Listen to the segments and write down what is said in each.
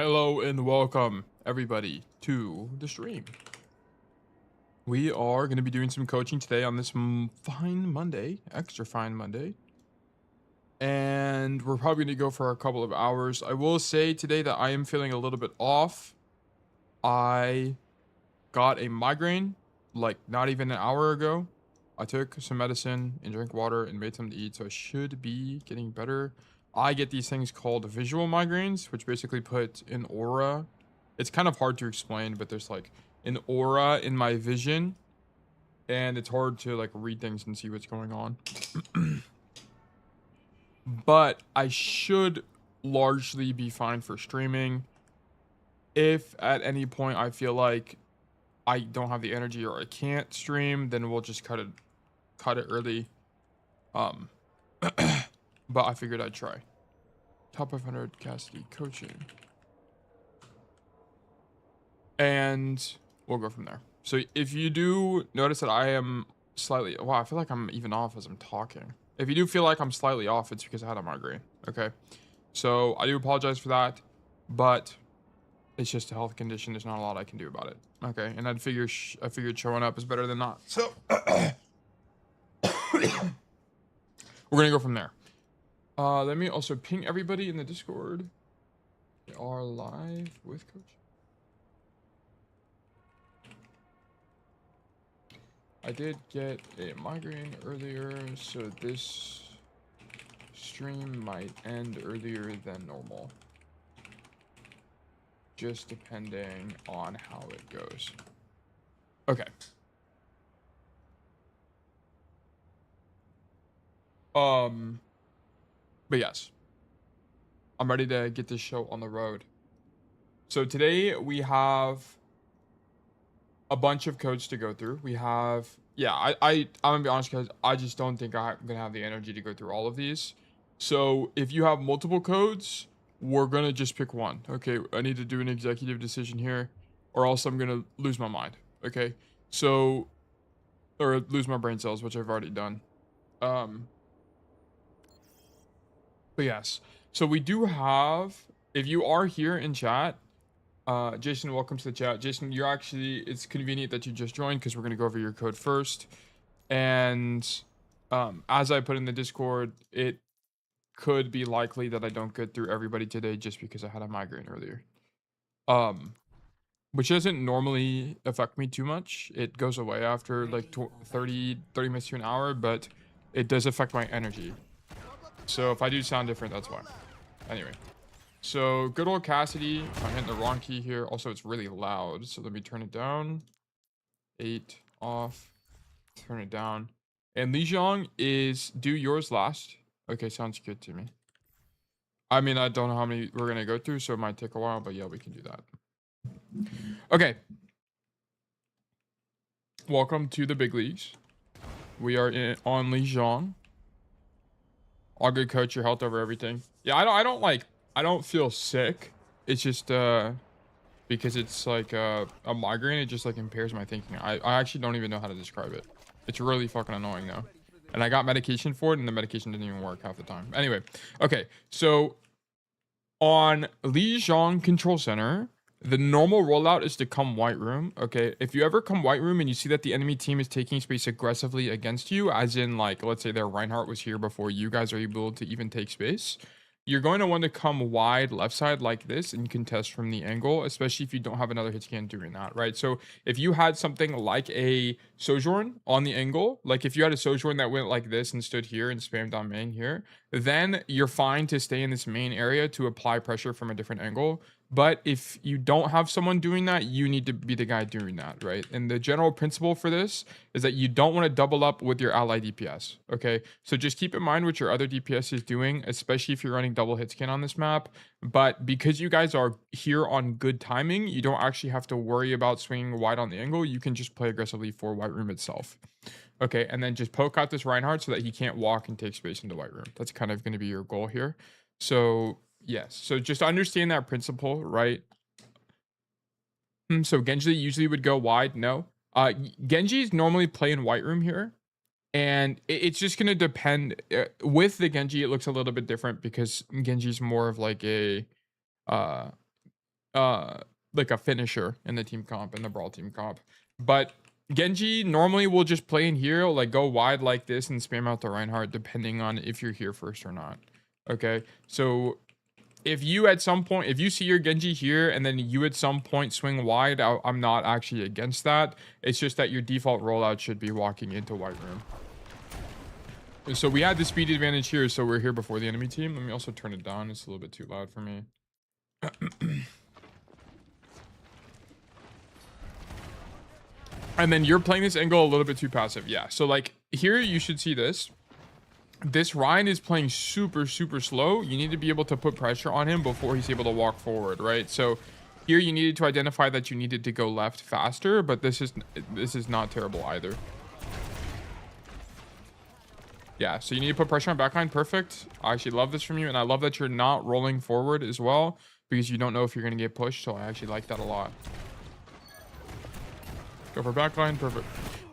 Hello and welcome everybody to the stream. We are going to be doing some coaching today on this fine Monday, extra fine Monday. And we're probably going to go for a couple of hours. I will say today that I am feeling a little bit off. I got a migraine like not even an hour ago. I took some medicine and drank water and made something to eat, so I should be getting better. I get these things called visual migraines, which basically put an aura. It's kind of hard to explain, but there's like an aura in my vision, and it's hard to like read things and see what's going on. But I should largely be fine for streaming. If at any point I feel like I don't have the energy or I can't stream, then we'll just cut it early. But I figured I'd try. Top 500 Cassidy coaching. And we'll go from there. So if you do notice that I am slightly, wow, I feel like I'm even off as I'm talking. If you do feel like I'm slightly off, it's because I had a migraine. Okay. So I do apologize for that, but it's just a health condition. There's not a lot I can do about it. Okay. And I figured showing up is better than not. So we're going to go from there. Let me also ping everybody in the Discord. We are live with Coach. I did get a migraine earlier, so this stream might end earlier than normal. Just depending on how it goes. Okay. But yes, I'm ready to get this show on the road. So today we have a bunch of codes to go through. We have, yeah, I'm gonna be honest, guys, I just don't think I'm gonna have the energy to go through all of these. So if you have multiple codes, we're gonna just pick one. Okay, I need to do an executive decision here, or else I'm gonna lose my mind. Okay, so, or lose my brain cells, which I've already done. But yes, so we do have, if you are here in chat, Jason, welcome to the chat. Jason, you're actually, it's convenient that you just joined because we're going to go over your code first. And as I put in the Discord, it could be likely that I don't get through everybody today just because I had a migraine earlier. Which doesn't normally affect me too much. It goes away after like 30 minutes to an hour, but it does affect my energy. So if I do sound different, that's why. Anyway. So good old Cassidy. I'm hitting the wrong key here. Also, it's really loud. So let me turn it down. 8 off. Turn it down. And Lijiang is do yours last. Okay, sounds good to me. I mean, I don't know how many we're going to go through, so it might take a while, but yeah, we can do that. Okay. Welcome to the big leagues. We are on Lijiang. All good, coach. Your health over everything. Yeah, I don't feel sick. It's just because it's like a migraine. It just like impairs my thinking. I actually don't even know how to describe it. It's really fucking annoying though. And I got medication for it, and the medication didn't even work half the time. Anyway, okay. So on Lijiang Control Center, the normal rollout is to come white room. Okay, if you ever come white room and you see that the enemy team is taking space aggressively against you, as in like, let's say their Reinhardt was here before you guys are able to even take space, you're going to want to come wide left side like this and contest from the angle, especially if you don't have another hit scan doing that, right? So if you had something like a Sojourn on the angle, like if you had a Sojourn that went like this and stood here and spammed on main here, then you're fine to stay in this main area to apply pressure from a different angle. But if you don't have someone doing that, you need to be the guy doing that, right? And the general principle for this is that you don't want to double up with your ally DPS, okay? So just keep in mind what your other DPS is doing, especially if you're running double hit scan on this map. But because you guys are here on good timing, you don't actually have to worry about swinging wide on the angle. You can just play aggressively for white room itself. Okay, and then just poke out this Reinhardt so that he can't walk and take space into white room. That's kind of going to be your goal here. So yes, so just understand that principle, right? So Genji usually would go wide. No, Genji's normally play in white room here, and it's just gonna depend. With the Genji, it looks a little bit different because Genji's more of like a like a finisher in the team comp and the brawl team comp. But Genji normally will just play in here, like go wide like this and spam out the Reinhardt depending on if you're here first or not. Okay, so if you at some point, if you see your Genji here and then you at some point swing wide, I'm not actually against that. It's just that your default rollout should be walking into white room. So we had the speed advantage here, so we're here before the enemy team. Let me also turn it down. It's a little bit too loud for me. And then you're playing this angle a little bit too passive. Yeah, so like here you should see this. This Ryan is playing super slow. You need to be able to put pressure on him before he's able to walk forward, right? So here you needed to identify that you needed to go left faster, but this is not terrible either. Yeah, so you need to put pressure on backline. Perfect. I actually love this from you, and I love that you're not rolling forward as well because you don't know if you're going to get pushed, so I actually like that a lot. Go for backline. Perfect.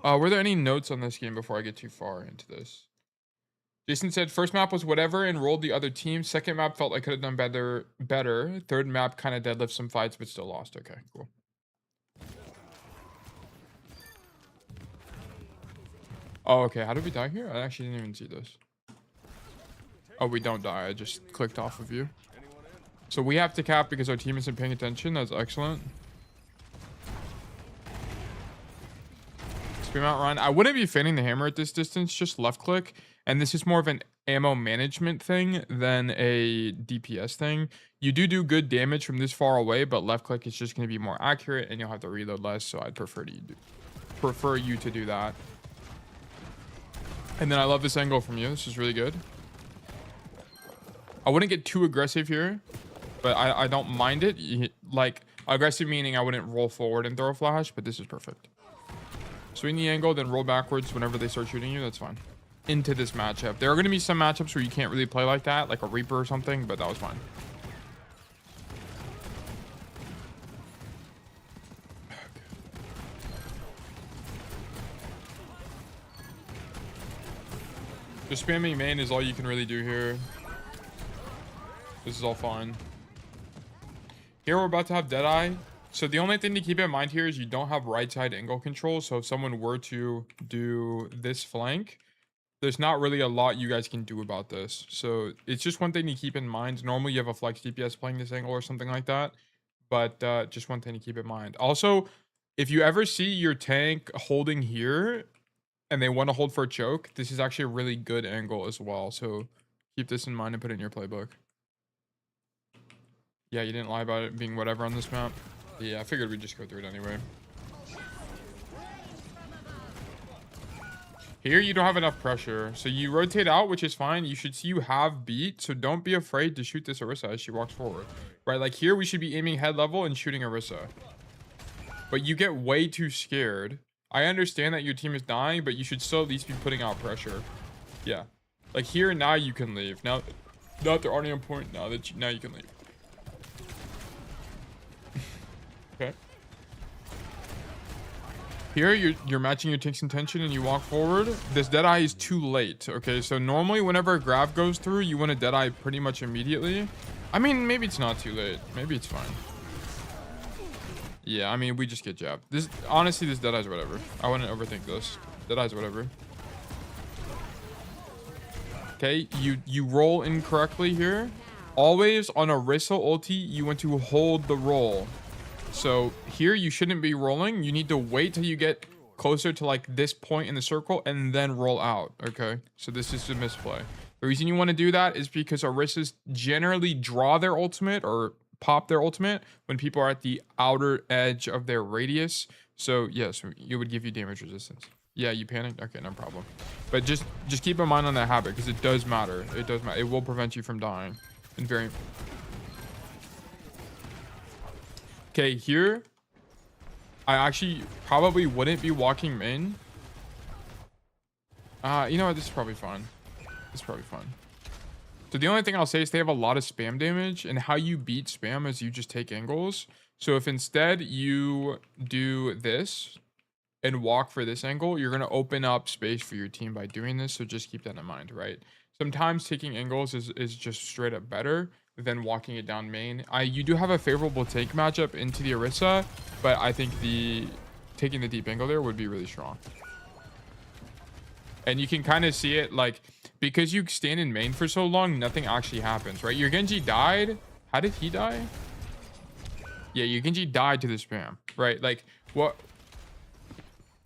Were there any notes on this game before I get too far into this? Jason said first map was whatever and rolled the other team. Second map felt like could have done better. Third map kind of deadlift some fights but still lost. Okay, cool. Oh, okay. How did we die here? I actually didn't even see this. Oh, we don't die. I just clicked off of you. So we have to cap because our team isn't paying attention. That's excellent. Spam out run. I wouldn't be fanning the hammer at this distance. Just left click. And this is more of an ammo management thing than a DPS thing. You do good damage from this far away, but left click is just going to be more accurate and you'll have to reload less. So I'd prefer you to do that. And then I love this angle from you. This is really good. I wouldn't get too aggressive here, but I don't mind it. Like aggressive meaning I wouldn't roll forward and throw a flash, but this is perfect. Swing the angle, then roll backwards whenever they start shooting you. That's fine. Into this matchup. There are going to be some matchups where you can't really play like that, like a Reaper or something, but that was fine. Just spamming main is all you can really do here. This is all fine. Here we're about to have Deadeye. So the only thing to keep in mind here is you don't have right side angle control. So if someone were to do this flank, there's not really a lot you guys can do about this. So it's just one thing to keep in mind. Normally you have a flex DPS playing this angle or something like that. But just one thing to keep in mind. Also, if you ever see your tank holding here and they want to hold for a choke, this is actually a really good angle as well. So keep this in mind and put it in your playbook. Yeah, you didn't lie about it being whatever on this map. Yeah, I figured we'd just go through it anyway. Here, you don't have enough pressure. So you rotate out, which is fine. You should see you have beat. So don't be afraid to shoot this Orisa as she walks forward. Right, like here, we should be aiming head level and shooting Orisa. But you get way too scared. I understand that your team is dying, but you should still at least be putting out pressure. Yeah. Like here, now you can leave. Now they're already on point. Now you can leave. Okay. Here, you're matching your tank's intention and you walk forward. This Deadeye is too late. Okay, so normally whenever a grab goes through, you want to Deadeye pretty much immediately. I mean, maybe it's not too late. Maybe it's fine. Yeah, I mean, we just get jabbed. This, honestly, this Deadeye's whatever. I wouldn't overthink this. Deadeye's whatever. Okay, you roll incorrectly here. Always on a Orisa ulti, you want to hold the roll. So here you shouldn't be rolling. You need to wait till you get closer to like this point in the circle and then roll out. Okay, so this is a misplay. The reason you want to do that is because Orisas generally draw their ultimate or pop their ultimate when people are at the outer edge of their radius. So yes, it would give you damage resistance. Yeah, you panicked. Okay, no problem. But just keep in mind on that habit because it does matter. It does matter. It will prevent you from dying. And very. Okay, here, I actually probably wouldn't be walking main. You know what? This is probably fine. This is probably fine. So the only thing I'll say is they have a lot of spam damage, and how you beat spam is you just take angles. So if instead you do this and walk for this angle, you're going to open up space for your team by doing this. So just keep that in mind, right? Sometimes taking angles is just straight up better. than walking it down main. You do have a favorable tank matchup into the Orisa, but I think taking the deep angle there would be really strong. And you can kind of see it, like, because you stand in main for so long, nothing actually happens, right? Your Genji died. How did he die? Yeah, your Genji died to the spam, right? Like, what?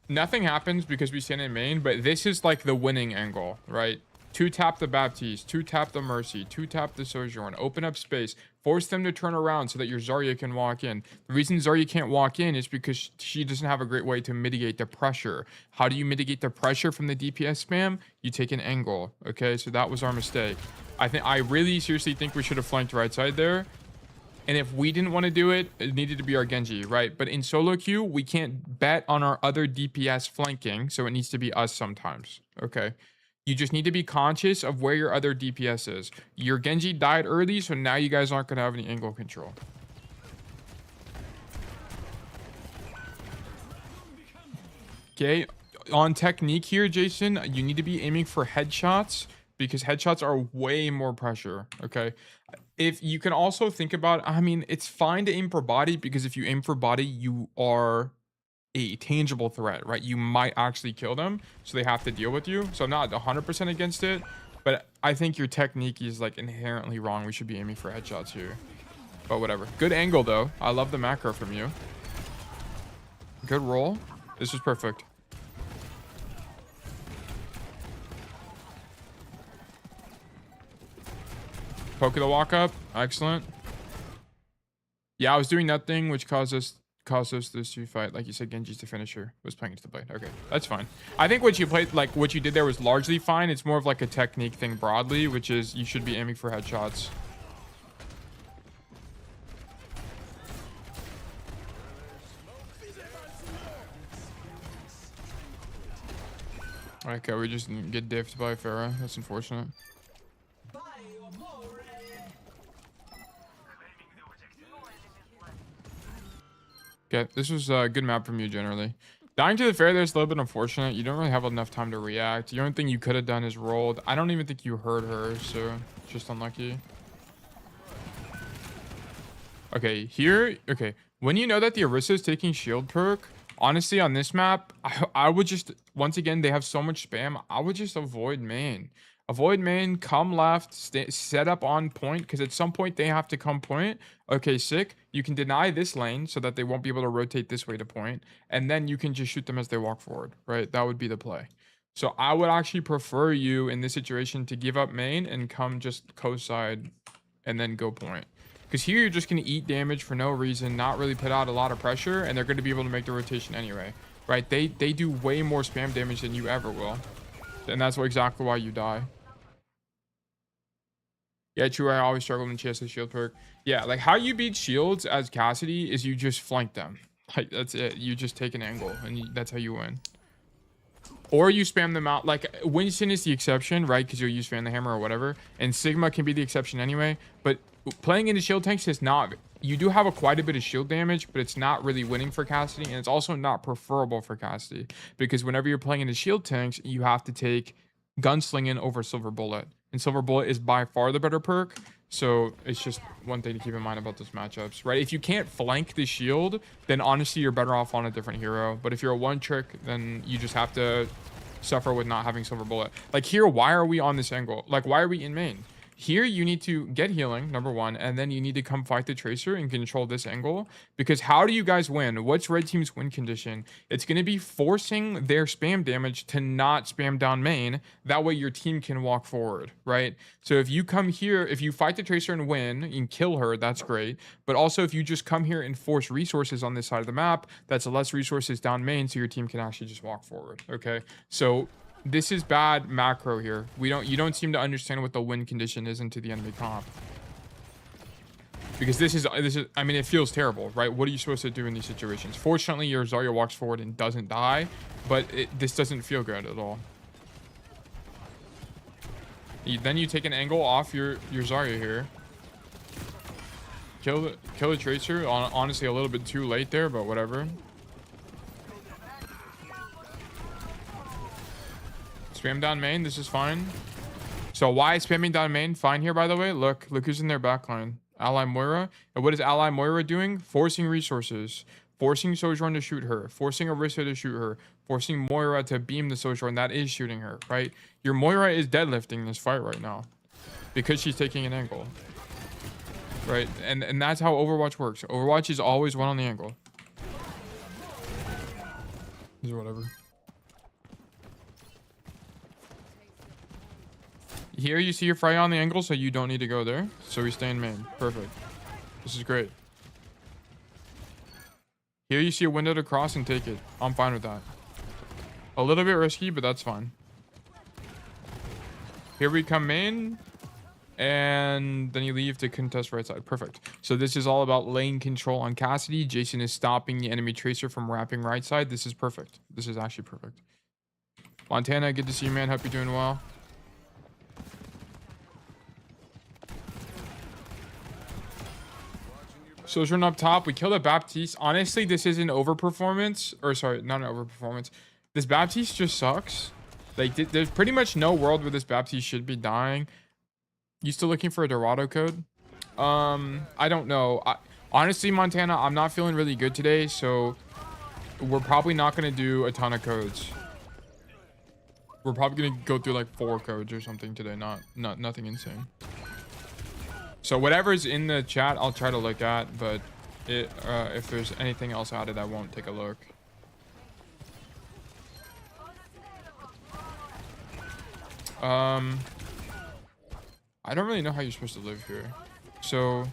Nothing happens because we stand in main, but this is like the winning angle, right? 2-tap the Baptiste, 2-tap the Mercy, 2-tap the Sojourn, open up space, force them to turn around so that your Zarya can walk in. The reason Zarya can't walk in is because she doesn't have a great way to mitigate the pressure. How do you mitigate the pressure from the DPS spam? You take an angle, okay? So that was our mistake. I really seriously think we should have flanked right side there. And if we didn't want to do it, it needed to be our Genji, right? But in solo queue, we can't bet on our other DPS flanking, so it needs to be us sometimes, okay? You just need to be conscious of where your other DPS is. Your Genji died early, so now you guys aren't going to have any angle control. Okay, on technique here, Jason, you need to be aiming for headshots because headshots are way more pressure, okay? If you can also think about, I mean, it's fine to aim for body because if you aim for body, you are a tangible threat, right? You might actually kill them, so they have to deal with you. So I'm not 100% against it, but I think your technique is like inherently wrong. We should be aiming for headshots here, but whatever. Good angle though. I love the macro from you. Good roll. This is perfect. Poke the walk up. Excellent. Yeah, I was doing nothing, which caused us to fight. Like you said, Genji's the finisher. Was playing into the blade. Okay, that's fine. I think what you played, like what you did there was largely fine. It's more of like a technique thing broadly, which is you should be aiming for headshots. Okay, we just get diffed by Pharah. That's unfortunate. Okay, this was a good map from you generally. Dying to the fair there's a little bit unfortunate. You don't really have enough time to react. The only thing you could have done is rolled. I don't even think you heard her, so just unlucky. Okay, here, okay. When you know that the Orisa is taking shield perk, honestly on this map, I would just, once again, they have so much spam. I would just avoid main. Avoid main, come left, set up on point, because at some point they have to come point. Okay, sick. You can deny this lane so that they won't be able to rotate this way to point, and then you can just shoot them as they walk forward, right? That would be the play. So I would actually prefer you in this situation to give up main and come just coast side and then go point. Because here you're just going to eat damage for no reason, not really put out a lot of pressure, and they're going to be able to make the rotation anyway, right? They do way more spam damage than you ever will. And that's exactly why you die. Yeah, true. I always struggle in chase with shield perk. Yeah, like how you beat shields as Cassidy is you just flank them. Like that's it. You just take an angle and that's how you win. Or you spam them out. Like Winston is the exception, right? Because you'll use Fan the Hammer or whatever. And Sigma can be the exception anyway. But playing into shield tanks is not. You do have quite a bit of shield damage, but it's not really winning for Cassidy. And it's also not preferable for Cassidy. Because whenever you're playing into shield tanks, you have to take gunslinging over Silver Bullet. And Silver Bullet is by far the better perk. So it's just one thing to keep in mind about those matchups, right? If you can't flank the shield, then honestly, you're better off on a different hero. But if you're a one trick, then you just have to suffer with not having Silver Bullet. Like here, why are we on this angle? Like, why are we in main? Here, you need to get healing, number one, and then you need to come fight the Tracer and control this angle. Because how do you guys win? What's Red Team's win condition? It's going to be forcing their spam damage to not spam down main. That way your team can walk forward, right? So if you come here, if you fight the Tracer and win and kill her, that's great. But also if you just come here and force resources on this side of the map, that's less resources down main so your team can actually just walk forward, okay? So this is bad macro here. You don't seem to understand what the win condition is into the enemy comp. Because this is I mean, it feels terrible, right? What are you supposed to do in these situations? Fortunately, your Zarya walks forward and doesn't die, but this doesn't feel good at all. Then you take an angle off your Zarya here. Kill the Tracer. Honestly, a little bit too late there, but whatever. Spam down main, this is fine. So why spamming down main? Fine here, by the way. Look who's in their backline. Ally Moira. And what is Ally Moira doing? Forcing resources. Forcing Sojourn to shoot her. Forcing Orisa to shoot her. Forcing Moira to beam the Sojourn that is shooting her, right? Your Moira is deadlifting this fight right now. Because she's taking an angle. Right? And that's how Overwatch works. Overwatch is always one on the angle. Or whatever. Here you see your Freya on the angle, so you don't need to go there. So we stay in main. Perfect. This is great. Here you see a window to cross and take it. I'm fine with that. A little bit risky, but that's fine. Here we come main. And then you leave to contest right side. Perfect. So this is all about lane control on Cassidy. Jason is stopping the enemy tracer from wrapping right side. This is perfect. This is actually perfect. Montana, good to see you, man. Hope you're doing well. Sojourn up top. We killed a Baptiste. Honestly, this is an overperformance. Or sorry, not an overperformance. This Baptiste just sucks. Like, there's pretty much no world where this Baptiste should be dying. You still looking for a Dorado code? I don't know. Honestly, Montana, I'm not feeling really good today, so we're probably not going to do a ton of codes. We're probably going to go through like 4 codes or something today. Nothing insane. So whatever's in the chat, I'll try to look at, but if there's anything else added, I won't take a look. I don't really know how you're supposed to live here. So,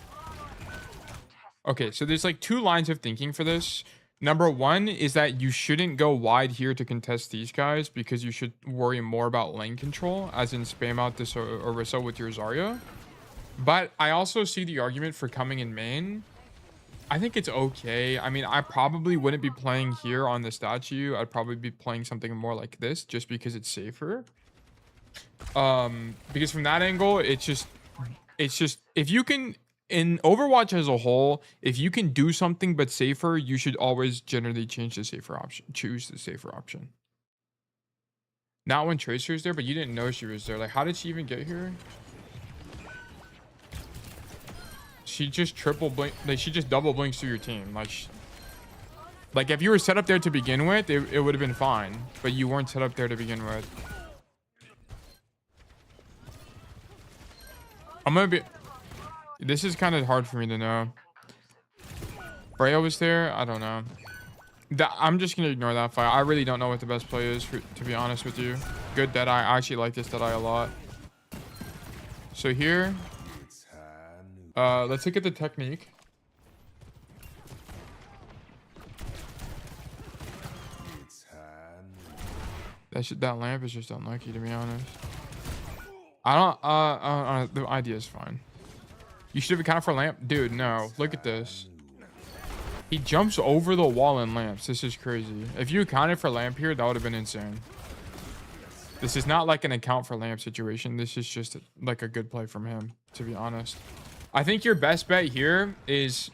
okay, so there's like 2 lines of thinking for this. Number 1 is that you shouldn't go wide here to contest these guys because you should worry more about lane control, as in spam out this Orisa with your Zarya. But I also see the argument for coming in main. I think it's okay. I mean, I probably wouldn't be playing here on the statue. I'd probably be playing something more like this just because it's safer. Because from that angle, it's just if you can, in Overwatch as a whole, if you can do something but safer, you should always generally change the safer option, choose the safer option. Not when Tracer's there, but you didn't know she was there. Like, how did she even get here? She just triple blink, like she just double blinks through your team. Like if you were set up there to begin with, it would have been fine, but you weren't set up there to begin with. I'm gonna be, this is kind of hard for me to know. Freya was there. I don't know. I'm just gonna ignore that fight. I really don't know what the best play is, to be honest with you. Good Deadeye. I actually like this Deadeye a lot. So here, let's look at the technique. That lamp is just unlucky, to be honest. The idea is fine. You should have accounted for lamp. Dude, no. Look at this. He jumps over the wall in lamps. This is crazy. If you accounted for lamp here, that would have been insane. This is not like an account for lamp situation. This is just like a good play from him, to be honest. I think your best bet here is,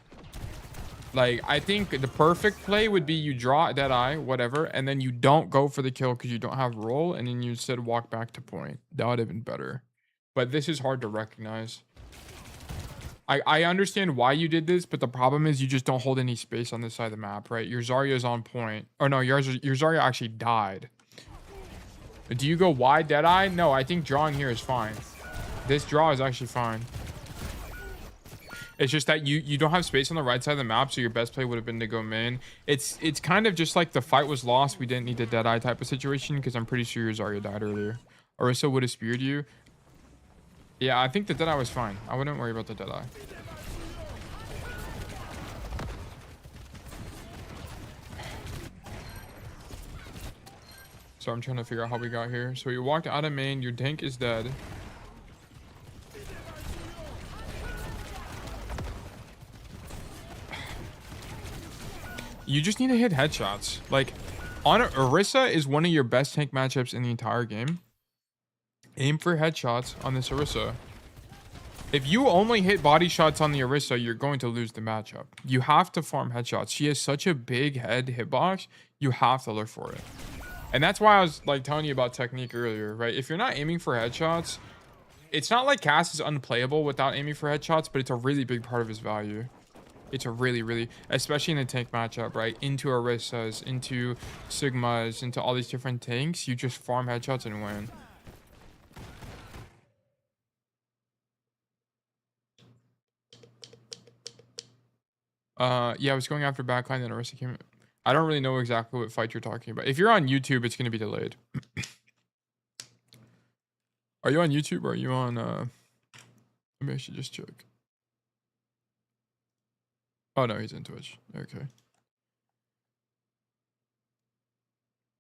like, I think the perfect play would be you draw a Deadeye, whatever, and then you don't go for the kill because you don't have roll, and then you instead walk back to point. That would have been better. But this is hard to recognize. I understand why you did this, but the problem is you just don't hold any space on this side of the map, right? Your Zarya is on point. Or no, your Zarya actually died. Do you go wide Deadeye? No, I think drawing here is fine. This draw is actually fine. It's just that you don't have space on the right side of the map, so your best play would have been to go main. It's kind of just like the fight was lost. We didn't need the Deadeye type of situation because I'm pretty sure your Zarya died earlier. Orisa would have speared you. Yeah, I think the Deadeye was fine. I wouldn't worry about the Deadeye. So I'm trying to figure out how we got here. So we walked out of main. Your tank is dead. You just need to hit headshots. Like, Orisa is one of your best tank matchups in the entire game. Aim for headshots on this Orisa. If you only hit body shots on the Orisa, you're going to lose the matchup. You have to farm headshots. She has such a big head hitbox. You have to look for it. And that's why I was like telling you about technique earlier, right? If you're not aiming for headshots, it's not like Cass is unplayable without aiming for headshots, but it's a really big part of his value. It's a really, especially in a tank matchup, right? Into Orissas, into Sigmas, into all these different tanks, you just farm headshots and win. Yeah, I was going after backline, then Orisa came. I don't really know exactly what fight you're talking about. If you're on YouTube, it's gonna be delayed. Are you on YouTube or are you on maybe I should just check. Oh no, he's in Twitch. Okay.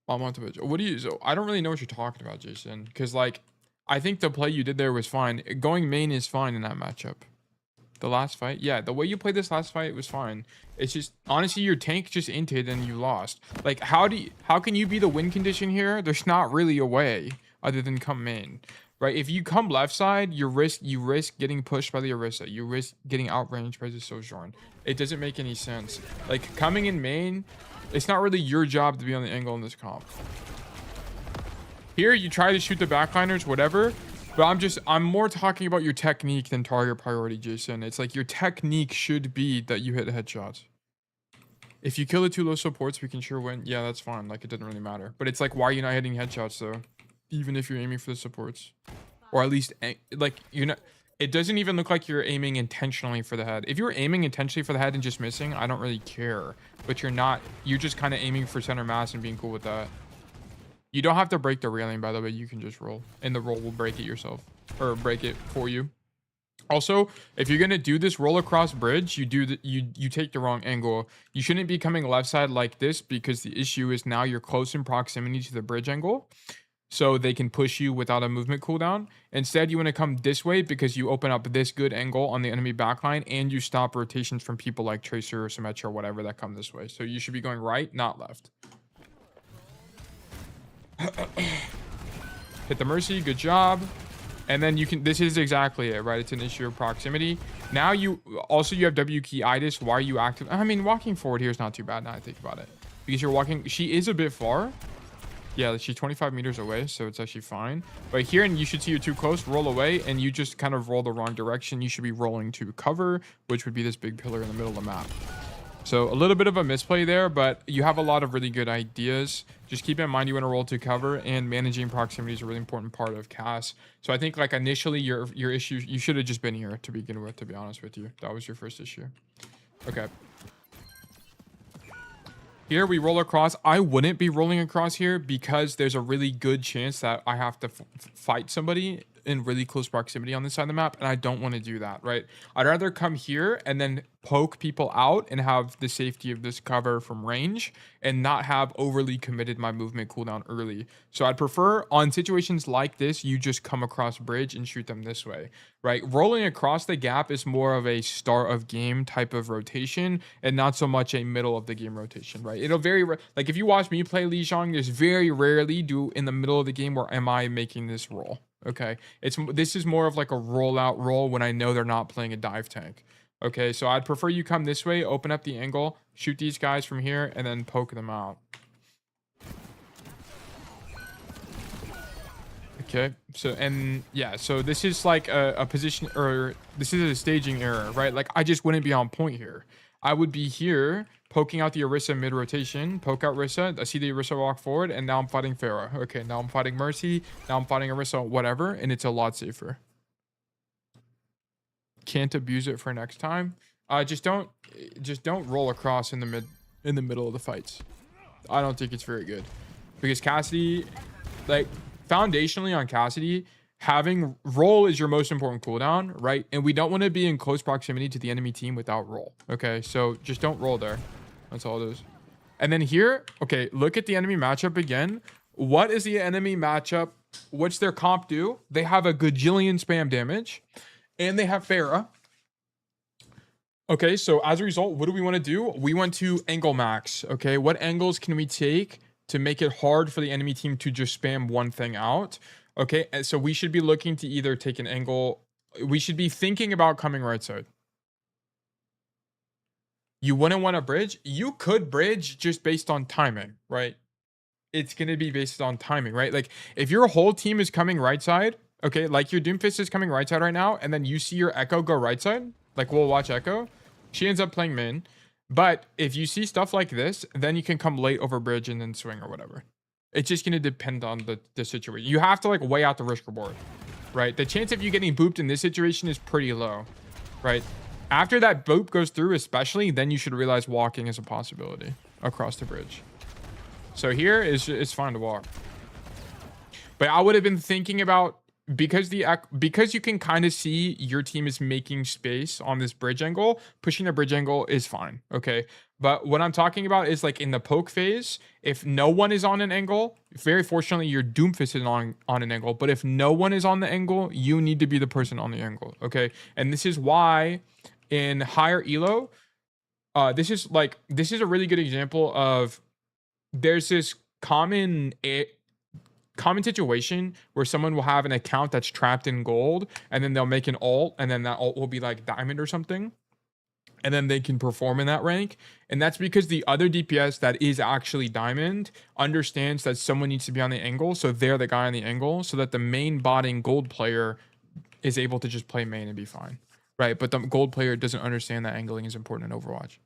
I'm on Twitch. What do you so I don't really know what you're talking about, Jason. Cause like I think the play you did there was fine. Going main is fine in that matchup. The last fight? Yeah, the way you played this last fight was fine. It's just honestly your tank just inted and you lost. Like how can you be the win condition here? There's not really a way other than come main. Right? If you come left side, you risk getting pushed by the Orisa. You risk getting outranged by the Sojourn. It doesn't make any sense. Like coming in main, it's not really your job to be on the angle in this comp. Here you try to shoot the backliners, whatever. But I'm more talking about your technique than target priority, Jason. It's like your technique should be that you hit headshots. If you kill the 2 low supports, we can sure win. Yeah, that's fine. Like it doesn't really matter. But it's like, why are you not hitting headshots though? Even if you're aiming for the supports, or at least like you're not. It doesn't even look like you're aiming intentionally for the head. If you're aiming intentionally for the head and just missing, I don't really care. But you're not. You're just kind of aiming for center mass and being cool with that. You don't have to break the railing, by the way. You can just roll, and the roll will break it yourself, or break it for you. Also, if you're gonna do this roll across bridge, you take the wrong angle. You shouldn't be coming left side like this because the issue is now you're close in proximity to the bridge angle. So they can push you without a movement cooldown. Instead, you want to come this way because you open up this good angle on the enemy backline and you stop rotations from people like Tracer or Symmetra or whatever that come this way. So you should be going right, not left. Hit the Mercy, good job. And then you can, this is exactly it, right? It's an issue of proximity. Now you have W key itis. Why are you active? I mean, walking forward here is not too bad now I think about it. Because you're walking, she is a bit far. Yeah, she's 25 meters away, so it's actually fine. But here, and you should see you're too close, roll away, and you just kind of roll the wrong direction. You should be rolling to cover, which would be this big pillar in the middle of the map. So a little bit of a misplay there, but you have a lot of really good ideas. Just keep in mind you want to roll to cover, and managing proximity is a really important part of Cass. So I think like initially your issue, you should have just been here to begin with, to be honest with you. That was your first issue. Okay. Here we roll across. I wouldn't be rolling across here because there's a really good chance that I have to fight somebody in really close proximity on this side of the map, and I don't want to do that, right? I'd rather come here and then poke people out and have the safety of this cover from range and not have overly committed my movement cooldown early. So I'd prefer on situations like this, you just come across bridge and shoot them this way, right? Rolling across the gap is more of a start of game type of rotation and not so much a middle of the game rotation, right? It'll like if you watch me play Lijiang, there's very rarely do in the middle of the game where am I making this roll. Okay, this is more of like a rollout roll when I know they're not playing a dive tank. Okay, so I'd prefer you come this way, open up the angle, shoot these guys from here, and then poke them out. Okay, so and yeah, so this is like a position, or this is a staging error, right? Like I just wouldn't be on point here. I would be here poking out the Orisa mid rotation, poke out Orisa. I see the Orisa walk forward, and now I'm fighting Pharah. Okay, now I'm fighting Mercy. Now I'm fighting Orisa, whatever, and it's a lot safer. Can't abuse it for next time. Just don't roll across in the middle of the fights. I don't think it's very good because Cassidy, like foundationally on Cassidy, having roll is your most important cooldown, right? And we don't want to be in close proximity to the enemy team without roll. Okay, so just don't roll there. That's all it is. And then here, okay, look at the enemy matchup again. What is the enemy matchup? What's their comp do? They have a gajillion spam damage, and they have Pharah. Okay, so as a result, what do we want to do? We want to angle max. Okay, what angles can we take to make it hard for the enemy team to just spam one thing out? Okay, and so we should be looking to either take an angle. We should be thinking about coming right side. You wouldn't want to bridge. You could bridge just based on timing, right? It's going to be based on timing, right? Like if your whole team is coming right side, Okay, like your Doomfist is coming right side right now, and then you see your Echo go right side. Like we'll watch Echo. She ends up playing main. But if you see stuff like this, then you can come late over bridge and then swing or whatever. It's just gonna depend on the situation. You have to like weigh out the risk reward, right? The chance of you getting booped in this situation is pretty low, right? After that boop goes through, especially, then you should realize walking is a possibility across the bridge. So here it's fine to walk. But I would have been thinking about, because you can kind of see your team is making space on this bridge angle, pushing the bridge angle is fine, okay? But what I'm talking about is like in the poke phase, if no one is on an angle, very fortunately your Doomfist is on an angle, but if no one is on the angle, you need to be the person on the angle, okay? And this is why in higher elo, this is a really good example of, there's this common situation where someone will have an account that's trapped in gold, and then they'll make an ult, and then that ult will be like diamond or something, and then they can perform in that rank. And that's because the other DPS that is actually diamond understands that someone needs to be on the angle, so they're the guy on the angle, so that the main botting gold player is able to just play main and be fine, right? But the gold player doesn't understand that angling is important in Overwatch.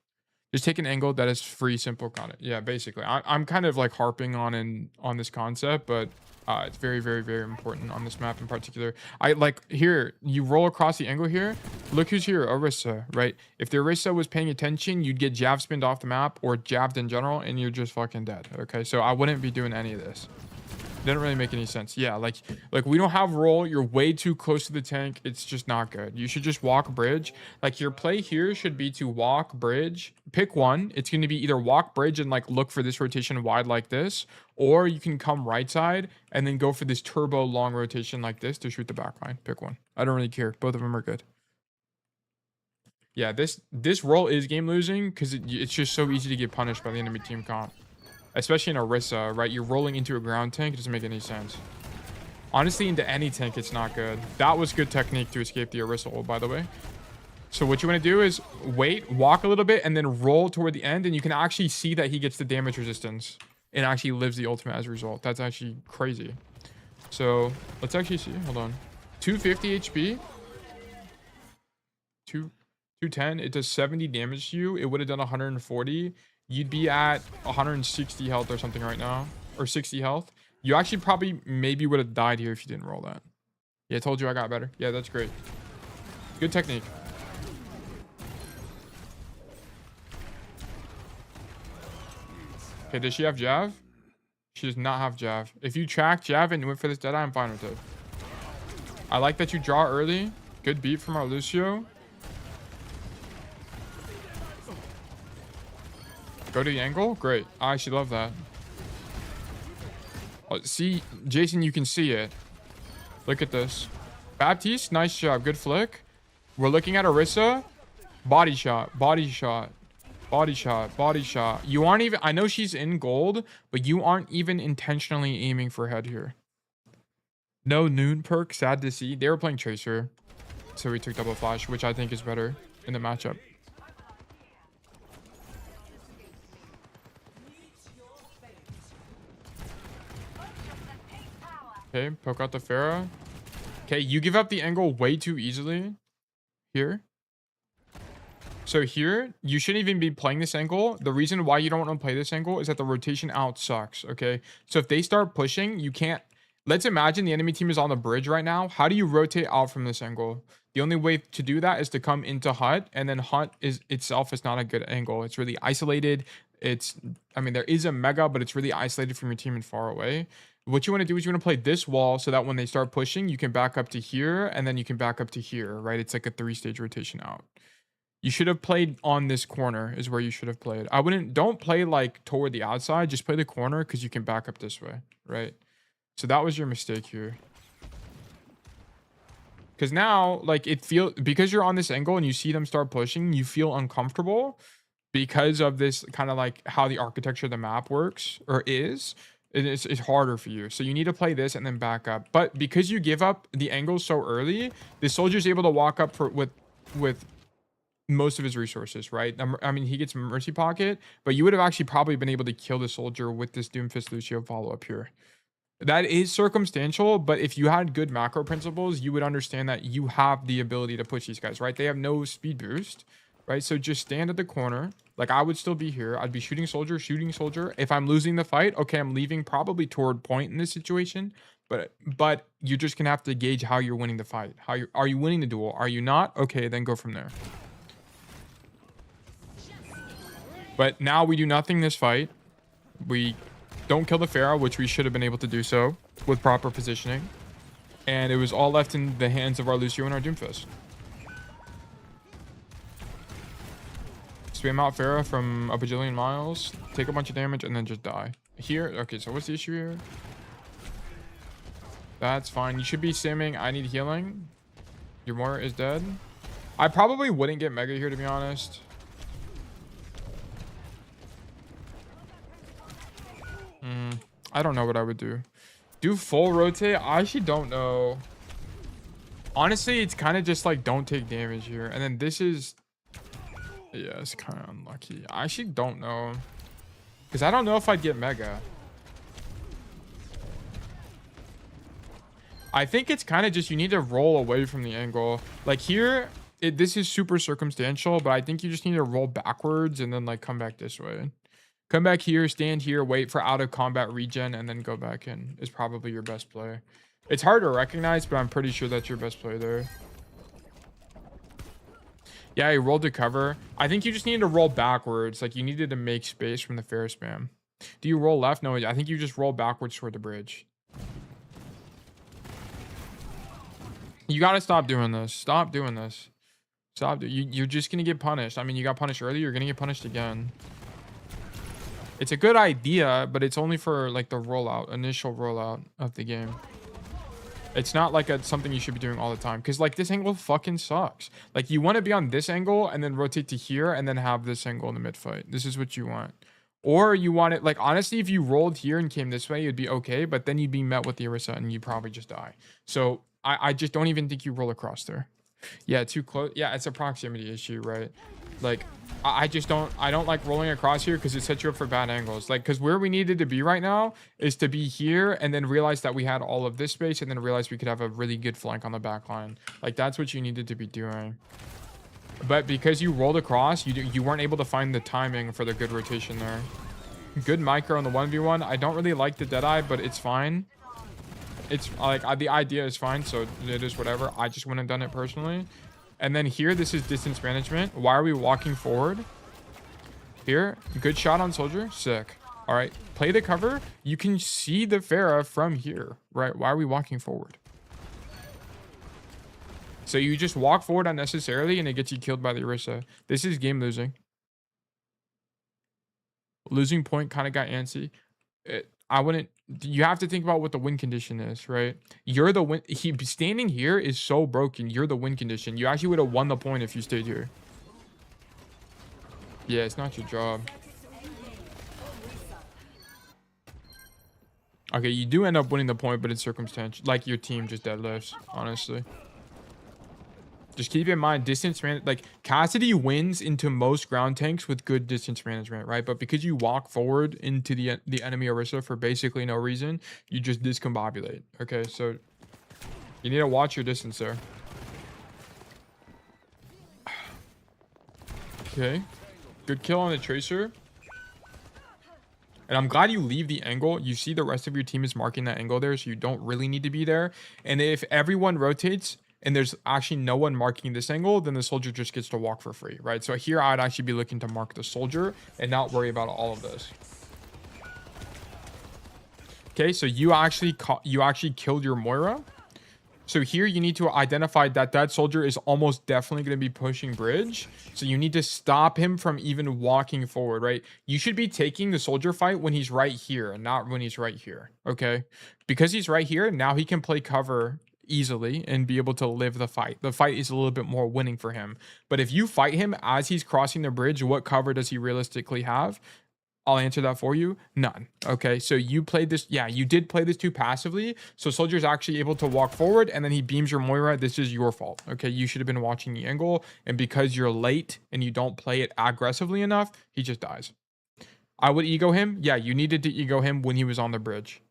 Just take an angle that is free, simple, got it. Yeah, basically. I'm kind of like harping on this concept, but it's very, very, very important on this map in particular. I like here, you roll across the angle here. Look who's here, Orisa, right? If the Orisa was paying attention, you'd get jab spinned off the map or jabbed in general, and you're just fucking dead. Okay, so I wouldn't be doing any of this. Didn't really make any sense. Yeah, like we don't have roll. You're way too close to the tank. It's just not good. You should just walk bridge. Like your play here should be to walk bridge. Pick one. It's going to be either walk bridge and like look for this rotation wide like this, or you can come right side and then go for this turbo long rotation like this to shoot the back line. Pick one. I don't really care. Both of them are good. Yeah, this roll is game losing because it's just so easy to get punished by the enemy team comp. Especially in Orisa, right? You're rolling into a ground tank. It doesn't make any sense. Honestly, into any tank, it's not good. That was good technique to escape the Orisa ult, by the way. So what you want to do is wait, walk a little bit, and then roll toward the end. And you can actually see that he gets the damage resistance and actually lives the ultimate as a result. That's actually crazy. So let's actually see. Hold on. 250 HP. 210. It does 70 damage to you. It would have done 140. You'd be at 160 health or something right now, or 60 health. You actually probably maybe would have died here if you didn't roll that. Yeah, I told you I got better. Yeah, that's great. Good technique. Okay, does she have Jav? She does not have Jav. If you track Jav and went for this Deadeye, I'm fine with it. I like that you draw early. Good beat from our Lucio. Go to the angle? Great. I actually love that. Oh, see, Jason, you can see it. Look at this. Baptiste, nice job. Good flick. We're looking at Orisa. Body shot. Body shot. Body shot. Body shot. You aren't even... I know she's in gold, but you aren't even intentionally aiming for head here. No noon perk. Sad to see. They were playing Tracer. So we took double flash, which I think is better in the matchup. Okay, poke out the Pharah. Okay, you give up the angle way too easily here. So here, you shouldn't even be playing this angle. The reason why you don't want to play this angle is that the rotation out sucks, okay? So if they start pushing, you can't... Let's imagine the enemy team is on the bridge right now. How do you rotate out from this angle? The only way to do that is to come into hut, and then hut itself is not a good angle. It's really isolated. I mean, there is a mega, but it's really isolated from your team and far away. What you want to do is you want to play this wall so that when they start pushing, you can back up to here, and then you can back up to here, right? It's like a 3-stage rotation out. You should have played on this corner is where you should have played. Don't play like toward the outside. Just play the corner because you can back up this way, right? So that was your mistake here. Because now, like, because you're on this angle and you see them start pushing, you feel uncomfortable because of this kind of like how the architecture of the map works or is. It's harder for you. So you need to play this and then back up. But because you give up the angle so early, the soldier's able to walk up with most of his resources, right? I mean, he gets Mercy Pocket, but you would have actually probably been able to kill the soldier with this Doomfist Lucio follow-up here. That is circumstantial, but if you had good macro principles, you would understand that you have the ability to push these guys, right? They have no speed boost, right? So just stand at the corner. Like, I would still be here. I'd be shooting soldier, shooting soldier. If I'm losing the fight, okay, I'm leaving probably toward point in this situation. But you're just gonna have to gauge how you're winning the fight. Are you winning the duel? Are you not? Okay, then go from there. But now we do nothing this fight. We don't kill the Pharaoh, which we should have been able to do so with proper positioning. And it was all left in the hands of our Lucio and our Doomfist. Spam out Pharaoh from a bajillion miles, take a bunch of damage, and then just die. Here, okay, so what's the issue here? That's fine. You should be simming. I need healing. Your Moira is dead. I probably wouldn't get Mega here, to be honest. I don't know what I would do. Do full rotate? I actually don't know. Honestly, it's kind of just like don't take damage here. And then this is... Yeah, it's kind of unlucky. I actually don't know. Because I don't know if I'd get Mega. I think it's kind of just you need to roll away from the angle. Like here, this is super circumstantial, but I think you just need to roll backwards and then like come back this way. Come back here, stand here, wait for out of combat regen, and then go back in is probably your best play. It's hard to recognize, but I'm pretty sure that's your best play there. Yeah, he rolled to cover. I think you just needed to roll backwards. Like you needed to make space from the fair spam. Do you roll left? No, I think you just roll backwards toward the bridge. You got to stop doing this. Stop doing this. Stop. You're just going to get punished. I mean, you got punished earlier. You're going to get punished again. It's a good idea, but it's only for like the rollout, initial rollout of the game. It's not like something you should be doing all the time. Because like this angle fucking sucks. Like you want to be on this angle and then rotate to here and then have this angle in the mid fight. This is what you want. Or you want it, like honestly, if you rolled here and came this way, it'd be okay. But then you'd be met with the Orisa and you'd probably just die. So I just don't even think you roll across there. Yeah, too close. Yeah, it's a proximity issue, right? Like I don't like rolling across here because it sets you up for bad angles. Like because where we needed to be right now is to be here and then realize that we had all of this space and then realize we could have a really good flank on the back line. Like that's what you needed to be doing. But because you rolled across, you weren't able to find the timing for the good rotation there. Good micro on the 1v1. I don't really like the Deadeye, but it's fine. It's like the idea is fine, so it is whatever. I just wouldn't have done it personally. And then here, this is distance management. Why are we walking forward? Here, good shot on soldier. Sick. All right, play the cover. You can see the Pharah from here, right? Why are we walking forward? So you just walk forward unnecessarily and it gets you killed by the Orisa. This is game losing. Losing point kind of got antsy. I wouldn't... You have to think about what the win condition is, right? You're the win... Standing here is so broken. You're the win condition. You actually would have won the point if you stayed here. Yeah, it's not your job. Okay, you do end up winning the point, but it's circumstantial. Like your team just deadlifts, honestly. Just keep in mind, distance man, like Cassidy wins into most ground tanks with good distance management, right? But because you walk forward into the enemy Orisa for basically no reason, you just discombobulate. Okay, so you need to watch your distance there. Okay, good kill on the Tracer. And I'm glad you leave the angle. You see the rest of your team is marking that angle there, so you don't really need to be there. And if everyone rotates and there's actually no one marking this angle, then the soldier just gets to walk for free, right? So here I'd actually be looking to mark the soldier and not worry about all of this. Okay, so you actually killed your Moira. So here you need to identify that that soldier is almost definitely going to be pushing bridge. So you need to stop him from even walking forward, right? You should be taking the soldier fight when he's right here and not when he's right here, okay? Because he's right here, now he can play cover easily and be able to live the fight. The fight is a little bit more winning for him. But if you fight him as he's crossing the bridge, what cover does he realistically have? I'll answer that for you. None. Okay, so you played this. Yeah, you did play this too passively. So soldier's actually able to walk forward and then he beams your Moira. This is your fault. Okay, you should have been watching the angle. And because you're late and you don't play it aggressively enough, he just dies. I would ego him. Yeah, you needed to ego him when he was on the bridge.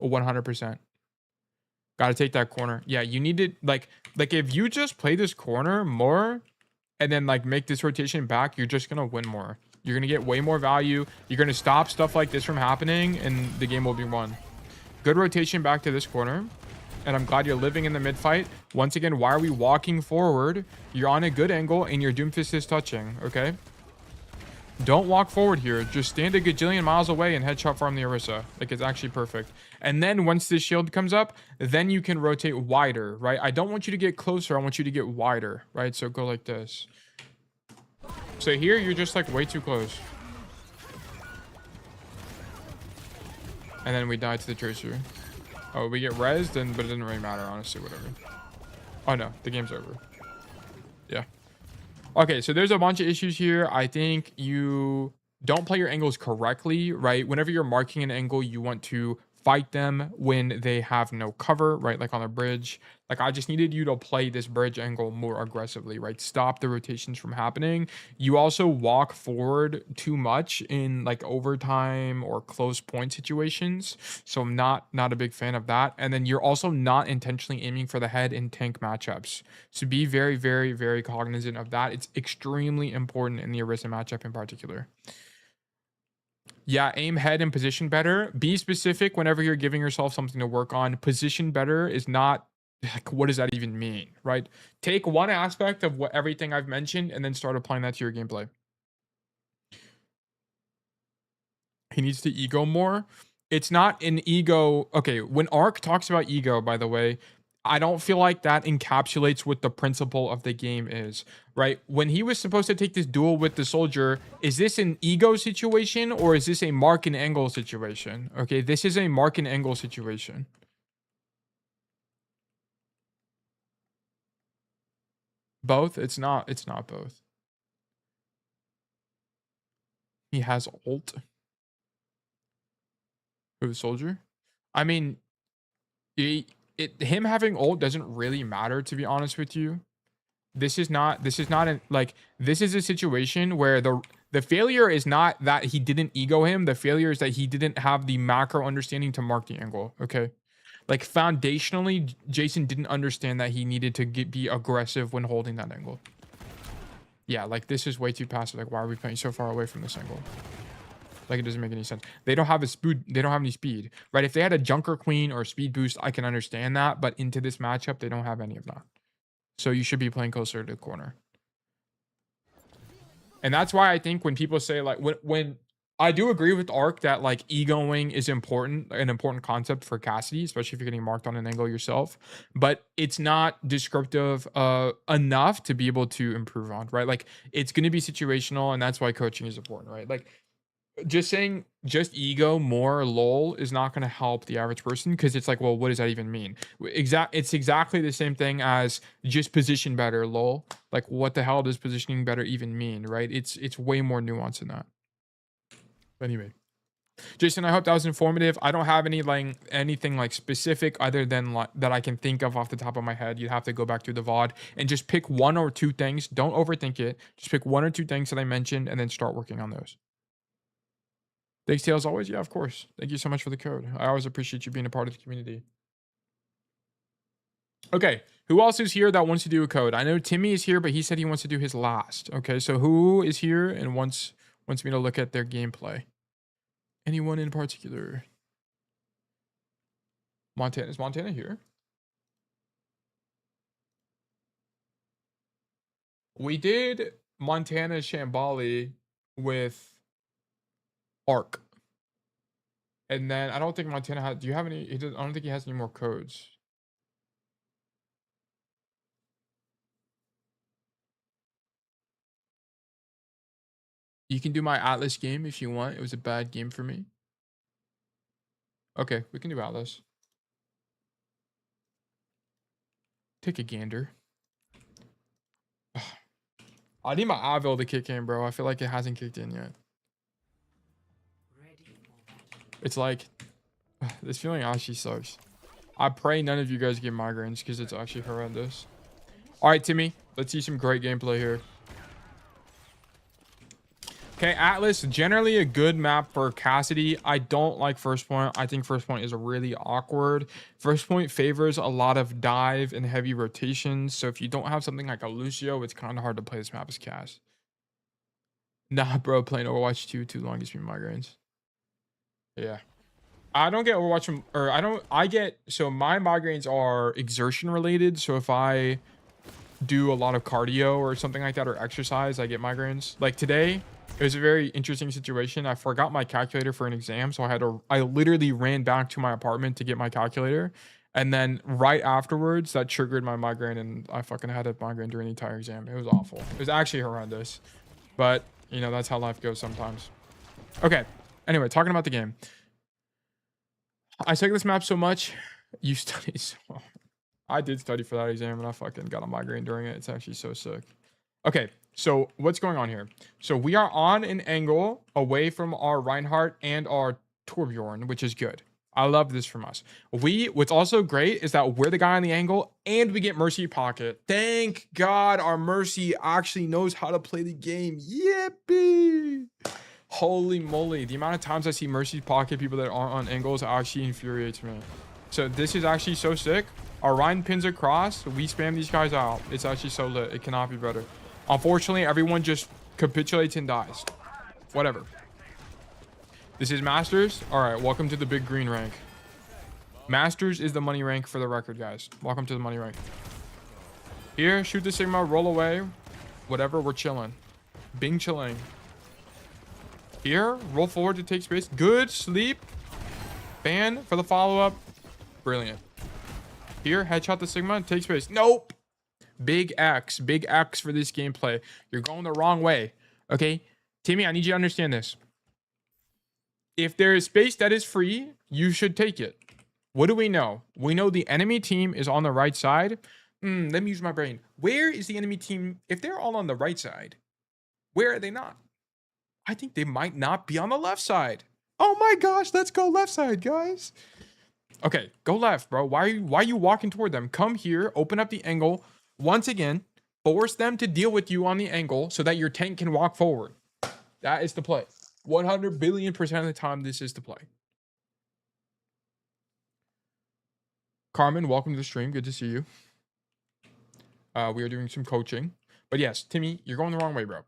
100%. Got to take that corner. Yeah, you need to like if you just play this corner more and then like make this rotation back, you're just gonna win more. You're gonna get way more value. You're gonna stop stuff like this from happening, and the game will be won. Good rotation back to this corner. And I'm glad you're living in the mid fight. Once again, why are we walking forward? You're on a good angle and your Doomfist is touching, okay? Don't walk forward here. Just stand a gajillion miles away and headshot farm the Orisa. Like, it's actually perfect. And then once this shield comes up, then you can rotate wider, right? I don't want you to get closer. I want you to get wider, right? So go like this. So here, you're just like way too close. And then we die to the Tracer. Oh, we get rezzed, but it doesn't really matter, honestly, whatever. Oh, no. The game's over. Yeah. Okay, so there's a bunch of issues here. I think you don't play your angles correctly, right? Whenever you're marking an angle, you want to fight them when they have no cover, right? Like on a bridge. Like, I just needed you to play this bridge angle more aggressively, right? Stop the rotations from happening. You also walk forward too much in like overtime or close point situations. So I'm not a big fan of that. And then you're also not intentionally aiming for the head in tank matchups. So be very, very, very cognizant of that. It's extremely important in the Orisa matchup in particular. Yeah, aim head and position better. Be specific whenever you're giving yourself something to work on. Position better is not, like, what does that even mean, right? Take one aspect of everything I've mentioned and then start applying that to your gameplay. He needs to ego more. It's not an ego. Okay, when Ark talks about ego, by the way, I don't feel like that encapsulates what the principle of the game is, right? When he was supposed to take this duel with the soldier, is this an ego situation or is this a mark and angle situation? Okay, this is a mark and angle situation. Both? It's not both. He has ult. Who, the soldier? I mean, him having ult doesn't really matter, to be honest with you. This is not like, this is a situation where the failure is not that he didn't ego him. The failure is that he didn't have the macro understanding to mark the angle. Okay. Like, foundationally, Jason didn't understand that he needed to be aggressive when holding that angle. Yeah, like, this is way too passive. Like, why are we playing so far away from this angle? Like, it doesn't make any sense. They don't have they don't have any speed, right? If they had a Junker Queen or speed boost, I can understand that. But into this matchup, they don't have any of that. So you should be playing closer to the corner. And that's why I think when people say, like, when I do agree with Ark that, like, egoing is important, an important concept for Cassidy, especially if you're getting marked on an angle yourself, but it's not descriptive enough to be able to improve on, right? Like, it's going to be situational, and that's why coaching is important, right? Like, just saying just ego more lol is not going to help the average person, because it's like, well, what does that even mean? It's exactly the same thing as just position better lol. Like, what the hell does positioning better even mean, right? It's way more nuanced than that. Anyway, Jason, I hope that was informative. I don't have anything like specific other than that I can think of off the top of my head. You have to go back to the VOD and just pick one or two things. Don't overthink it. Just pick one or two things that I mentioned and then start working on those. Thanks, Tails, always. Yeah, of course. Thank you so much for the code. I always appreciate you being a part of the community. Okay, who else is here that wants to do a code? I know Timmy is here, but he said he wants to do his last. Okay, so who is here and wants me to look at their gameplay? Anyone in particular? Montana. Is Montana here? We did Montana Shambali with Ark. And then I don't think Montana has. Do you have any? I don't think he has any more codes. You can do my Aatlis game if you want. It was a bad game for me. Okay, we can do Aatlis. Take a gander. I need my Avil to kick in, bro. I feel like it hasn't kicked in yet. It's like, this feeling actually sucks. I pray none of you guys get migraines because it's actually horrendous. All right, Timmy, let's see some great gameplay here. Okay, Aatlis, generally a good map for Cassidy. I don't like First Point. I think First Point is really awkward. First Point favors a lot of dive and heavy rotations. So if you don't have something like a Lucio, it's kind of hard to play this map as Cass. Nah, bro, playing Overwatch 2 too long gives me migraines. Yeah. I don't get Overwatch, or so my migraines are exertion related. So if I do a lot of cardio or something like that, or exercise, I get migraines. Like today, it was a very interesting situation. I forgot my calculator for an exam, so I literally ran back to my apartment to get my calculator, and then right afterwards that triggered my migraine, and I fucking had a migraine during the entire exam. It was awful. It was actually horrendous, but you know, that's how life goes sometimes. Okay, anyway, talking about the game. I suck at this map so much. You study so well. I did study for that exam, and I fucking got a migraine during it. It's actually so sick. Okay, so what's going on here? So we are on an angle away from our Reinhardt and our Torbjorn, which is good. I love this from us. What's also great is that we're the guy on the angle, and we get Mercy Pocket. Thank God our Mercy actually knows how to play the game. Yippee! Holy moly, the amount of times I see Mercy Pocket people that aren't on angles actually infuriates me. So this is actually so sick. Our Ryan pins across. We spam these guys out. It's actually so lit. It cannot be better. Unfortunately, everyone just capitulates and dies. Whatever. This is Masters. All right, welcome to the big green rank. Masters is the money rank for the record, guys. Welcome to the money rank. Here, shoot the Sigma, roll away. Whatever, we're chilling. Bing chilling. Here, roll forward to take space. Good sleep. Ban for the follow-up. Brilliant. Here, headshot the Sigma, take space. Nope. Big X for this gameplay. You're going the wrong way. Okay, Timmy, I need you to understand this. If there is space that is free, you should take it. What do we know? We know the enemy team is on the right side. Let me use my brain. Where is the enemy team? If they're all on the right side, where are they not? I think they might not be on the left side. Oh my gosh, let's go left side, guys. Okay, go left, bro. Why are you walking toward them? Come here, open up the angle. Once again, force them to deal with you on the angle so that your tank can walk forward. That is the play. 100 billion% of the time, this is the play. Carmen, welcome to the stream. Good to see you. We are doing some coaching. But yes, Timmy, you're going the wrong way, bro.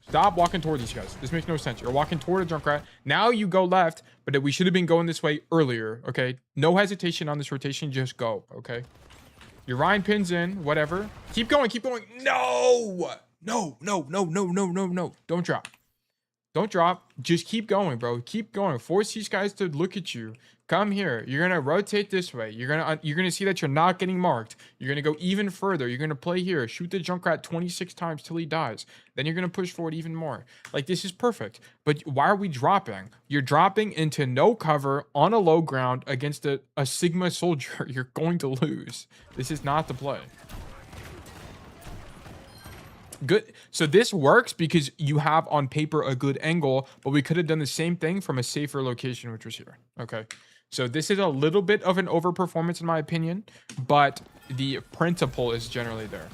Stop walking toward these guys. This makes no sense. You're walking toward a Junkrat. Now you go left, but we should have been going this way earlier, okay? No hesitation on this rotation. Just go, okay? Your Ryan pins in, whatever. Keep going, keep going. No! No. Don't drop. Don't drop. Just keep going, bro. Keep going. Force these guys to look at you. Come here. You're gonna rotate this way. You're gonna see that you're not getting marked. You're gonna go even further. You're gonna play here. Shoot the Junkrat 26 times till he dies. Then you're gonna push forward even more. Like, this is perfect. But why are we dropping? You're dropping into no cover on a low ground against a Sigma soldier. You're going to lose. This is not the play. Good. So this works because you have on paper a good angle, but we could have done the same thing from a safer location, which was here. Okay. So this is a little bit of an overperformance in my opinion, but the principle is generally there.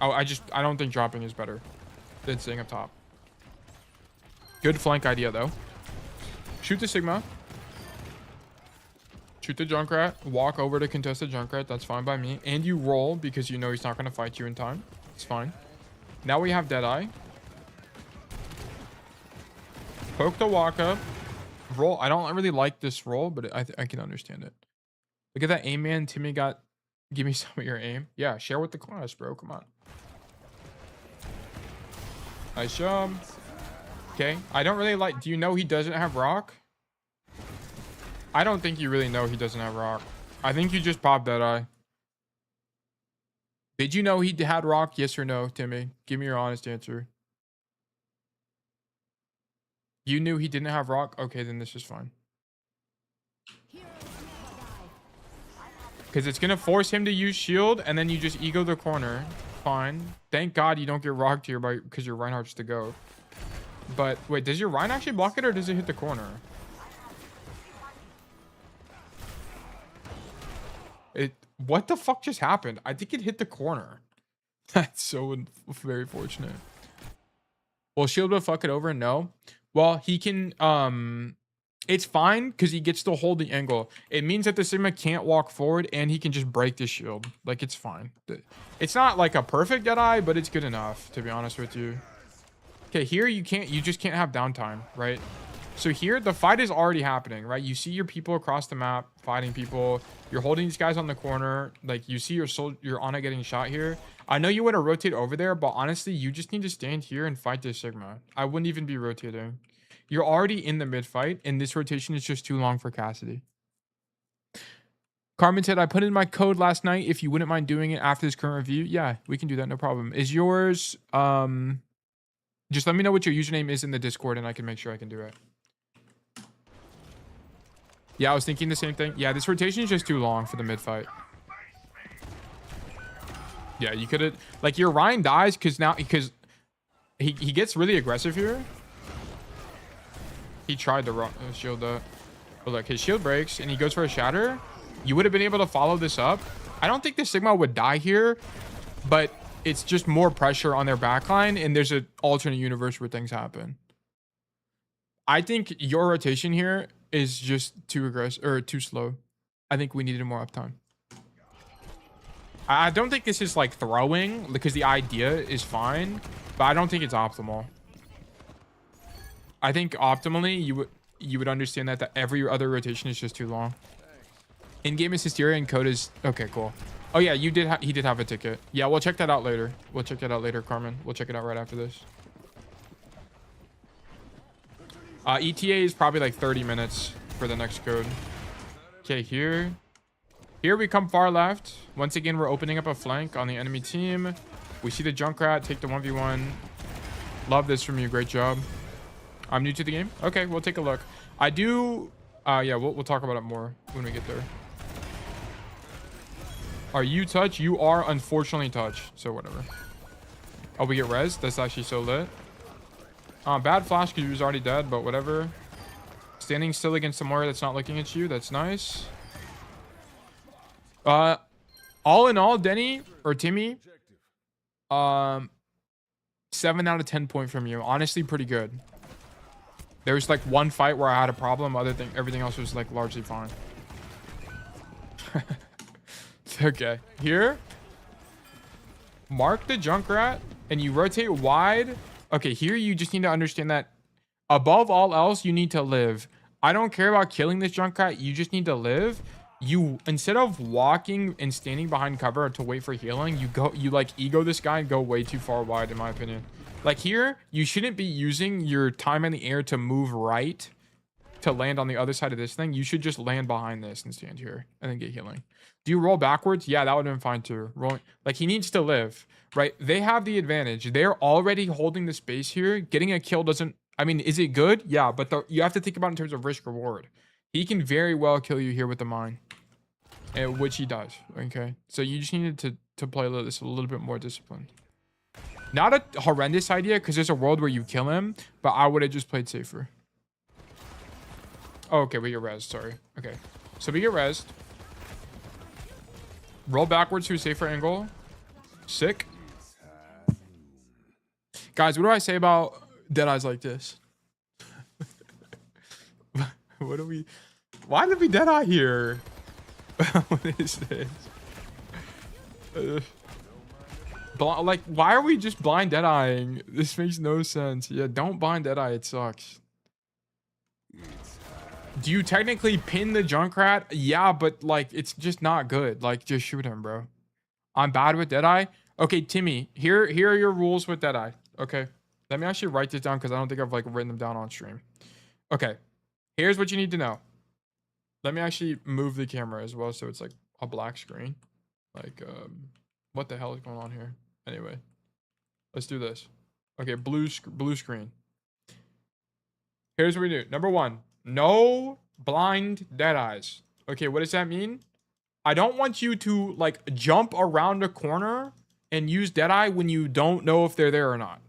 Oh, I don't think dropping is better than staying up top. Good flank idea though. Shoot the Sigma. Shoot the Junkrat. Walk over to contest the Junkrat. That's fine by me. And you roll because you know he's not going to fight you in time. It's fine. Now we have Deadeye. Poke the walk up. Roll. I don't really like this roll, but I can understand it. Look at that aim, man. Timmy got... Give me some of your aim. Yeah, share with the class, bro. Come on. Nice job. Okay. I don't really like... Do you know he doesn't have rock? I don't think you really know he doesn't have rock. I think you just popped Deadeye. Did you know he had rock? Yes or no, Timmy? Give me your honest answer. You knew he didn't have rock? Okay, then this is fine. Because it's going to force him to use shield, and then you just ego the corner. Fine. Thank God you don't get rocked here because your Reinhardt's to go. But, wait, does your Rein actually block it, or does it hit the corner? What the fuck just happened? I think it hit the corner. That's so very fortunate. Will shield will fuck it over? No. Well, he can it's fine because he gets to hold the angle. It means that the Sigma can't walk forward and he can just break the shield. Like, it's fine. It's not like a perfect Deadeye, but it's good enough, to be honest with you. Okay, here you just can't have downtime, right? So here, the fight is already happening, right? You see your people across the map fighting people. You're holding these guys on the corner. Like, you see your Ana getting shot here. I know you want to rotate over there, but honestly, you just need to stand here and fight this Sigma. I wouldn't even be rotating. You're already in the mid fight, and this rotation is just too long for Cassidy. Carmen said, I put in my code last night. If you wouldn't mind doing it after this current review, yeah, we can do that. No problem. Is yours, just let me know what your username is in the Discord, and I can make sure I can do it. Yeah, I was thinking the same thing. Yeah, this rotation is just too long for the mid fight. Yeah, you could have, like, your Ryan dies because he gets really aggressive here. He tried to shield that. But look, his shield breaks and he goes for a shatter. You would have been able to follow this up. I don't think the Sigma would die here, but it's just more pressure on their backline, and there's an alternate universe where things happen. I think your rotation here is just too aggressive or too slow. I think we needed more uptime. I don't think this is like throwing because the idea is fine, but I don't think it's optimal. I think optimally you would understand that every other rotation is just too long. In game is Hysteria and code is okay. Cool. Oh yeah, he did have a ticket. Yeah, we'll check that out later. We'll check that out later, Carmen. We'll check it out right after this. ETA is probably like 30 minutes for the next code. Okay, here we come far left. Once again, we're opening up a flank on the enemy team. We see the Junkrat take the 1v1. Love this from you. Great job. I'm new to the game. Okay, we'll take a look. I do. Yeah, we'll talk about it more when we get there. Are you touch? You are unfortunately touch. So whatever. Oh, we get res. That's actually so lit. Bad flash because he was already dead, but whatever. Standing still against the Moira that's not looking at you. That's nice. All in all, Denny or Timmy, 7 out of 10 point from you. Honestly, pretty good. There was like one fight where I had a problem. Everything else was like largely fine. Okay, here. Mark the Junkrat and you rotate wide. Okay, here you just need to understand that above all else, you need to live. I don't care about killing this Junkrat. You just need to live. You, instead of walking and standing behind cover to wait for healing, you like ego this guy and go way too far wide, in my opinion. Like here, you shouldn't be using your time in the air to move right to land on the other side of this thing. You should just land behind this and stand here and then get healing. Do you roll backwards? Yeah, that would have been fine too. Rolling, like he needs to live, right? They have the advantage. They're already holding the space here. Getting a kill doesn't, I mean, is it good? Yeah, but you have to think about it in terms of risk reward. He can very well kill you here with the mine, which he does. Okay, so you just needed to play this a little bit more disciplined. Not a horrendous idea because there's a world where you kill him, but I would have just played safer. Oh, okay, we get rezzed. Sorry. Okay, so we get rezzed. Roll backwards to a safer angle. Sick. Guys, what do I say about Deadeyes like this? What do we... Why did we Deadeye here? What is this? Like, why are we just blind Deadeyeing? This makes no sense. Yeah, don't blind Deadeye. It sucks. Do you technically pin the Junkrat? Yeah, but like, it's just not good. Like, just shoot him, bro. I'm bad with Deadeye. Okay, Timmy, here are your rules with Deadeye. Okay, let me actually write this down because I don't think I've like written them down on stream. Okay, here's what you need to know. Let me actually move the camera as well so it's like a black screen. Like, what the hell is going on here? Anyway, let's do this. Okay, blue screen. Here's what we do. Number 1, no blind Deadeyes. Okay, what does that mean? I don't want you to like jump around a corner and use Deadeye when you don't know if they're there or not.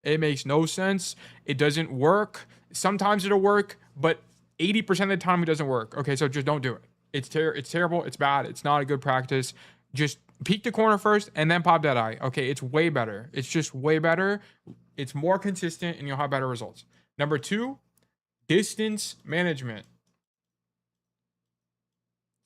It makes no sense. It doesn't work. Sometimes it'll work, but 80% of the time it doesn't work. Okay, so just don't do it. It's terrible. It's bad. It's not a good practice. Just peek the corner first and then pop Deadeye. Okay, it's way better. It's just way better. It's more consistent and you'll have better results. Number 2, distance management.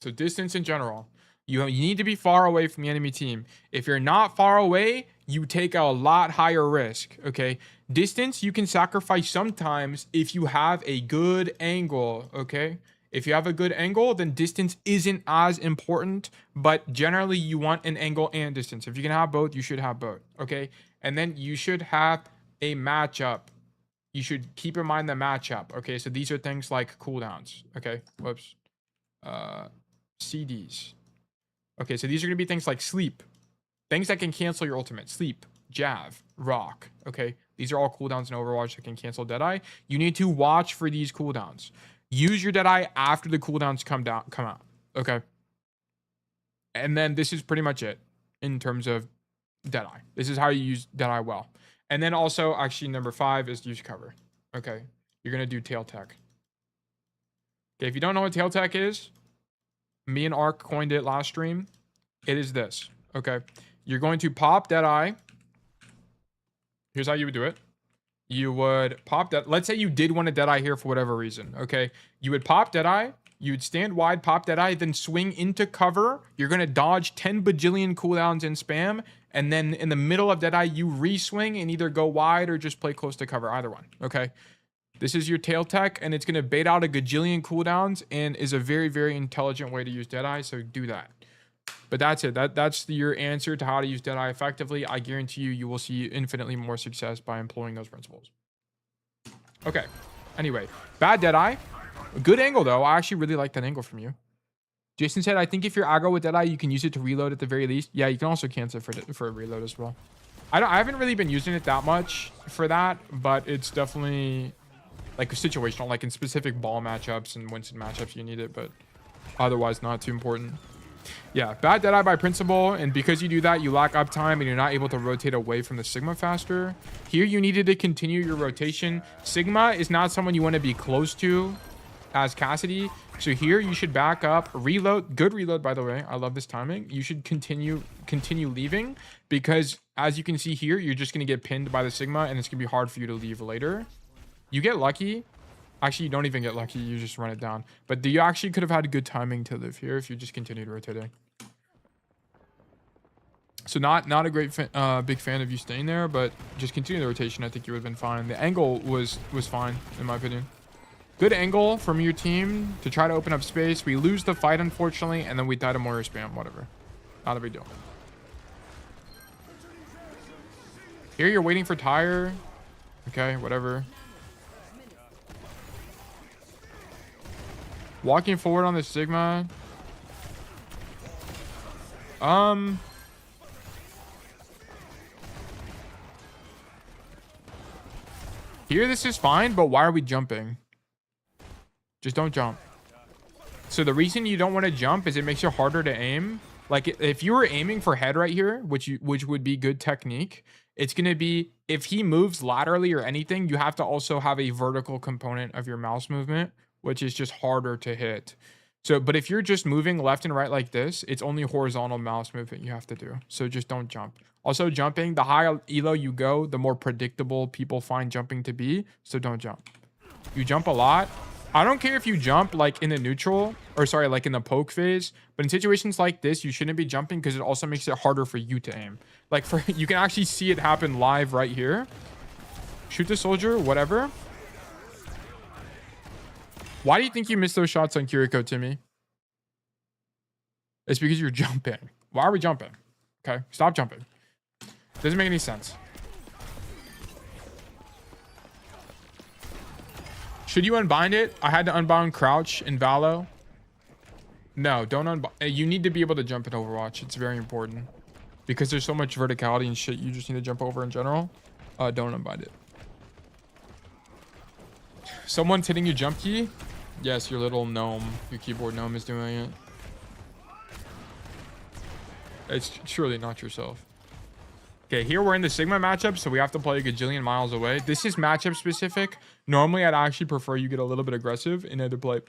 So distance in general. You need to be far away from the enemy team. If you're not far away, you take a lot higher risk, okay? Distance, you can sacrifice sometimes if you have a good angle, okay? If you have a good angle, then distance isn't as important, but generally you want an angle and distance. If you can have both, you should have both, okay? And then you should have a matchup. You should keep in mind the matchup, okay? So these are things like cooldowns, okay? Whoops. CDs. Okay, so these are going to be things like sleep. Things that can cancel your ultimate. Sleep, Jav, Rock, okay? These are all cooldowns in Overwatch that can cancel Deadeye. You need to watch for these cooldowns. Use your Deadeye after the cooldowns come out, okay? And then this is pretty much it in terms of Deadeye. This is how you use Deadeye well. And then also, actually, number 5 is use cover, okay? You're going to do tail tech. Okay, if you don't know what tail tech is, me and Ark coined it last stream. It is this, okay? You're going to pop Deadeye. Here's how you would do it. You would pop that. Let's say you did want a Deadeye here for whatever reason, okay? You would pop Deadeye. You would stand wide, pop Deadeye, then swing into cover. You're going to dodge 10 bajillion cooldowns and spam. And then in the middle of Deadeye, you re-swing and either go wide or just play close to cover. Either one, okay? This is your tail tech, and it's going to bait out a gajillion cooldowns and is a very, very intelligent way to use Deadeye, so do that. But that's it. That's your answer to how to use Deadeye effectively. I guarantee you will see infinitely more success by employing those principles. Okay. Anyway, bad Deadeye. Good angle, though. I actually really like that angle from you. Jason said, I think if you're aggro with Deadeye, you can use it to reload at the very least. Yeah, you can also cancel it for a reload as well. I haven't really been using it that much for that, but it's definitely like situational, like in specific ball matchups and Winston matchups you need it, but otherwise not too important. Yeah, bad Deadeye by principle, and because you do that, you lack uptime and you're not able to rotate away from the Sigma faster. Here, you needed to continue your rotation. Sigma is not someone you want to be close to as Cassidy, so here you should back up, reload. Good reload, by the way. I love this timing. You should continue leaving, because as you can see here, you're just going to get pinned by the Sigma, and it's going to be hard for you to leave later. You get lucky. Actually, you don't even get lucky. You just run it down. But you actually could have had good timing to live here if you just continued rotating. So not a great big fan of you staying there, but just continue the rotation. I think you would have been fine. The angle was fine, in my opinion. Good angle from your team to try to open up space. We lose the fight, unfortunately, and then we die to Moira spam. Whatever. Not a big deal. Here, you're waiting for tire. Okay, whatever. Walking forward on the Sigma. Here, this is fine, but why are we jumping? Just don't jump. So the reason you don't want to jump is it makes it harder to aim. Like if you were aiming for head right here, which would be good technique, it's going to be if he moves laterally or anything, you have to also have a vertical component of your mouse movement, which is just harder to hit. So, but if you're just moving left and right like this, it's only horizontal mouse movement you have to do. So just don't jump. Also jumping, the higher elo you go, the more predictable people find jumping to be. So don't jump. You jump a lot. I don't care if you jump like in the neutral, or sorry, like in the poke phase, but in situations like this, you shouldn't be jumping because it also makes it harder for you to aim. Like you can actually see it happen live right here. Shoot the soldier, whatever. Why do you think you missed those shots on Kiriko, Timmy? It's because you're jumping. Why are we jumping? Okay, stop jumping. Doesn't make any sense. Should you unbind it? I had to unbind Crouch in Valo. No, don't unbind. You need to be able to jump in Overwatch. It's very important. Because there's so much verticality and shit you just need to jump over in general. Don't unbind it. Someone's hitting your jump key? Yes, your little gnome. Your keyboard gnome is doing it. It's surely not yourself. Okay, here we're in the Sigma matchup, so we have to play a gajillion miles away. This is matchup specific. Normally, I'd actually prefer you get a little bit aggressive and either play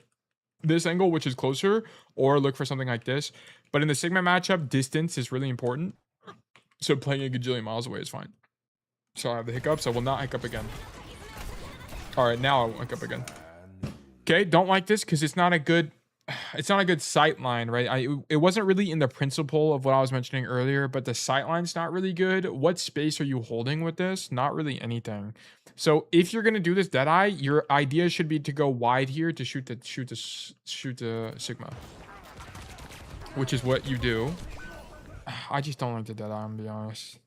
this angle, which is closer, or look for something like this. But in the Sigma matchup, distance is really important. So playing a gajillion miles away is fine. So I have the hiccups. I will not hiccup again. All right, now I won't hiccup again. Okay, don't like this because it's not a good sight line, right? It wasn't really in the principle of what I was mentioning earlier, but the sight line's not really good. What space are you holding with this? Not really anything. So if you're gonna do this Deadeye, your idea should be to go wide here to shoot the Sigma, which is what you do. I just don't like the Deadeye, I'm gonna be honest.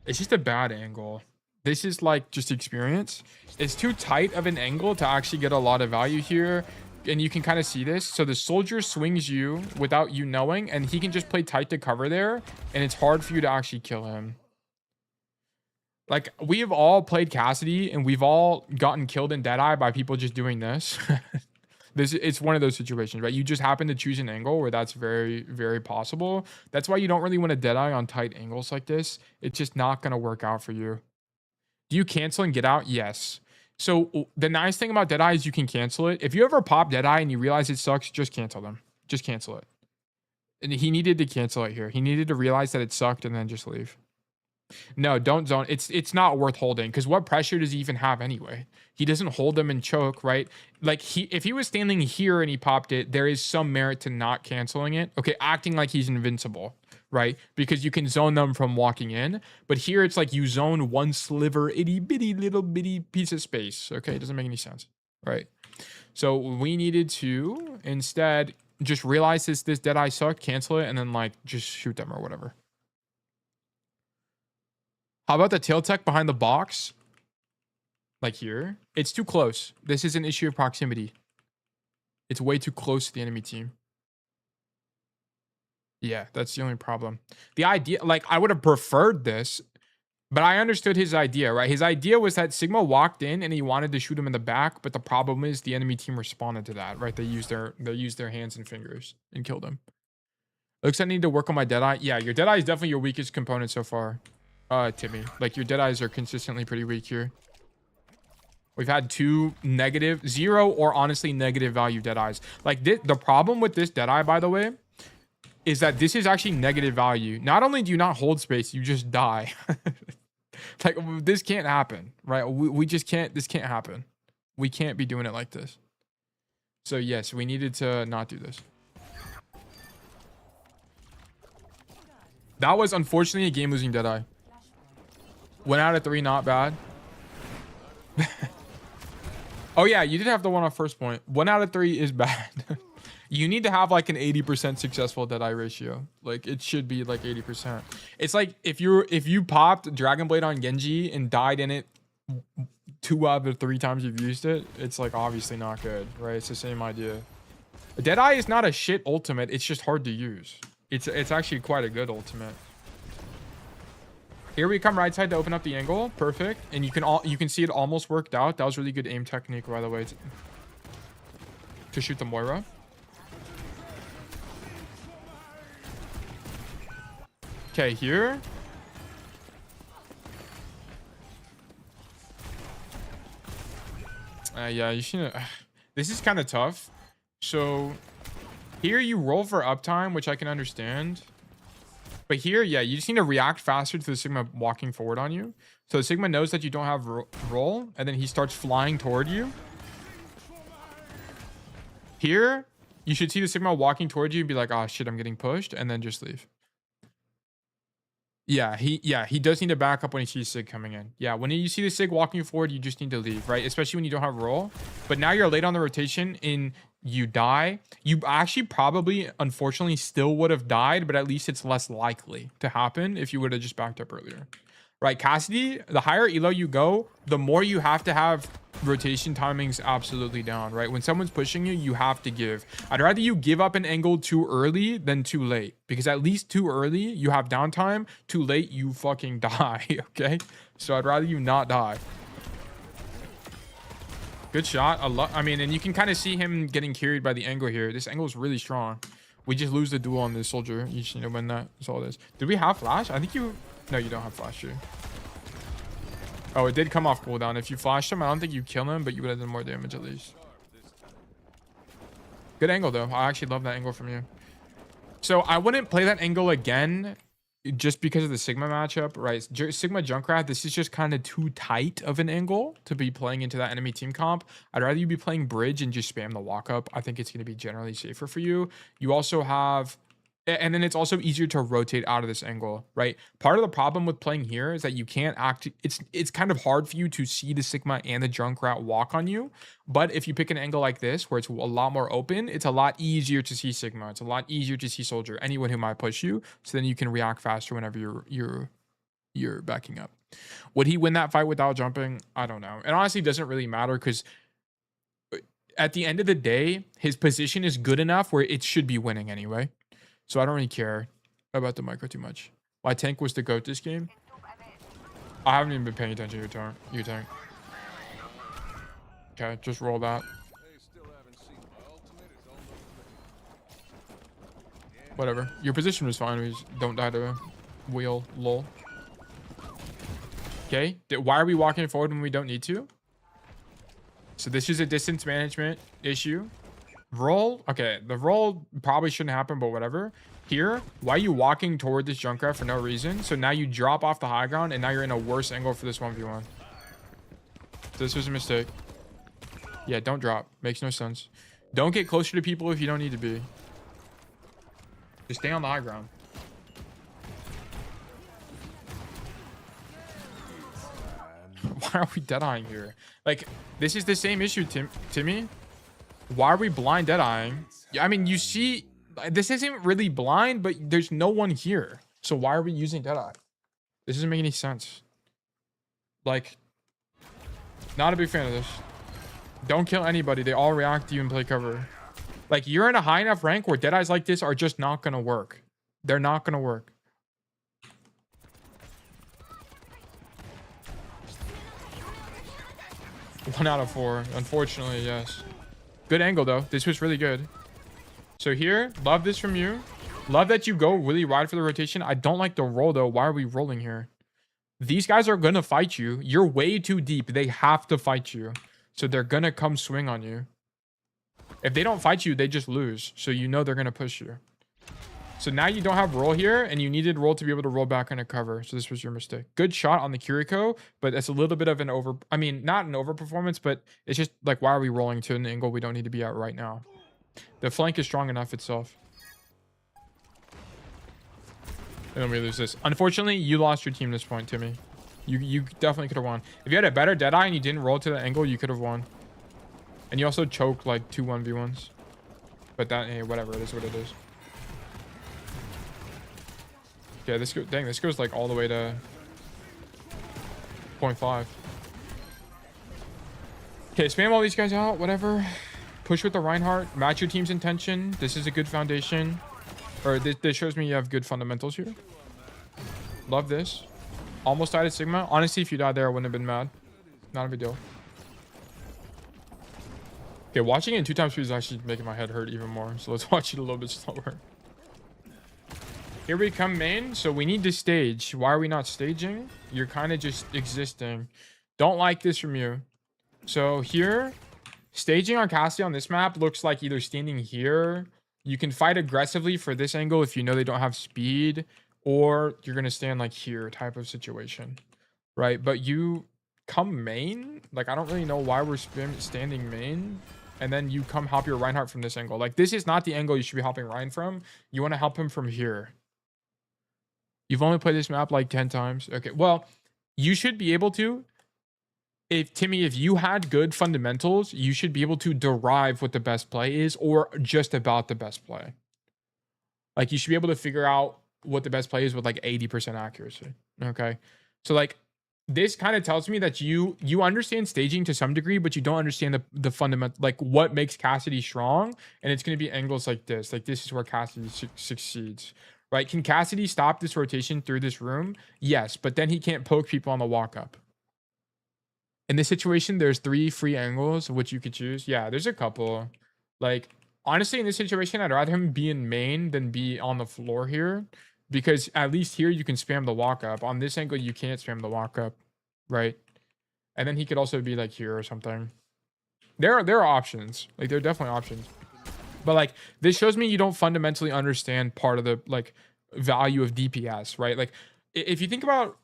It's just a bad angle. This is like just experience. It's too tight of an angle to actually get a lot of value here. And you can kind of see this. So the soldier swings you without you knowing, and he can just play tight to cover there. And it's hard for you to actually kill him. Like, we have all played Cassidy, and we've all gotten killed in Deadeye by people just doing this. It's one of those situations, right? You just happen to choose an angle where that's very, very possible. That's why you don't really want to Deadeye on tight angles like this. It's just not going to work out for you. Do you cancel and get out? Yes. So the nice thing about Deadeye is you can cancel it. If you ever pop Deadeye and you realize it sucks, just cancel them. Just cancel it. And he needed to cancel it here. He needed to realize that it sucked and then just leave. No, don't zone. It's not worth holding because what pressure does he even have anyway? He doesn't hold them and choke, right? Like if he was standing here and he popped it, there is some merit to not canceling it. Okay, acting like he's invincible, right? Because you can zone them from walking in. But here it's like you zone one sliver, itty bitty little bitty piece of space. Okay, it doesn't make any sense, right? So we needed to instead just realize this Deadeye sucked, cancel it, and then like just shoot them or whatever. How about the tail tech behind the box? Like here? It's too close. This is an issue of proximity. It's way too close to the enemy team. Yeah, that's the only problem. The idea, like, I would have preferred this, but I understood his idea, right? His idea was that Sigma walked in and he wanted to shoot him in the back, but the problem is the enemy team responded to that, right? They used their hands and fingers and killed him. Looks like I need to work on my Deadeye. Yeah, your Deadeye is definitely your weakest component so far. Timmy, like your Deadeyes are consistently pretty weak here. We've had 2 negative, 0 or honestly negative value Deadeyes. Like the problem with this Deadeye, by the way, is that this is actually negative value. Not only do you not hold space, you just die. Like this can't happen, right? We just can't. This can't happen. We can't be doing it like this. So yes, we needed to not do this. That was unfortunately a game-losing Deadeye. 1 out of 3, not bad. Oh yeah, you did have the one on first point. 1 out of 3 is bad. You need to have like an 80% successful Deadeye ratio. Like it should be like 80%. It's like if you popped Dragon Blade on Genji and died in it 2 out of 3 times you've used it, it's like obviously not good, right? It's the same idea. Deadeye is not a shit ultimate. It's just hard to use. It's actually quite a good ultimate. Here we come right side to open up the angle. Perfect. And you can see it almost worked out. That was really good aim technique, by the way, to shoot the Moira. Okay, here. Yeah, you should. This is kind of tough. So here you roll for uptime, which I can understand. But here, yeah, you just need to react faster to the Sigma walking forward on you. So the Sigma knows that you don't have roll, and then he starts flying toward you. Here, you should see the Sigma walking towards you and be like, oh shit, I'm getting pushed, and then just leave. Yeah, he does need to back up when he sees Sig coming in. Yeah, when you see the Sig walking forward, you just need to leave, right? Especially when you don't have roll. But now you're late on the rotation and you die. You actually probably, unfortunately, still would have died, but at least it's less likely to happen if you would have just backed up earlier. Right, Cassidy, the higher elo you go, the more you have to have rotation timings absolutely down, right? When someone's pushing you, you have to give. I'd rather you give up an angle too early than too late, because at least too early, you have downtime. Too late, you fucking die, okay? So I'd rather you not die. Good shot. I mean, and you can kind of see him getting carried by the angle here. This angle is really strong. We just lose the duel on this soldier. You just need to win that. That's all it is. Did we have flash? I think you... No, you don't have flash here. Oh, it did come off cooldown. If you flashed him, I don't think you kill him, but you would have done more damage at least. Good angle, though. I actually love that angle from you. So I wouldn't play that angle again just because of the Sigma matchup, right? Sigma Junkrat, this is just kind of too tight of an angle to be playing into that enemy team comp. I'd rather you be playing bridge and just spam the walk up. I think it's going to be generally safer for you. You also have, and then it's also easier to rotate out of this angle, right? Part of the problem with playing here is that you can't it's kind of hard for you to see the Sigma and the Junkrat walk on you. But if you pick an angle like this, where it's a lot more open, it's a lot easier to see Sigma. It's a lot easier to see Soldier, anyone who might push you. So then you can react faster whenever you're backing up. Would he win that fight without jumping? I don't know. And honestly, it doesn't really matter because at the end of the day, his position is good enough where it should be winning anyway. So I don't really care about the micro too much. My tank was the GOAT this game. I haven't even been paying attention to your tank. Okay, just roll that. Whatever. Your position was fine. We just don't die to wheel. Lol. Okay. Why are we walking forward when we don't need to? So this is a distance management issue. Roll. Okay, the roll probably shouldn't happen, but whatever. Here, why are you walking toward this Junkrat for no reason? So now you drop off the high ground, and now you're in a worse angle for this 1v1. This was a mistake. Yeah, don't drop. Makes no sense. Don't get closer to people if you don't need to be. Just stay on the high ground. Why are we dead-eyeing here? Like, this is the same issue, Timmy. Why are we blind dead-eyeing? I mean, you see, this isn't really blind, but there's no one here. So why are we using dead-eye? This doesn't make any sense. Like, not a big fan of this. Don't kill anybody. They all react to you and play cover. Like, you're in a high enough rank where dead-eyes like this are just not going to work. They're not going to work. One out of 4. Unfortunately, yes. Good angle, though. This was really good. So here, love this from you. Love that you go really wide for the rotation. I don't like the roll, though. Why are we rolling here? These guys are going to fight you. You're way too deep. They have to fight you. So they're going to come swing on you. If they don't fight you, they just lose. So you know they're going to push you. So now you don't have roll here, and you needed roll to be able to roll back into cover. So this was your mistake. Good shot on the Kiriko, but it's a little bit of an over... I mean, not an overperformance, but it's just like, why are we rolling to an angle we don't need to be at right now? The flank is strong enough itself. And then we lose this. Unfortunately, you lost your team this point, Timmy. You definitely could have won. If you had a better Deadeye and you didn't roll to the angle, you could have won. And you also choked like 2 1v1s. But that, hey, whatever. It is what it is. Okay, this goes like all the way to 0.5. Okay, spam all these guys out, whatever. Push with the Reinhardt. Match your team's intention. This is a good foundation. Or this shows me you have good fundamentals here. Love this. Almost died at Sigma. Honestly, if you died there, I wouldn't have been mad. Not a big deal. Okay, watching it in 2 times speed is actually making my head hurt even more. So let's watch it a little bit slower. Here we come main. So we need to stage. Why are we not staging? You're kind of just existing. Don't like this from you. So here, staging on Cassidy on this map looks like either standing here. You can fight aggressively for this angle if you know they don't have speed. Or you're going to stand like here type of situation. Right? But you come main. Like, I don't really know why we're standing main. And then you come hop your Reinhardt from this angle. Like, this is not the angle you should be hopping Rein from. You want to help him from here. You've only played this map like 10 times. Okay, well, you should be able to. Timmy, if you had good fundamentals, you should be able to derive what the best play is or just about the best play. Like, you should be able to figure out what the best play is with like 80% accuracy. Okay, so like this kind of tells me that you understand staging to some degree, but you don't understand the fundamental, like what makes Cassidy strong. And it's going to be angles like this. Like, this is where Cassidy succeeds. Right? Can Cassidy stop this rotation through this room? Yes, but then he can't poke people on the walk up. In this situation, there's 3 free angles which you could choose. Yeah, there's a couple. Like, honestly, in this situation, I'd rather him be in main than be on the floor here. Because at least here you can spam the walk up. On this angle, you can't spam the walk up. Right? And then he could also be like here or something. There are options. Like, there are definitely options. But like, this shows me you don't fundamentally understand part of the, like, value of DPS, right? Like if you think about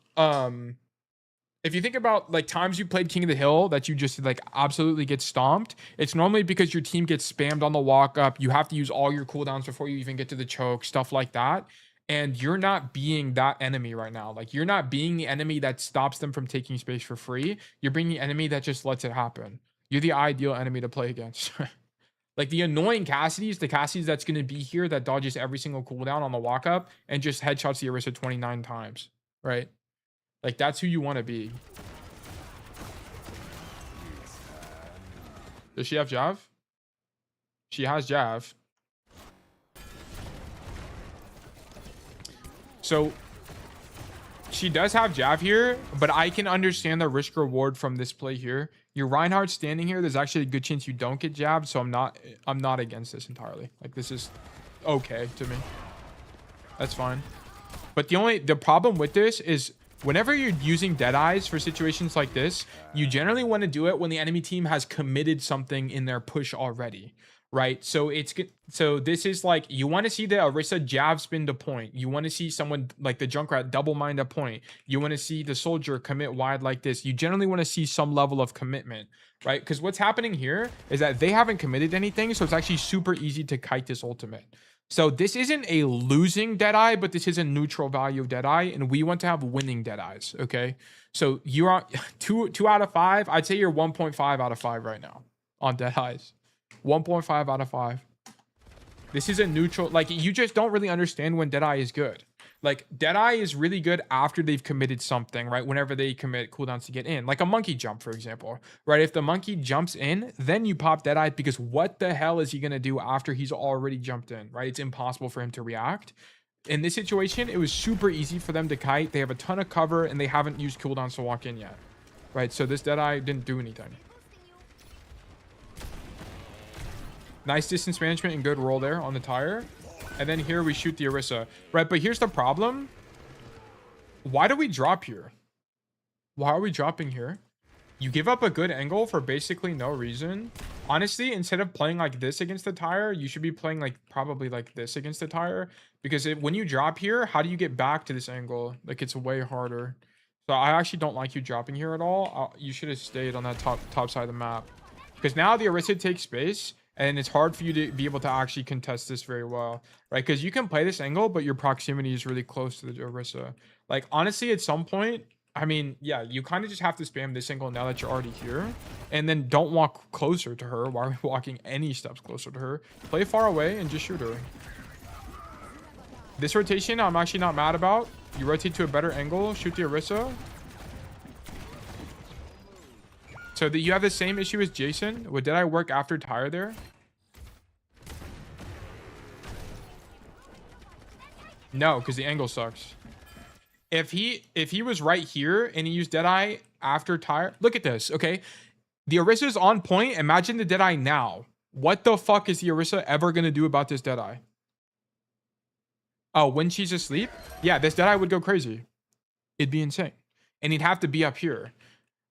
like times you played King of the Hill that you just like absolutely get stomped, it's normally because your team gets spammed on the walk up. You have to use all your cooldowns before you even get to the choke, stuff like that. And you're not being that enemy right now. Like you're not being the enemy that stops them from taking space for free. You're being the enemy that just lets it happen. You're the ideal enemy to play against. Like the annoying Cassidy's, the Cassidy's that's going to be here that dodges every single cooldown on the walk up and just headshots the Orisa 29 times, right? Like that's who you want to be. Does she have Jav? She has Jav. So she does have Jav here, but I can understand the risk reward from this play here. Your Reinhardt standing here, there's actually a good chance you don't get jabbed, so I'm not against this entirely. Like this is okay to me. That's fine. But the problem with this is whenever you're using Deadeyes for situations like this, you generally want to do it when the enemy team has committed something in their push already, right? So this is like, you want to see the Orisa jab spin to point. You want to see someone like the Junkrat double mind a point. You want to see the soldier commit wide like this. You generally want to see some level of commitment, right? Because what's happening here is that they haven't committed anything, so it's actually super easy to kite this ultimate. So this isn't a losing Deadeye, but this is a neutral value of Deadeye, and we want to have winning Deadeyes, okay? So you're on 2 out of 5. I'd say you're 1.5 out of 5 right now on Deadeyes. 1.5 out of 5. This is a neutral, like you just don't really understand when Deadeye is good. Like Deadeye is really good after they've committed something, right? Whenever they commit cooldowns to get in, like a monkey jump, for example, right? If the monkey jumps in, then you pop Deadeye because what the hell is he going to do after he's already jumped in, right? It's impossible for him to react. In this situation, it was super easy for them to kite. They have a ton of cover and they haven't used cooldowns to walk in yet, right? So this Deadeye didn't do anything. Nice distance management and good roll there on the tire. And then here we shoot the Orisa. Right, but here's the problem. Why do we drop here? Why are we dropping here? You give up a good angle for basically no reason. Honestly, instead of playing like this against the tire, you should be playing like probably like this against the tire. Because when you drop here, how do you get back to this angle? Like it's way harder. So I actually don't like you dropping here at all. You should have stayed on that top side of the map. Because now the Orisa takes space. And it's hard for you to be able to actually contest this very well, right? Because you can play this angle, but your proximity is really close to the Orisa. Like, honestly, at some point, I mean, yeah, you kind of just have to spam this angle now that you're already here. And then don't walk closer to her. Why are we walking any steps closer to her? Play far away and just shoot her. This rotation, I'm actually not mad about. You rotate to a better angle, shoot the Orisa. So that you have the same issue as Jason. Did I work after tire there? No, because the angle sucks. If he was right here and he used Deadeye after tire, look at this, okay? The Orisa's on point. Imagine the Deadeye now. What the fuck is the Orisa ever gonna do about this Deadeye? Oh, when she's asleep? Yeah, this Deadeye would go crazy. It'd be insane. And he'd have to be up here.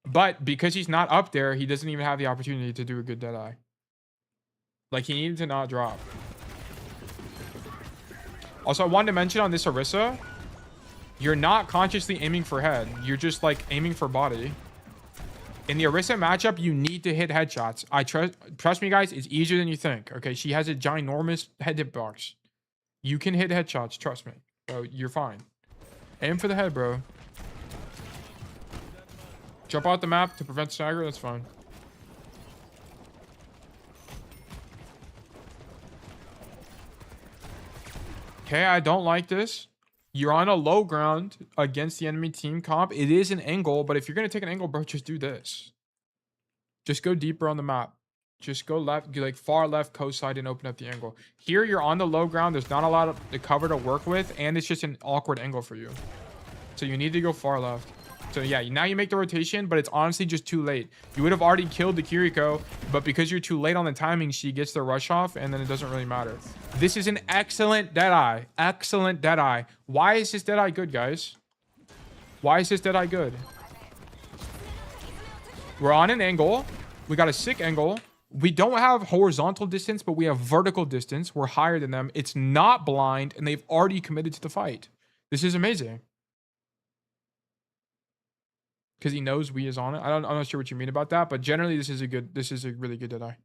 But because he's not up there, he doesn't even have the opportunity to do a good Deadeye. Like, he needed to not drop. Also, I wanted to mention on this Orisa, you're not consciously aiming for head. You're just, like, aiming for body. In the Orisa matchup, you need to hit headshots. Trust me, guys, it's easier than you think. Okay, she has a ginormous head hitbox. You can hit headshots, trust me. Bro, you're fine. Aim for the head, bro. Jump out the map to prevent stagger, that's fine. Okay, I don't like this. You're on a low ground against the enemy team comp. It is an angle, but if you're going to take an angle, bro, just do this. Just go deeper on the map. Just go left, like far left coast side and open up the angle. Here, you're on the low ground. There's not a lot of the cover to work with, and it's just an awkward angle for you. So you need to go far left. So yeah, now you make the rotation, but it's honestly just too late. You would have already killed the Kiriko, but because you're too late on the timing, she gets the rush off, and then it doesn't really matter. This is an excellent Deadeye. Excellent Deadeye. Why is this Deadeye good, guys? Why is this Deadeye good? We're on an angle. We got a sick angle. We don't have horizontal distance, but we have vertical distance. We're higher than them. It's not blind, and they've already committed to the fight. This is amazing. Because he knows we is on it. I'm not sure what you mean about that, but generally this is a really good Deadeye.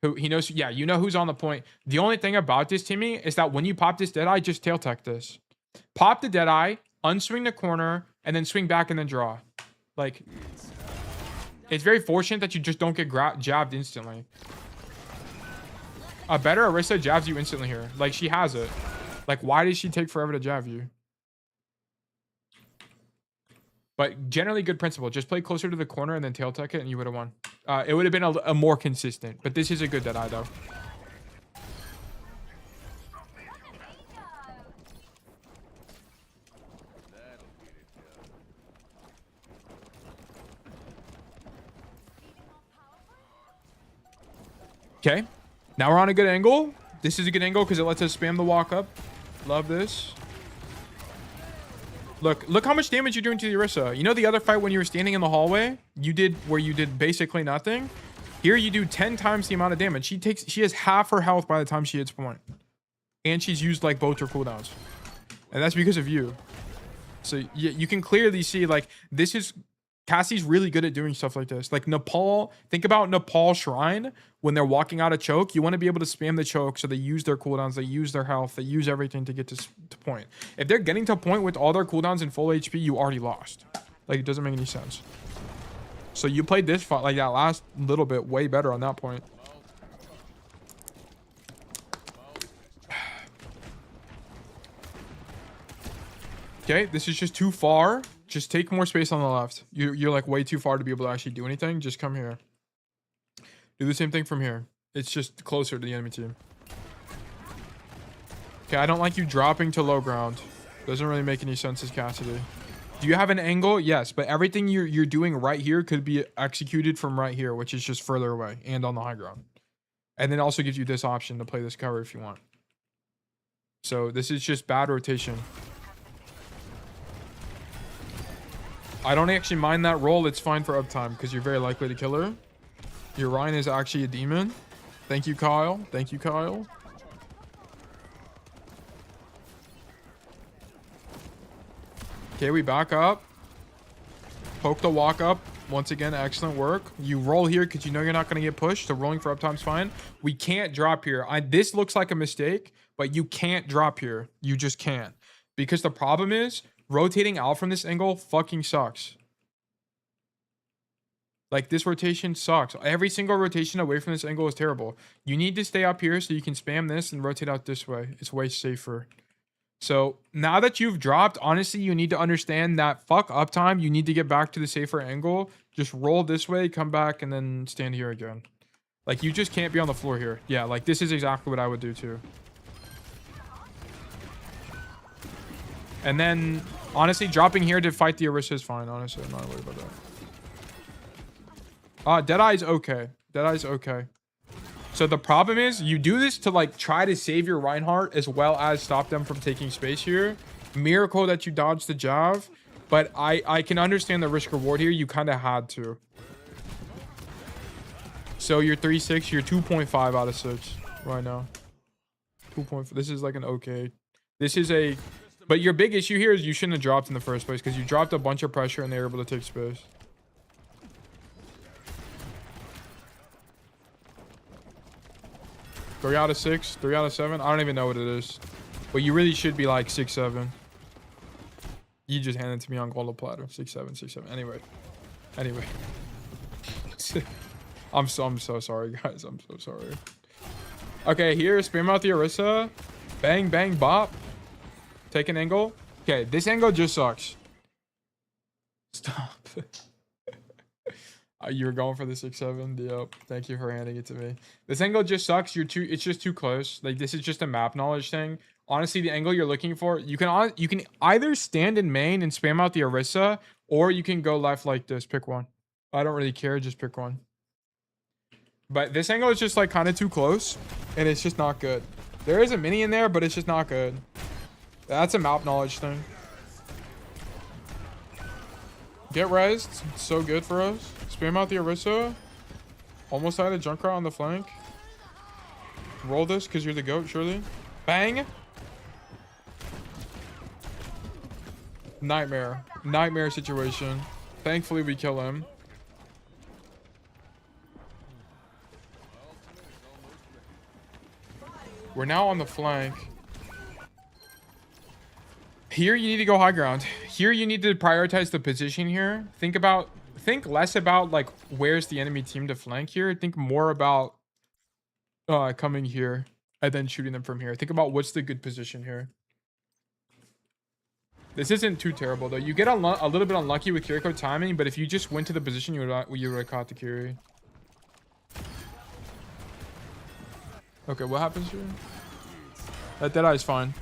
Who he knows, yeah, you know who's on the point. The only thing about this, Timmy, is that when you pop this Deadeye, just tail tech this. Pop the Deadeye, unswing the corner, and then swing back and then draw. Like, it's very fortunate that you just don't get jabbed instantly. A better Orisa jabs you instantly here. Like, she has it. Like, why did she take forever to jab you? But generally good principle. Just play closer to the corner and then tail tech it and you would have won. It would have been a more consistent. But this is a good Deadeye, though. Okay, now we're on a good angle. This is a good angle because it lets us spam the walk up. Love this. Look how much damage you're doing to the Orisa. You know the other fight when you were standing in the hallway? You did basically nothing. Here you do 10 times the amount of damage. She has half her health by the time she hits point. And she's used like both her cooldowns. And that's because of you. So you can clearly see like this is... Cassie's really good at doing stuff like this. Like Nepal, think about Nepal Shrine. When they're walking out of choke, you want to be able to spam the choke so they use their cooldowns, they use their health, they use everything to get to point. If they're getting to point with all their cooldowns in full HP, you already lost. Like, it doesn't make any sense. So you played this fight, like that last little bit, way better on that point. Okay, this is just too far. Just take more space on the left. You're like way too far to be able to actually do anything. Just come here. Do the same thing from here. It's just closer to the enemy team. Okay, I don't like you dropping to low ground. Doesn't really make any sense as Cassidy. Do you have an angle? Yes, but everything you're doing right here could be executed from right here, which is just further away and on the high ground. And then also gives you this option to play this cover if you want. So this is just bad rotation. I don't actually mind that roll. It's fine for uptime because you're very likely to kill her. Your Ryan is actually a demon. Thank you, Kyle. Thank you, Kyle. Okay, we back up. Poke the walk up. Once again, excellent work. You roll here because you know you're not going to get pushed. So rolling for uptime's fine. We can't drop here. This looks like a mistake, but you can't drop here. You just can't. Because the problem is, rotating out from this angle fucking sucks. Like, this rotation sucks. Every single rotation away from this angle is terrible. You need to stay up here so you can spam this and rotate out this way. It's way safer. So now that you've dropped, honestly, you need to understand that fuck uptime. You need to get back to the safer angle. Just roll this way, come back, and then stand here again. Like, you just can't be on the floor here. Yeah, like, this is exactly what I would do too. And then, honestly, dropping here to fight the Orisa is fine. Honestly, I'm not worried about that. Deadeye's okay. Deadeye's okay. So the problem is, you do this to, like, try to save your Reinhardt as well as stop them from taking space here. Miracle that you dodged the jab. But I can understand the risk reward here. You kind of had to. So you're 3-6. You're 2.5 out of 6 right now. 2.5. This is like an okay. This is a... But your big issue here is you shouldn't have dropped in the first place because you dropped a bunch of pressure and they were able to take space. Three out of 6, 3 out of 7. I don't even know what it is. But you really should be like 6-7. You just handed it to me on gold platter. 6-7, 6-7. Anyway. I'm so sorry, guys. I'm so sorry. Okay, here, spam out the Orisa. Bang, bang, bop. Take an angle. Okay, this angle just sucks. Stop. You were going for the 6-7. Yep. Thank you for handing it to me. This angle just sucks. It's just too close. Like, this is just a map knowledge thing. Honestly, the angle you're looking for, you can either stand in main and spam out the Orisa, or you can go left like this. Pick one. I don't really care. Just pick one. But this angle is just like kind of too close, and it's just not good. There is a mini in there, but it's just not good. That's a map knowledge thing. Get rezzed. It's so good for us. Spam out the Orisa. Almost had a Junkrat on the flank. Roll this because you're the GOAT, surely. Bang. Nightmare. Nightmare situation. Thankfully, we kill him. We're now on the flank. Here, you need to go high ground. Here, you need to prioritize the position here. Think less about, like, where's the enemy team to flank here. Think more about coming here and then shooting them from here. Think about what's the good position here. This isn't too terrible, though. You get a little bit unlucky with Kiriko timing, but if you just went to the position, you would have caught the Kiri. Okay, what happens here? That Deadeye is fine.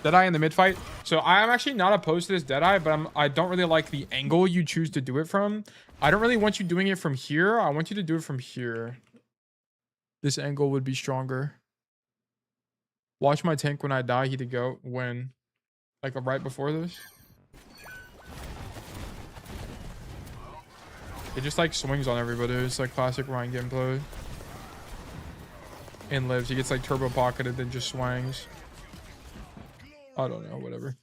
Deadeye in the mid fight. So I'm actually not opposed to this Deadeye, but I don't really like the angle you choose to do it from. I don't really want you doing it from here. I want you to do it from here. This angle would be stronger. Watch my tank when I die. He to go when, like, right before this. It just like swings on everybody. It's like classic Ryan gameplay. And lives. He gets like turbo pocketed, then just swings. I don't know, whatever.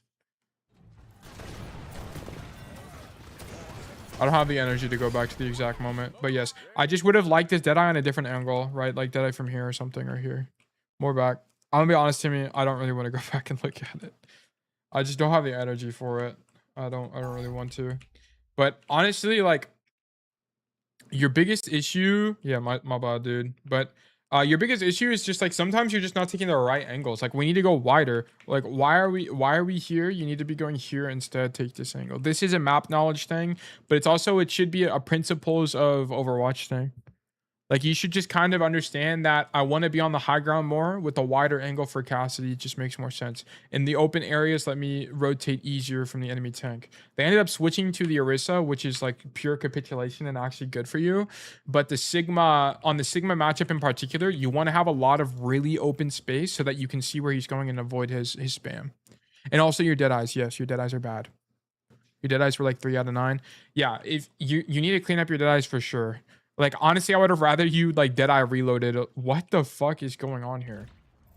I don't have the energy to go back to the exact moment. But yes, I just would have liked this Deadeye on a different angle, right? Like Deadeye from here or something, or here. More back. I'm gonna be honest, Timmy, I don't really want to go back and look at it. I just don't have the energy for it. I don't really want to. But honestly, like, your biggest issue, yeah, my bad, dude. But your biggest issue is just like sometimes you're just not taking the right angles. Like we need to go wider. Like why are we here? You need to be going here instead. Take this angle. This is a map knowledge thing, but it should be a principles of Overwatch thing. Like you should just kind of understand that I want to be on the high ground more with a wider angle for Cassidy. It just makes more sense. In the open areas, let me rotate easier from the enemy tank. They ended up switching to the Orisa, which is like pure capitulation and actually good for you. But the Sigma, on the Sigma matchup in particular, you want to have a lot of really open space so that you can see where he's going and avoid his spam. And also your Deadeyes. Yes, your Deadeyes are bad. Your Deadeyes were like 3 out of 9. Yeah, if you need to clean up your Deadeyes for sure. Like, honestly, I would have rather you, like, Deadeye reloaded. What the fuck is going on here?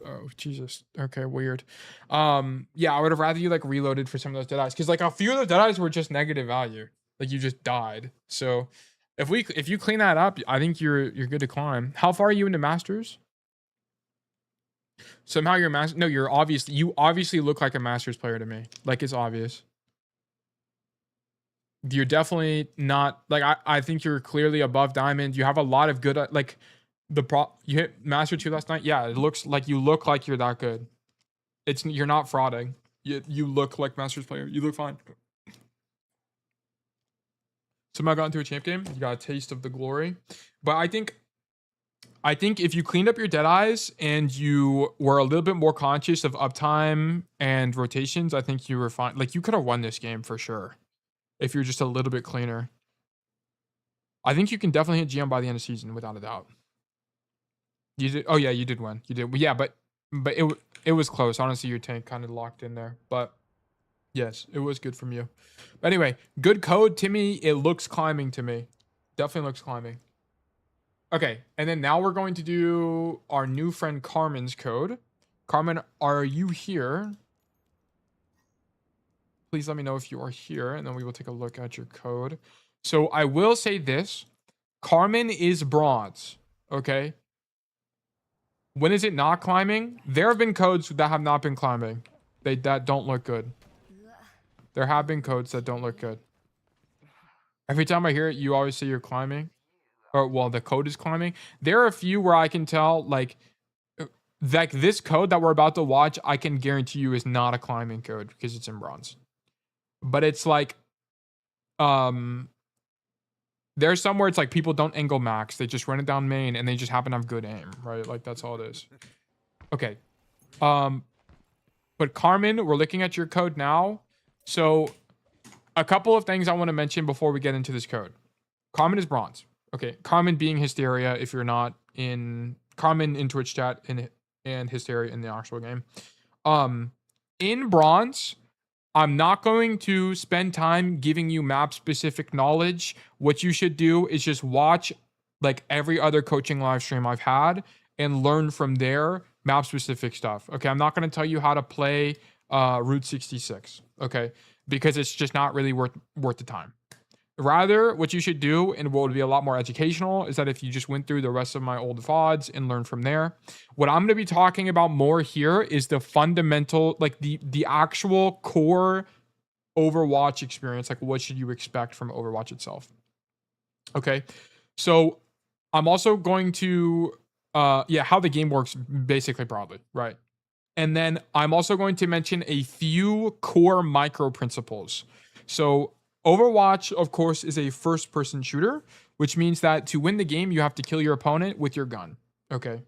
Oh, Jesus. Okay, weird. Yeah, I would have rather you, like, reloaded for some of those Deadeyes. Because, like, a few of those Deadeyes were just negative value. Like, you just died. So, if you clean that up, I think you're good to climb. How far are you into Masters? Somehow you're Master... No, you obviously look like a Masters player to me. Like, it's obvious. You're definitely not like I think you're clearly above diamond. You have a lot of good like you hit Master 2 last night. Yeah, it looks like you look like you're that good. You're not frauding. You look like Masters player. You look fine. Somehow got into a champ game. You got a taste of the glory. But I think if you cleaned up your Deadeyes and you were a little bit more conscious of uptime and rotations, I think you were fine. Like you could have won this game for sure. If you're just a little bit cleaner. I think you can definitely hit GM by the end of the season without a doubt. You did. Oh yeah, you did win. You did. Yeah, but it was close. Honestly, your tank kind of locked in there. But yes, it was good from you. But anyway, good code, Timmy. It looks climbing to me. Definitely looks climbing. Okay, and then now we're going to do our new friend Carmen's code. Carmen, are you here? Please let me know if you are here, and then we will take a look at your code. So I will say this. Carmen is bronze, okay? When is it not climbing? There have been codes that have not been climbing. That don't look good. There have been codes that don't look good. Every time I hear it, you always say you're climbing. Or, well, the code is climbing. There are a few where I can tell, like this code that we're about to watch, I can guarantee you is not a climbing code because it's in bronze. But it's like, there's somewhere it's like people don't angle max. They just run it down main and they just happen to have good aim, right? Like that's all it is. Okay. But Carmen, we're looking at your code now. So a couple of things I want to mention before we get into this code. Carmen is bronze. Okay. Carmen being Hysteria if you're not in Carmen in Twitch chat and Hysteria in the actual game. In bronze, I'm not going to spend time giving you map specific knowledge. What you should do is just watch like every other coaching live stream I've had and learn from there map specific stuff. Okay, I'm not going to tell you how to play Route 66. Okay, because it's just not really worth the time. Rather, what you should do, and what would be a lot more educational, is that if you just went through the rest of my old VODs and learned from there. What I'm going to be talking about more here is the fundamental, like the actual core Overwatch experience. Like, what should you expect from Overwatch itself? Okay, so I'm also going to, how the game works basically broadly, right? And then I'm also going to mention a few core micro principles. So Overwatch, of course, is a first-person shooter, which means that to win the game, you have to kill your opponent with your gun, okay?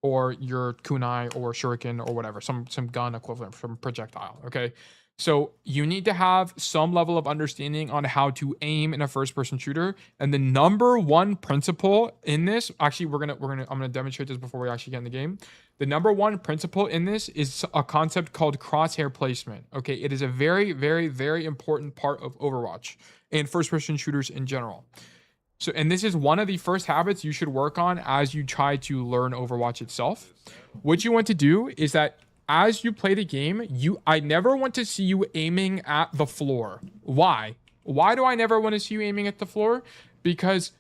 Or your kunai or shuriken or whatever, some gun equivalent from projectile, okay? So you need to have some level of understanding on how to aim in a first-person shooter. And the number one principle in this, actually, I'm gonna demonstrate this before we actually get in the game. The number one principle in this is a concept called crosshair placement. Okay, it is a very, very, very important part of Overwatch and first-person shooters in general. So, and this is one of the first habits you should work on as you try to learn Overwatch itself. What you want to do is that as you play the game, I never want to see you aiming at the floor. Why? Why do I never want to see you aiming at the floor? Because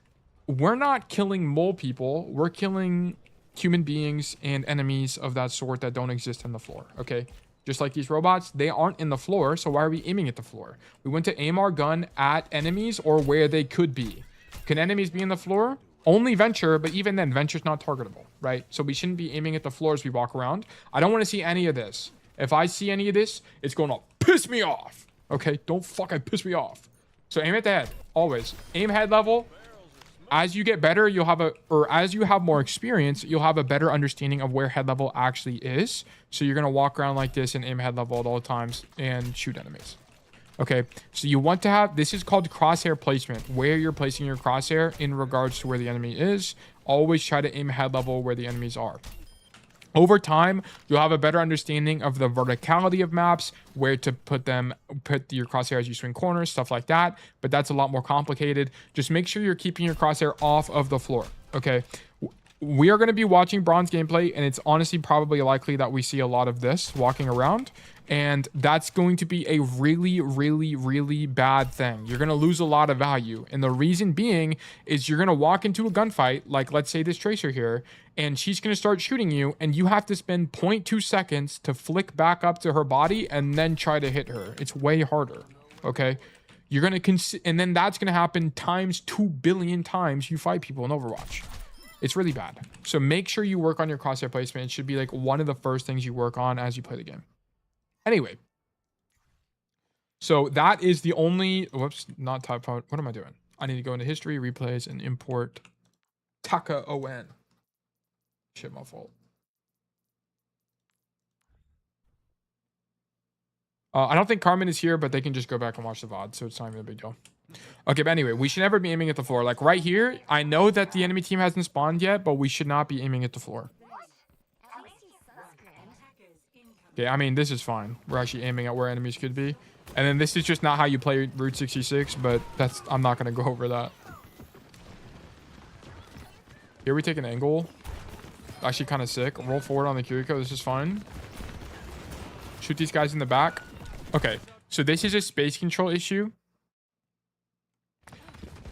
we're not killing mole people. We're killing human beings and enemies of that sort that don't exist on the floor, okay? Just like these robots, they aren't in the floor, so why are we aiming at the floor? We want to aim our gun at enemies or where they could be. Can enemies be in the floor? Only Venture, but even then, Venture's not targetable, right? So we shouldn't be aiming at the floor as we walk around. I don't want to see any of this. If I see any of this, it's going to piss me off, okay? Don't fucking piss me off. So aim at the head, always. Aim head level. As you get better, as you have more experience, you'll have a better understanding of where head level actually is. So you're going to walk around like this and aim head level at all times and shoot enemies. Okay, so you want to have, this is called crosshair placement, where you're placing your crosshair in regards to where the enemy is. Always try to aim head level where the enemies are. Over time, you'll have a better understanding of the verticality of maps, where to put your crosshair as you swing corners, stuff like that. But that's a lot more complicated. Just make sure you're keeping your crosshair off of the floor, okay? We are going to be watching bronze gameplay, and it's honestly probably likely that we see a lot of this walking around. And that's going to be a really, really, really bad thing. You're going to lose a lot of value. And the reason being is you're going to walk into a gunfight, like let's say this Tracer here, and she's going to start shooting you, and you have to spend 0.2 seconds to flick back up to her body and then try to hit her. It's way harder, okay? You're going to, and then that's going to happen times 2 billion times you fight people in Overwatch. It's really bad. So make sure you work on your crosshair placement. It should be like one of the first things you work on as you play the game. Anyway, so that is the only, whoops, not type out. What am I doing? I need to go into history, replays, and import Taka ON. Shit, my fault. I don't think Carmen is here, but they can just go back and watch the VOD, so it's not even a big deal. Okay, but anyway, we should never be aiming at the floor. Like right here, I know that the enemy team hasn't spawned yet, but we should not be aiming at the floor. Okay, I mean, this is fine. We're actually aiming at where enemies could be. And then this is just not how you play Route 66, but I'm not going to go over that. Here we take an angle. Actually kind of sick. Roll forward on the Kiriko. This is fine. Shoot these guys in the back. Okay, so this is a space control issue.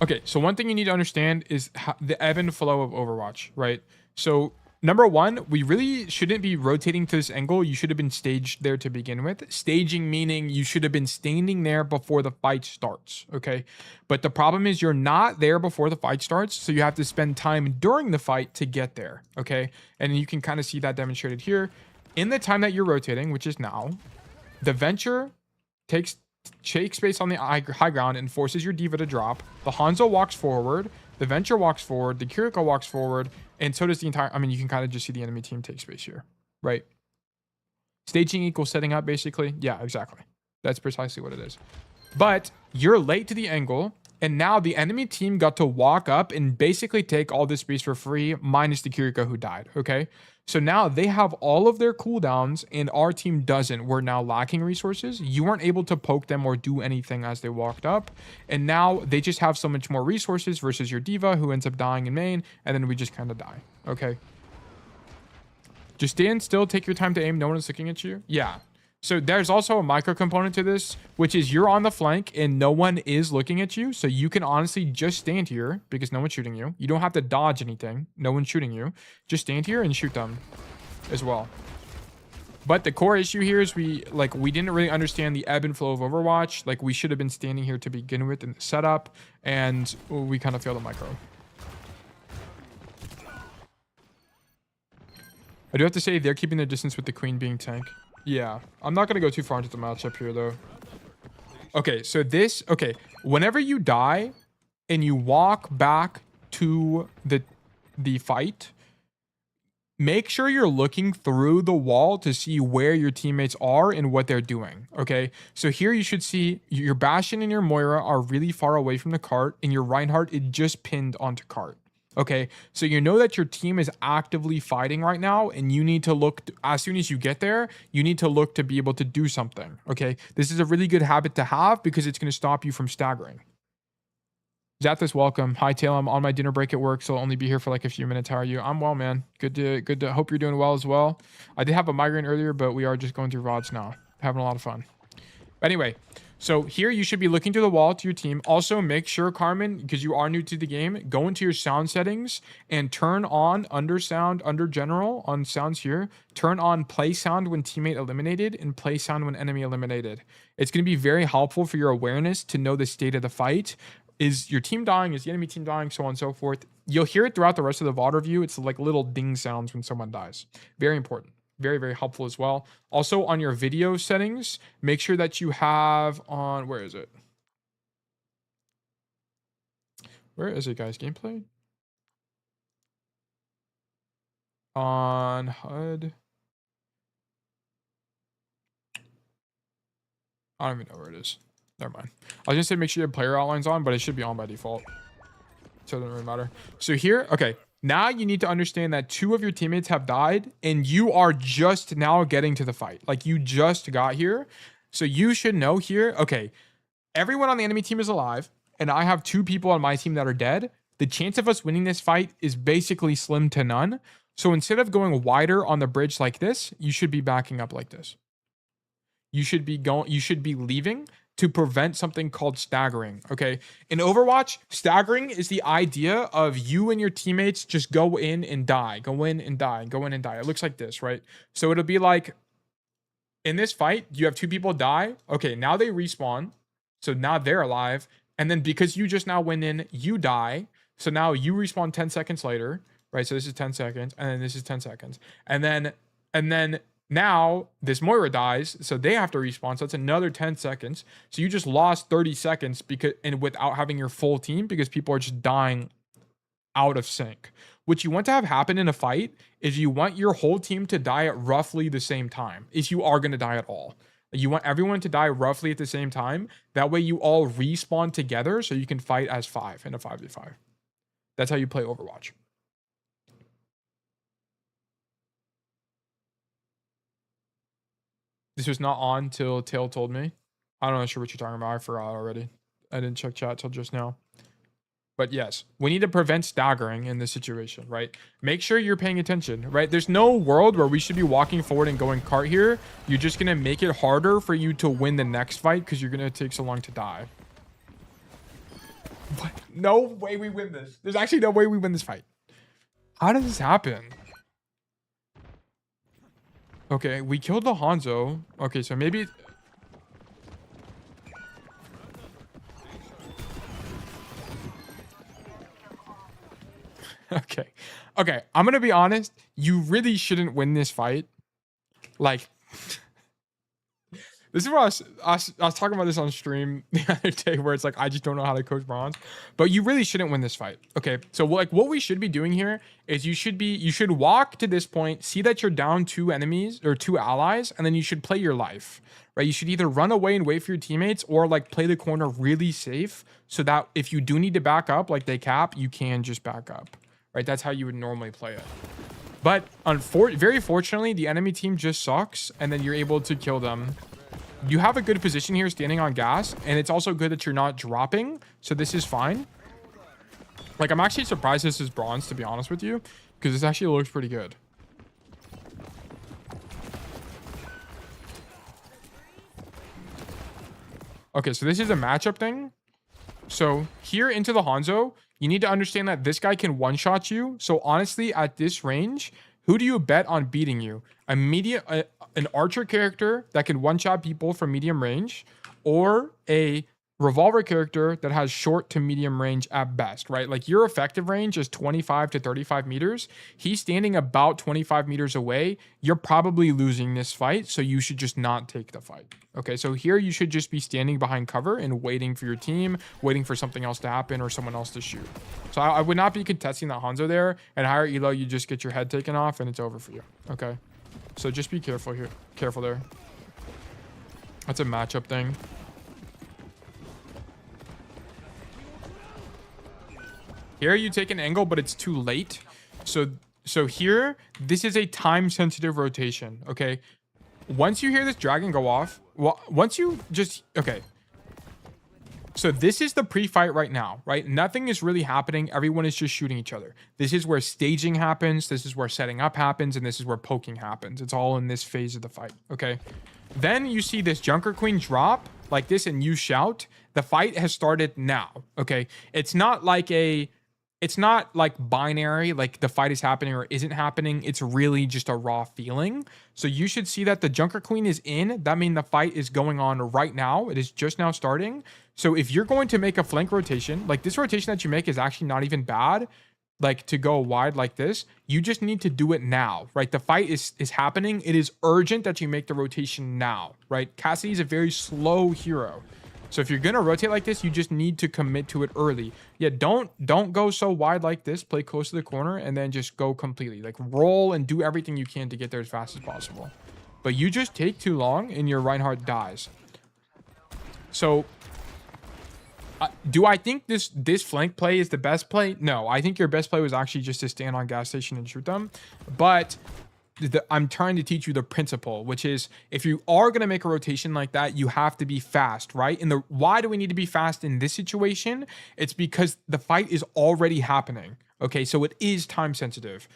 Okay, so one thing you need to understand is the ebb and flow of Overwatch, right? So number one, we really shouldn't be rotating to this angle. You should have been staged there to begin with. Staging meaning you should have been standing there before the fight starts, okay? But the problem is you're not there before the fight starts, so you have to spend time during the fight to get there, okay? And you can kind of see that demonstrated here. In the time that you're rotating, which is now, the Venture takes space on the high ground and forces your Diva to drop. The Hanzo walks forward. The Venture walks forward. The Kiriko walks forward. And so does the entire... I mean, you can kind of just see the enemy team take space here, right? Staging equals setting up, basically. Yeah, exactly. That's precisely what it is. But you're late to the angle. And now the enemy team got to walk up and basically take all this space for free, minus the Kiriko who died, okay? So now they have all of their cooldowns and our team doesn't. We're now lacking resources. You weren't able to poke them or do anything as they walked up. And now they just have so much more resources versus your diva who ends up dying in main. And then we just kind of die, okay? Just stand still, take your time to aim. No one is looking at you. Yeah. So there's also a micro component to this, which is you're on the flank and no one is looking at you. So you can honestly just stand here because no one's shooting you. You don't have to dodge anything. No one's shooting you. Just stand here and shoot them as well. But the core issue here is we didn't really understand the ebb and flow of Overwatch. Like we should have been standing here to begin with in the setup, and we kind of failed the micro. I do have to say they're keeping their distance with the queen being tank. Yeah, I'm not going to go too far into the matchup here, though. Okay, so this... Okay, whenever you die and you walk back to the fight, make sure you're looking through the wall to see where your teammates are and what they're doing, okay? So here you should see your Bastion and your Moira are really far away from the cart, and your Reinhardt is just pinned onto cart. Okay, so you know that your team is actively fighting right now, and you need to look, as soon as you get there, you need to look to be able to do something, okay? This is a really good habit to have because it's going to stop you from staggering. Zathis, welcome. Hi, Tail. I'm on my dinner break at work, so I'll only be here for like a few minutes. How are you? I'm well, man. Good to hope you're doing well as well. I did have a migraine earlier, but we are just going through VODs now. Having a lot of fun. Anyway, so here you should be looking to the wall to your team. Also, make sure, Carmen, because you are new to the game, go into your sound settings and turn on under sound, under general on sounds here. Turn on play sound when teammate eliminated and play sound when enemy eliminated. It's going to be very helpful for your awareness to know the state of the fight. Is your team dying? Is the enemy team dying? So on and so forth. You'll hear it throughout the rest of the VOD review. It's like little ding sounds when someone dies. Very important. Very, very helpful as well. Also, on your video settings, make sure that you have on... Where is it? Where is it, guys? Gameplay? On HUD. I don't even know where it is. Never mind. I was going to say make sure you have player outlines on, but it should be on by default. So it doesn't really matter. So here, okay. Now you need to understand that 2 of your teammates have died and you are just now getting to the fight. Like you just got here. So you should know here, okay, everyone on the enemy team is alive and I have 2 people on my team that are dead. The chance of us winning this fight is basically slim to none. So instead of going wider on the bridge like this, you should be backing up like this. You should be leaving to prevent something called staggering, okay? In Overwatch, staggering is the idea of you and your teammates just go in and die, go in and die, go in and die. It looks like this, right? So it'll be like, in this fight, you have 2 people die. Okay, now they respawn. So now they're alive. And then because you just now went in, you die. So now you respawn 10 seconds later, right? So this is 10 seconds, and then this is 10 seconds. And then now this Moira dies, so they have to respawn. So that's another 10 seconds. So you just lost 30 seconds without having your full team because people are just dying out of sync. What you want to have happen in a fight is you want your whole team to die at roughly the same time, if you are going to die at all. You want everyone to die roughly at the same time. That way you all respawn together so you can fight as 5 in a 5v5. That's how you play Overwatch. This was not on till Tail told me. I'm not sure what you're talking about. I forgot already. I didn't check chat till just now. But yes, we need to prevent staggering in this situation, right? Make sure you're paying attention, right? There's no world where we should be walking forward and going cart here. You're just going to make it harder for you to win the next fight because you're going to take so long to die. What? No way we win this. There's actually no way we win this fight. How did this happen? Okay, we killed the Hanzo. Okay, so maybe... Okay. Okay, I'm going to be honest. You really shouldn't win this fight. Like... This is what I was talking about this on stream the other day, where it's like, I just don't know how to coach bronze, but you really shouldn't win this fight. Okay, so like what we should be doing here is you should walk to this point, see that you're down 2 enemies or 2 allies, and then you should play your life, right? You should either run away and wait for your teammates, or like play the corner really safe, so that if you do need to back up, like they cap, you can just back up, right? That's how you would normally play it. But very fortunately, the enemy team just sucks, and then you're able to kill them. You have a good position here standing on gas, and it's also good that you're not dropping, so this is fine. Like, I'm actually surprised this is bronze, to be honest with you, because this actually looks pretty good. Okay, so this is a matchup thing. So here into the Hanzo, you need to understand that this guy can one-shot you. So honestly, at this range, who do you bet on beating you? An archer character that can one-shot people from medium range, or a revolver character that has short to medium range at best, right? Like, your effective range is 25 to 35 meters. He's standing about 25 meters away. You're probably losing this fight, so you should just not take the fight. Okay, so here you should just be standing behind cover and waiting for your team, waiting for something else to happen or someone else to shoot. So I would not be contesting that Hanzo there, and higher elo, you just get your head taken off and it's over for you. Okay, so just be careful here. Careful there. That's a matchup thing. Here you take an angle, but it's too late. So here, this is a time-sensitive rotation, okay? Once you hear this dragon go off, well, once you just, okay. So this is the pre-fight right now, right? Nothing is really happening. Everyone is just shooting each other. This is where staging happens. This is where setting up happens. And this is where poking happens. It's all in this phase of the fight, okay? Then you see this Junker Queen drop like this and you shout. The fight has started now, okay? It's not like binary, like the fight is happening or isn't happening. It's really just a raw feeling. So you should see that the Junker Queen is in. That means the fight is going on right now. It is just now starting. So if you're going to make a flank rotation, like this rotation that you make is actually not even bad, like to go wide like this, you just need to do it now, right? The fight is happening. It is urgent that you make the rotation now, right? Cassidy is a very slow hero. So if you're going to rotate like this, you just need to commit to it early. Yeah, don't go so wide like this. Play close to the corner and then just go completely. Like, roll and do everything you can to get there as fast as possible. But you just take too long and your Reinhardt dies. So, do I think this flank play is the best play? No, I think your best play was actually just to stand on gas station and shoot them. But I'm trying to teach you the principle, which is if you are going to make a rotation like that, you have to be fast, right? And why do we need to be fast in this situation? It's because the fight is already happening. Okay, so it is time sensitive.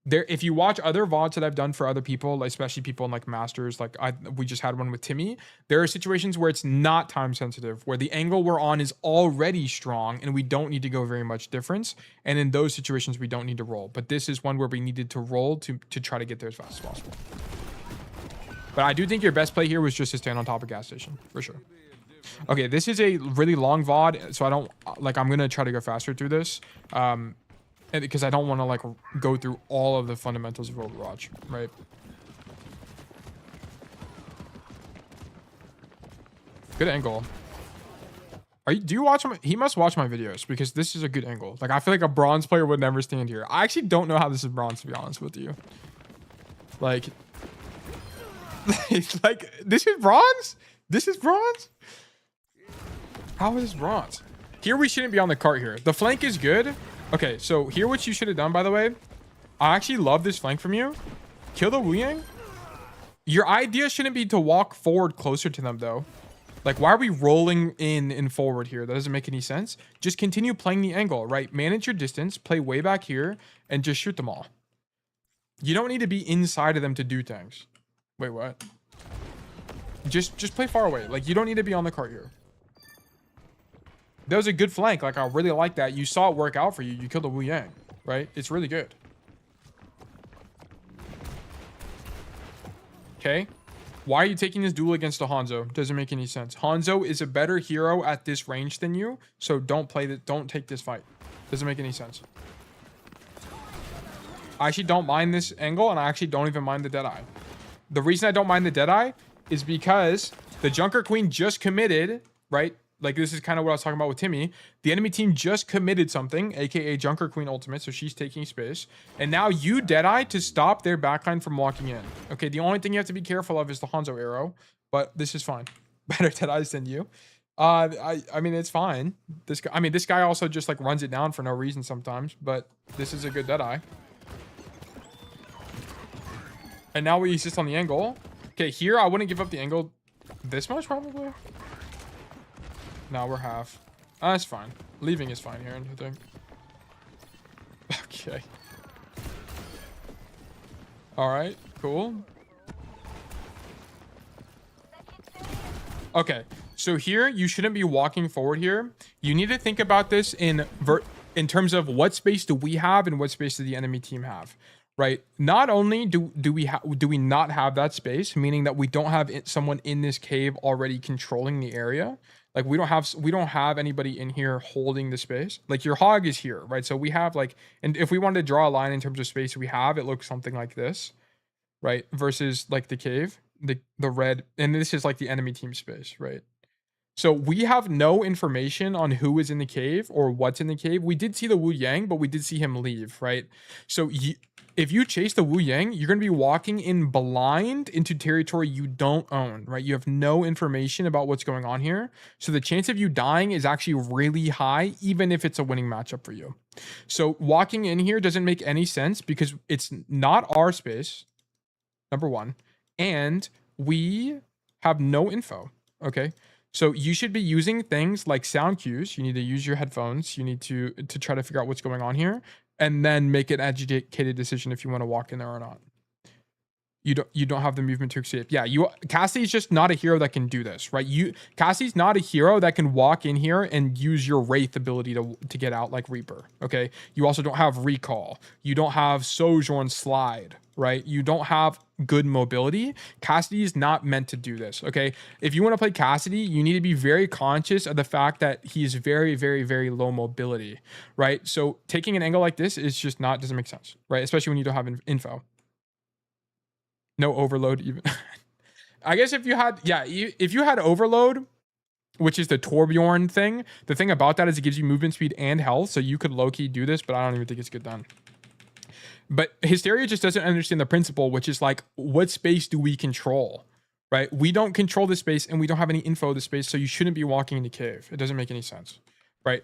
If you watch other VODs that I've done for other people, especially people in like Masters, like we just had one with Timmy, there are situations where it's not time sensitive, where the angle we're on is already strong and we don't need to go very much difference. And in those situations, we don't need to roll. But this is one where we needed to roll to try to get there as fast as possible. But I do think your best play here was just to stand on top of gas station, for sure. Okay, this is a really long VOD, so I'm going to try to go faster through this. Because I don't want to like go through all of the fundamentals of Overwatch, right? Good angle. Do you watch him? He must watch my videos because this is a good angle. Like, I feel like a bronze player would never stand here. I actually don't know how this is bronze, to be honest with you. Like this is bronze? This is bronze? How is this bronze? Here we shouldn't be on the cart here. The flank is good. Okay, so here what you should have done, by the way. I actually love this flank from you. Kill the Lijiang. Your idea shouldn't be to walk forward closer to them, though. Like, why are we rolling in and forward here? That doesn't make any sense. Just continue playing the angle, right? Manage your distance, play way back here, and just shoot them all. You don't need to be inside of them to do things. Wait, what? Just play far away. Like, you don't need to be on the cart here. That was a good flank. Like, I really like that. You saw it work out for you. You killed the Lijiang, right? It's really good. Okay. Why are you taking this duel against a Hanzo? Doesn't make any sense. Hanzo is a better hero at this range than you, so don't take this fight. Doesn't make any sense. I actually don't mind this angle, and I actually don't even mind the Deadeye. The reason I don't mind the Deadeye is because the Junker Queen just committed, right? Like, this is kind of what I was talking about with Timmy. The enemy team just committed something, aka Junker Queen ultimate, so she's taking space. And now you Deadeye to stop their backline from walking in. Okay, the only thing you have to be careful of is the Hanzo arrow, but this is fine. Better Deadeyes than you. I mean, it's fine. This guy also just like runs it down for no reason sometimes, but this is a good Deadeye. And now we insist on the angle. Okay, here I wouldn't give up the angle this much probably. No, we're half. That's fine. Leaving is fine here, I think. Okay. All right, cool. Okay, so here you shouldn't be walking forward here. You need to think about this in terms of what space do we have and what space does the enemy team have, right? Not only do we not have that space, meaning that we don't have someone in this cave already controlling the area. Like we don't have anybody in here holding the space. Like your hog is here, right? So we have like, and if we wanted to draw a line in terms of space we have, it looks something like this, right? Versus like the cave, the red, and this is like the enemy team space, right? So we have no information on who is in the cave or what's in the cave. We did see the Wu Yang, but we did see him leave, right? So if you chase the Wu Yang, you're going to be walking in blind into territory you don't own, right? You have no information about what's going on here. So the chance of you dying is actually really high, even if it's a winning matchup for you. So walking in here doesn't make any sense because it's not our space, number one, and we have no info, okay? So you should be using things like sound cues. You need to use your headphones. You need to try to figure out what's going on here, and then make an educated decision if you want to walk in there or not. You don't have the movement to escape. Yeah, Cassidy's just not a hero that can do this, right? Cassidy's not a hero that can walk in here and use your Wraith ability to get out like Reaper, okay? You also don't have recall. You don't have Sojourn slide, right? You don't have good mobility. Cassidy is not meant to do this, okay? If you want to play Cassidy, you need to be very conscious of the fact that he's very, very, very low mobility, right? So taking an angle like this is just doesn't make sense, right? Especially when you don't have info. No overload even. I guess if you had overload, which is the Torbjorn thing, the thing about that is it gives you movement speed and health, so you could low-key do this, but I don't even think it's good done. But Hysteria just doesn't understand the principle, which is like, what space do we control, right? We don't control the space, and we don't have any info of the space, so you shouldn't be walking in the cave. It doesn't make any sense, right?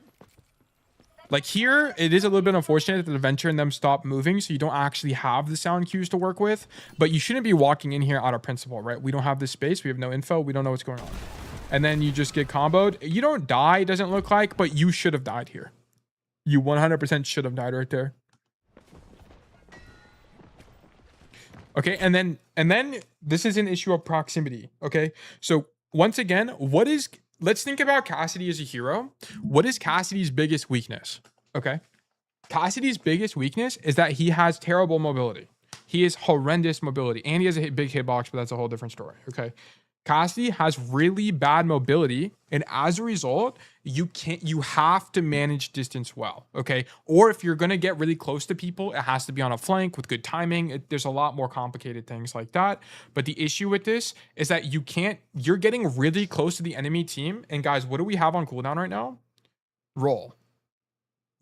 Like here, it is a little bit unfortunate that the Venture and them stop moving, so you don't actually have the sound cues to work with, but you shouldn't be walking in here out of principle, right? We don't have this space. We have no info. We don't know what's going on. And then you just get comboed. You don't die, doesn't look like, but you should have died here. You 100% should have died right there. Okay, and then this is an issue of proximity, okay? So once again, let's think about Cassidy as a hero. What is Cassidy's biggest weakness? Okay. Cassidy's biggest weakness is that he has terrible mobility. He has horrendous mobility, and he has a big hitbox, but that's a whole different story. Okay. Cassidy has really bad mobility, and as a result, you have to manage distance well, okay? Or if you're gonna get really close to people, it has to be on a flank with good timing. There's a lot more complicated things like that. But the issue with this is that you're getting really close to the enemy team. And guys, what do we have on cooldown right now? Roll.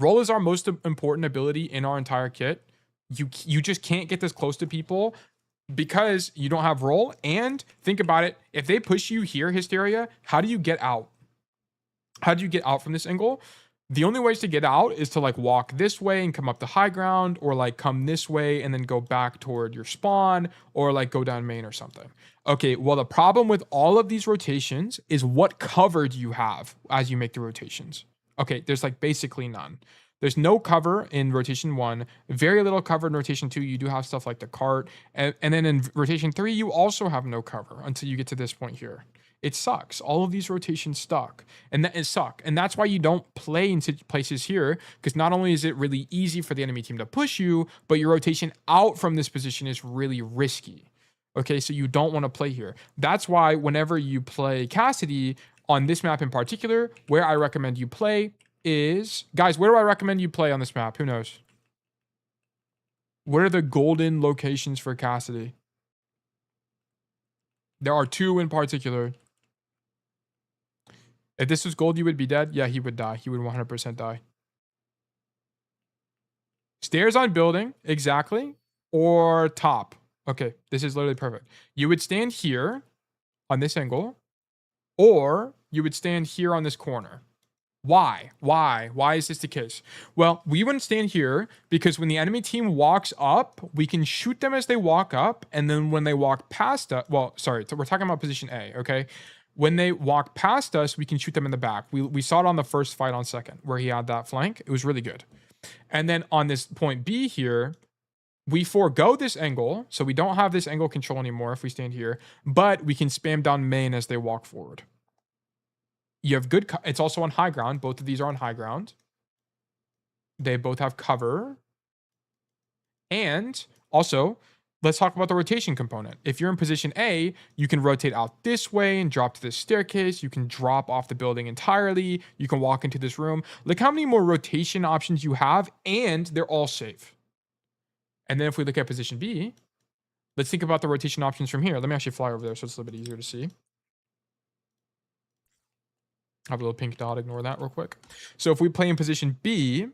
Roll is our most important ability in our entire kit. You just can't get this close to people because you don't have roll. And think about it, if they push you here, Hysteria, how do you get out? How do you get out from this angle? The only ways to get out is to like walk this way and come up the high ground, or like come this way and then go back toward your spawn, or like go down main or something. Okay, well, the problem with all of these rotations is what cover do you have as you make the rotations? Okay, there's like basically none. There's no cover in rotation 1, very little cover in rotation 2. You do have stuff like the cart. And then in rotation 3, you also have no cover until you get to this point here. It sucks. All of these rotations suck. And that's why you don't play in places here, because not only is it really easy for the enemy team to push you, but your rotation out from this position is really risky. Okay, so you don't want to play here. That's why whenever you play Cassidy on this map in particular, where I recommend you play is, guys, where do I recommend you play on this map? Who knows? What are the golden locations for Cassidy? There are two in particular. If this was gold, you would be dead. Yeah, he would die. He would 100% die. Stairs on building, exactly. Or top. Okay, this is literally perfect. You would stand here on this angle, or you would stand here on this corner. Why? Why is this the case? Well, we wouldn't stand here because when the enemy team walks up, we can shoot them as they walk up. And then when they walk past us, well, sorry, we're talking about position A, okay? When they walk past us, we can shoot them in the back. We saw it on the first fight on second where he had that flank. It was really good. And then on this point B here, we forego this angle. So we don't have this angle control anymore if we stand here, but we can spam down main as they walk forward. You have good, it's also on high ground. Both of these are on high ground. They both have cover. And also, let's talk about the rotation component. If you're in position A, you can rotate out this way and drop to this staircase. You can drop off the building entirely. You can walk into this room. Look how many more rotation options you have, and they're all safe. And then if we look at position B, let's think about the rotation options from here. Let me actually fly over there so it's a little bit easier to see. I have a little pink dot, ignore that real quick. So if we play in position B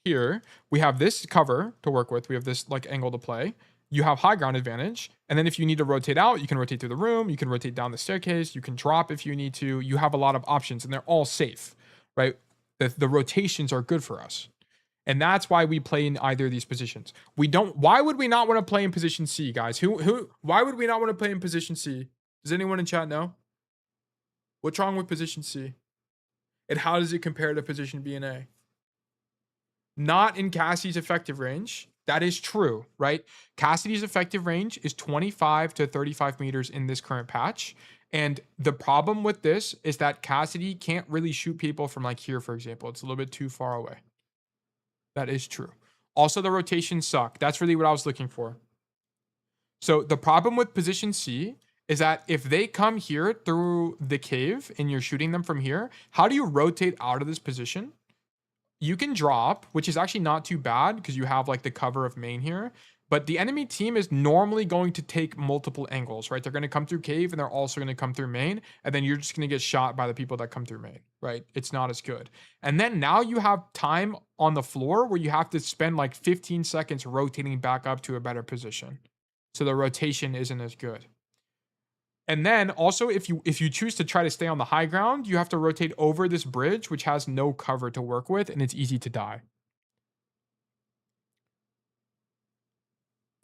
here, we have this cover to work with. We have this like angle to play. You have high ground advantage. And then if you need to rotate out, you can rotate through the room. You can rotate down the staircase. You can drop if you need to. You have a lot of options and they're all safe, right? The rotations are good for us. And that's why we play in either of these positions. Why would we not want to play in position C, guys? Why would we not want to play in position C? Does anyone in chat know? What's wrong with position C? And how does it compare to position B and A? Not in Cassidy's effective range. That is true, right? Cassidy's effective range is 25 to 35 meters in this current patch. And the problem with this is that Cassidy can't really shoot people from like here, for example. It's a little bit too far away. That is true. Also, the rotations suck. That's really what I was looking for. So the problem with position C is that if they come here through the cave and you're shooting them from here, how do you rotate out of this position? You can drop, which is actually not too bad because you have like the cover of main here. But the enemy team is normally going to take multiple angles, right? They're going to come through cave and they're also going to come through main. And then you're just going to get shot by the people that come through main, right? It's not as good. And then now you have time on the floor where you have to spend like 15 seconds rotating back up to a better position. So the rotation isn't as good. And then also, if you choose to try to stay on the high ground, you have to rotate over this bridge, which has no cover to work with, and it's easy to die.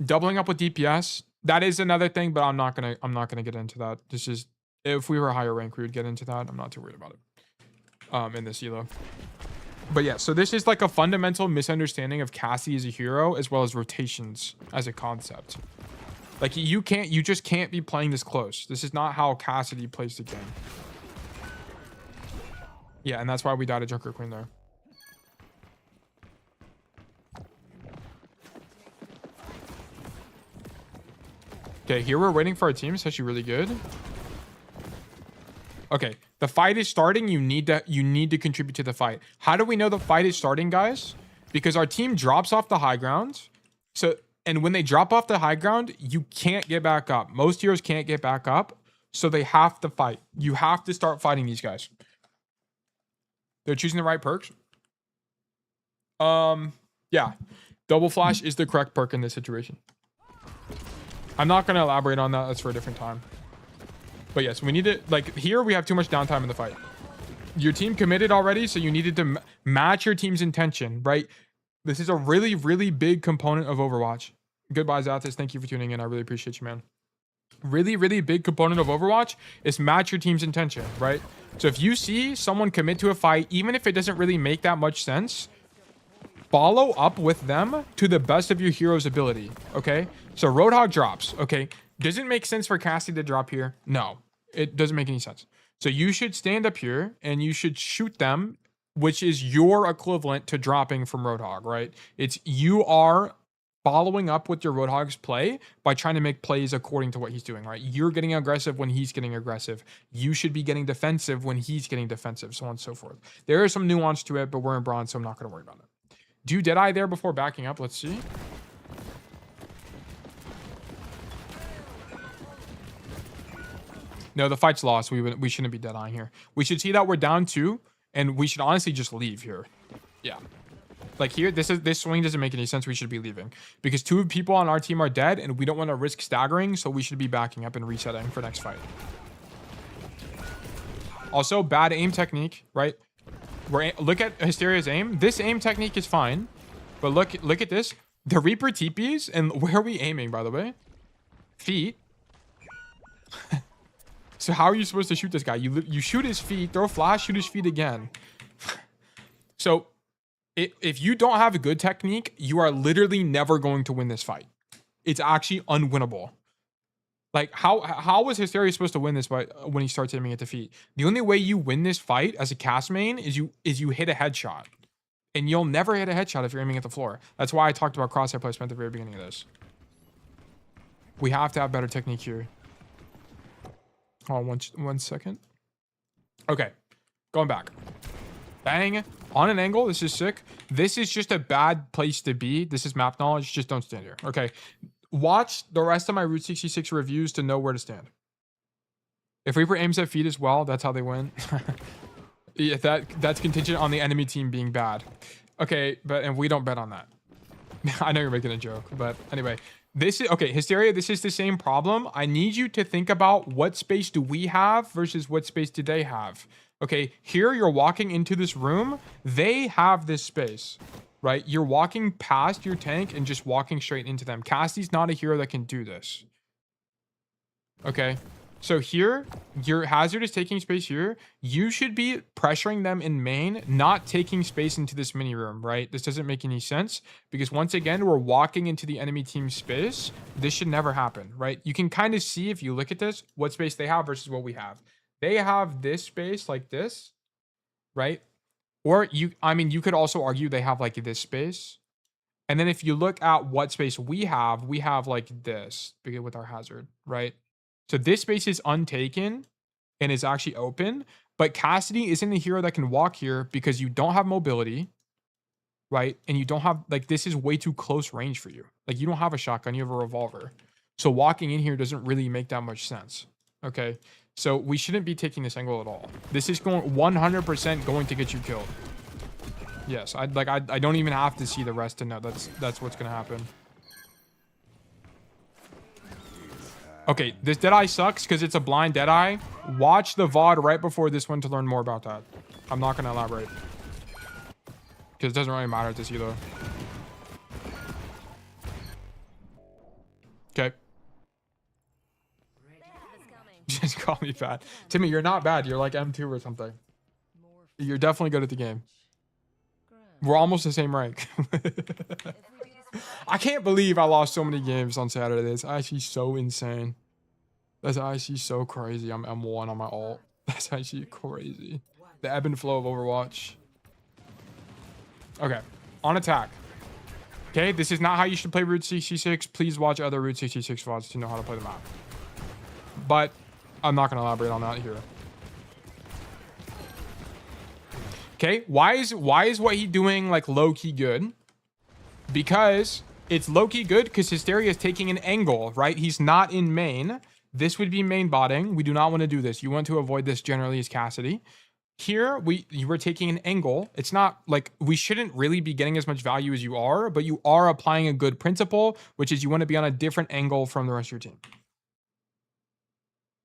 Doubling up with DPS, that is another thing, but I'm not gonna get into that. This is, if we were a higher rank, we would get into that. I'm not too worried about it. In this elo. But yeah, so this is like a fundamental misunderstanding of Cassidy as a hero, as well as rotations as a concept. Like you just can't be playing this close. This is not how Cassidy plays the game. Yeah, and that's why we died to Joker Queen there. Okay, here we're waiting for our team. It's actually really good. Okay, the fight is starting. You need to contribute to the fight. How do we know the fight is starting, guys? Because our team drops off the high ground. And when they drop off the high ground, you can't get back up. Most heroes can't get back up, so they have to fight. You have to start fighting these guys. They're choosing the right perks. Yeah. Double flash is the correct perk in this situation. I'm not going to elaborate on that. That's for a different time. But yes, we need to, like, here we have too much downtime in the fight. Your team committed already, so you needed to match your team's intention, right? This is a really, really big component of Overwatch. Goodbye, Aatlis. Thank you for tuning in. I really appreciate you, man. Really, really big component of Overwatch is match your team's intention, right? So if you see someone commit to a fight, even if it doesn't really make that much sense, follow up with them to the best of your hero's ability, okay? So Roadhog drops, okay? Does it make sense for Cassidy to drop here? No, it doesn't make any sense. So you should stand up here and you should shoot them, which is your equivalent to dropping from Roadhog, right? It's you are following up with your Roadhog's play by trying to make plays according to what he's doing, right? You're getting aggressive when he's getting aggressive. You should be getting defensive when he's getting defensive, so on and so forth. There is some nuance to it, but we're in bronze, so I'm not going to worry about it. Do Deadeye there before backing up. Let's see. No, the fight's lost. We shouldn't be dead on here. We should see that we're down 2, and we should honestly just leave here. Yeah. Like here, this swing doesn't make any sense. We should be leaving because 2 people on our team are dead, and we don't want to risk staggering. So we should be backing up and resetting for next fight. Also, bad aim technique, right? Look at Hysteria's aim. This aim technique is fine, but look at this. The Reaper TPs, and where are we aiming, by the way? Feet. So how are you supposed to shoot this guy? You shoot his feet, throw flash, shoot his feet again. So if you don't have a good technique, you are literally never going to win this fight. It's actually unwinnable. Like, how was Hysteria supposed to win this fight when he starts aiming at the feet? The only way you win this fight as a cast main is you hit a headshot. And you'll never hit a headshot if you're aiming at the floor. That's why I talked about crosshair placement at the very beginning of this. We have to have better technique here. Hold on one second. Okay, going back. Bang. On an angle, this is sick. This is just a bad place to be. This is map knowledge, just don't stand here. Okay. Watch the rest of my Route 66 reviews to know where to stand. If Reaper aims at feet as well, that's how they win. Yeah, that's contingent on the enemy team being bad. Okay, and we don't bet on that. I know you're making a joke, but anyway. This is okay, Hysteria, this is the same problem. I need you to think about what space do we have versus what space do they have. Okay, here you're walking into this room. They have this space. Right? You're walking past your tank and just walking straight into them. Cassidy's not a hero that can do this. Okay. So here, your hazard is taking space here. You should be pressuring them in main, not taking space into this mini room, right? This doesn't make any sense because once again, we're walking into the enemy team's space. This should never happen, right? You can kind of see if you look at this, what space they have versus what we have. They have this space like this, right? Or you could also argue they have like this space. And then if you look at what space we have like this with our hazard, right? So this space is untaken and is actually open, but Cassidy isn't a hero that can walk here because you don't have mobility, right? And you don't have, like, this is way too close range for you. Like, you don't have a shotgun, you have a revolver. So walking in here doesn't really make that much sense, okay? So we shouldn't be taking this angle at all. This is going 100% going to get you killed. Yes, I don't even have to see the rest to know that's what's gonna happen. Okay, this Deadeye sucks because it's a blind Deadeye. Watch the VOD right before this one to learn more about that. I'm not gonna elaborate because it doesn't really matter to see though. Okay. Just call me bad. Timmy, you're not bad. You're like M2 or something. You're definitely good at the game. We're almost the same rank. I can't believe I lost so many games on Saturday. It's actually so insane. That's actually so crazy. I'm M1 on my ult. That's actually crazy. The ebb and flow of Overwatch. Okay. On attack. Okay, this is not how you should play Route 66. Please watch other Route 66 VODs to know how to play the map. But I'm not going to elaborate on that here. Okay, why is what he doing like low-key good? Because it's low-key good because Hysteria is taking an angle, right? He's not in main. This would be main botting. We do not want to do this. You want to avoid this generally as Cassidy. Here, you were taking an angle. It's not like we shouldn't really be getting as much value as you are, but you are applying a good principle, which is you want to be on a different angle from the rest of your team.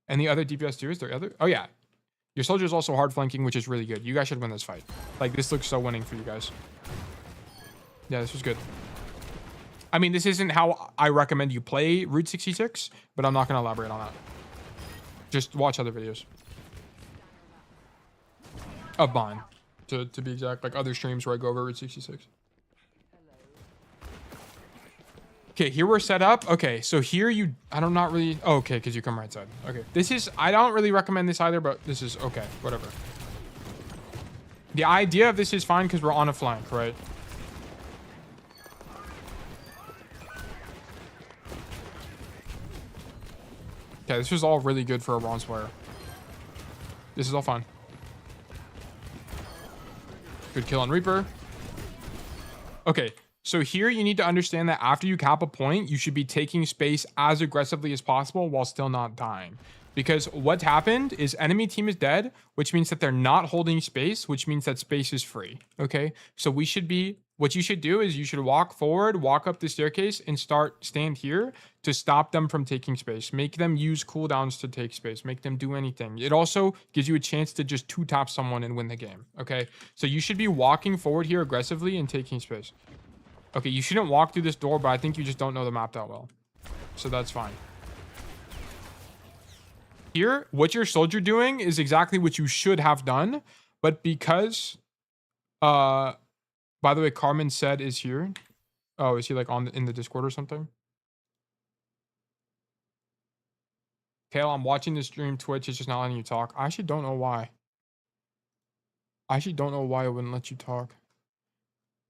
And the other DPS too, is there other? Oh yeah. Your soldier is also hard flanking, which is really good. You guys should win this fight. Like, this looks so winning for you guys. Yeah, this was good. I mean, this isn't how I recommend you play Route 66, but I'm not going to elaborate on that. Just watch other videos. Of mine, to be exact. Like other streams where I go over Route 66. Okay, here we're set up. Okay, so here I don't not really... Oh, okay, because you come right side. Okay, this is... I don't really recommend this either, but this is okay. Whatever. The idea of this is fine because we're on a flank, right? Okay, this was all really good for a bronze player. This is all fine. Good kill on Reaper. Okay. So here you need to understand that after you cap a point, you should be taking space as aggressively as possible while still not dying. Because what's happened is enemy team is dead, which means that they're not holding space, which means that space is free. Okay, so we should be, what you should do is you should walk forward, walk up the staircase, and stand here to stop them from taking space. Make them use cooldowns to take space. Make them do anything. It also gives you a chance to just two-tap someone and win the game. Okay, so you should be walking forward here aggressively and taking space. Okay, you shouldn't walk through this door, but I think you just don't know the map that well. So that's fine. Here, what your soldier doing is exactly what you should have done, but because by the way, Carmen said is here. Oh, is he like in the Discord or something? Kale, I'm watching the stream. Twitch is just not letting you talk. I actually don't know why. I actually don't know why it wouldn't let you talk.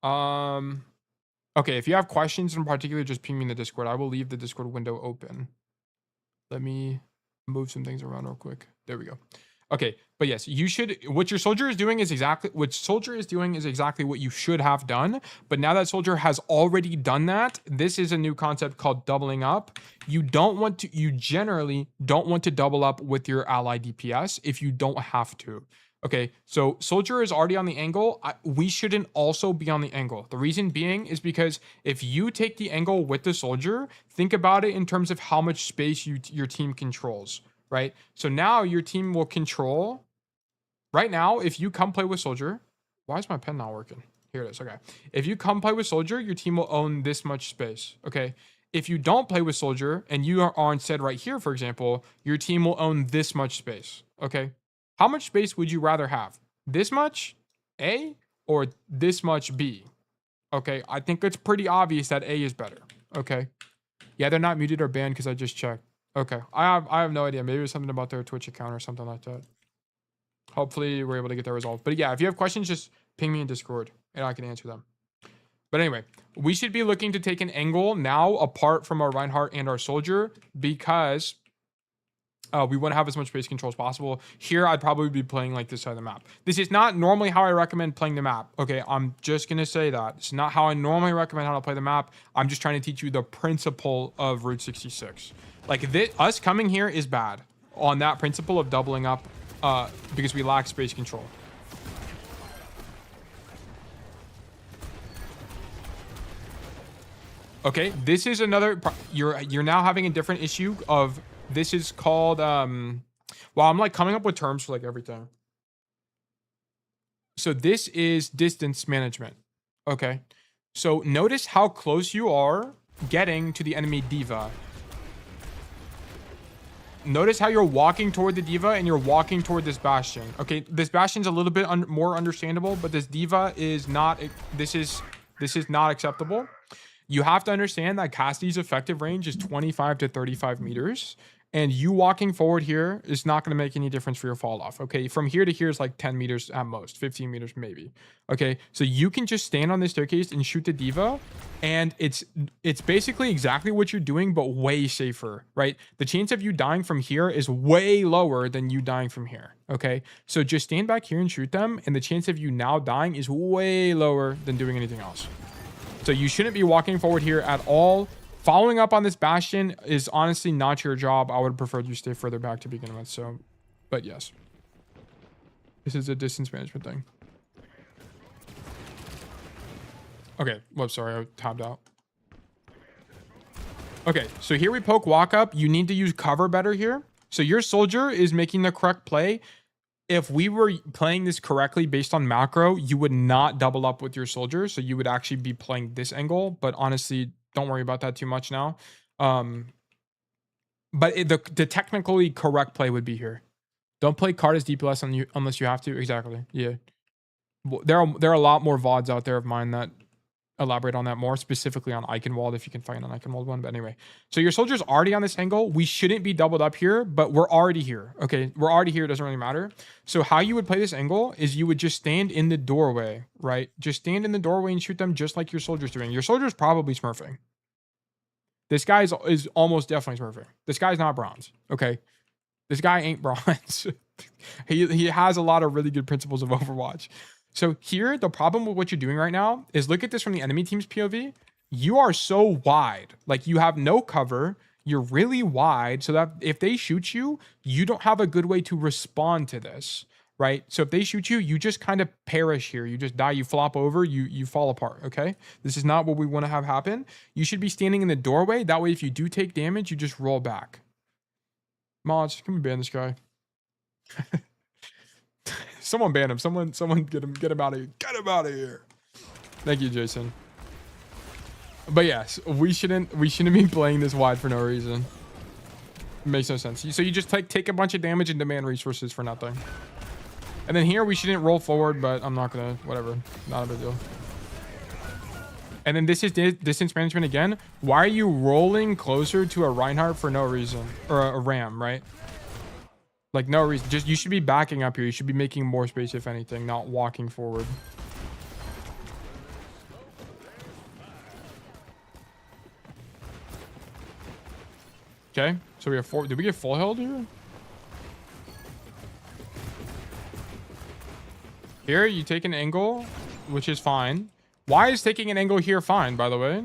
Okay, if you have questions in particular, just ping me in the Discord. I will leave the Discord window open. Let me move some things around real quick. There we go. Okay, but yes, you should, what your soldier is doing is exactly what you should have done. But now that soldier has already done that, this is a new concept called doubling up. You generally don't want to double up with your ally DPS if you don't have to. Okay, so soldier is already on the angle. We shouldn't also be on the angle. The reason being is because if you take the angle with the soldier, think about it in terms of how much space your team controls. Right? So now your team will control. Right now, if you come play with soldier, why is my pen not working? Here it is. Okay. If you come play with soldier, your team will own this much space. Okay. If you don't play with soldier and you are instead right here, for example, your team will own this much space. Okay. How much space would you rather have? This much A or this much B? Okay. I think it's pretty obvious that A is better. Okay. Yeah, they're not muted or banned because I just checked. Okay, I have no idea. Maybe it was something about their Twitch account or something like that. Hopefully we're able to get that resolved. But yeah, if you have questions, just ping me in Discord and I can answer them. But anyway, we should be looking to take an angle now apart from our Reinhardt and our soldier because we want to have as much space control as possible. Here, I'd probably be playing like this side of the map. This is not normally how I recommend playing the map. Okay, I'm just going to say that. It's not how I normally recommend how to play the map. I'm just trying to teach you the principle of Route 66. Like us coming here is bad on that principle of doubling up because we lack space control. Okay, this is another, you're now having a different issue of, this is called, well, I'm like coming up with terms for like everything. So this is distance management. Okay, so notice how close you are getting to the enemy diva. Notice how you're walking toward the diva and you're walking toward this bastion. Okay, this bastion's a little bit more understandable, but this diva is not, this is not acceptable. You have to understand that Cassidy's effective range is 25 to 35 meters. And you walking forward here is not going to make any difference for your fall off. Okay, from here to here is like 10 meters at most, 15 meters maybe. Okay, so you can just stand on this staircase and shoot the diva, and it's basically exactly what you're doing, but way safer, right? The chance of you dying from here is way lower than you dying from here. Okay, so just stand back here and shoot them, and the chance of you now dying is way lower than doing anything else. So you shouldn't be walking forward here at all. Following up on this bastion is honestly not your job. I would have preferred you stay further back to begin with. So, but yes, this is a distance management thing. Okay, whoops, sorry, I tabbed out. Okay, so here we poke walk up. You need to use cover better here. So your soldier is making the correct play. If we were playing this correctly based on macro, you would not double up with your soldier. So you would actually be playing this angle, but honestly, don't worry about that too much now. But the technically correct play would be here. Don't play card as DPS unless you have to. Exactly. Yeah. There are a lot more VODs out there of mine that elaborate on that more, specifically on Eichenwald, if you can find an Eichenwald one. But anyway, so your soldier's already on this angle. We shouldn't be doubled up here, but we're already here. Okay, we're already here. It doesn't really matter. So how you would play this angle is you would just stand in the doorway, right? Just stand in the doorway and shoot them just like your soldier's doing. Your soldier's probably smurfing. This guy is almost definitely smurfing. This guy's not bronze. Okay, this guy ain't bronze. he has a lot of really good principles of Overwatch. So here, the problem with what you're doing right now is look at this from the enemy team's POV. You are so wide. Like, you have no cover. you're really wide so that if they shoot you, you don't have a good way to respond to this, right? So if they shoot you, you just kind of perish here. You just die, you flop over, you fall apart, okay? This is not what we want to have happen. You should be standing in the doorway. That way, if you do take damage, you just roll back. Mods, can we ban this guy? Someone ban him. Someone get him out of here. Get him out of here. Thank you, Jason. But yes, we shouldn't be playing this wide for no reason. It makes no sense. So you just take a bunch of damage and demand resources for nothing. And then here we shouldn't roll forward, but I'm not gonna, whatever. Not a big deal. And then this is distance management again. Why are you rolling closer to a Reinhardt for no reason? Or a Ram, right? Like no reason. Just, you should be backing up here. You should be making more space, if anything, not walking forward. Okay, so we have 4. Did we get full held here? Here, you take an angle, which is fine. Why is taking an angle here fine, by the way?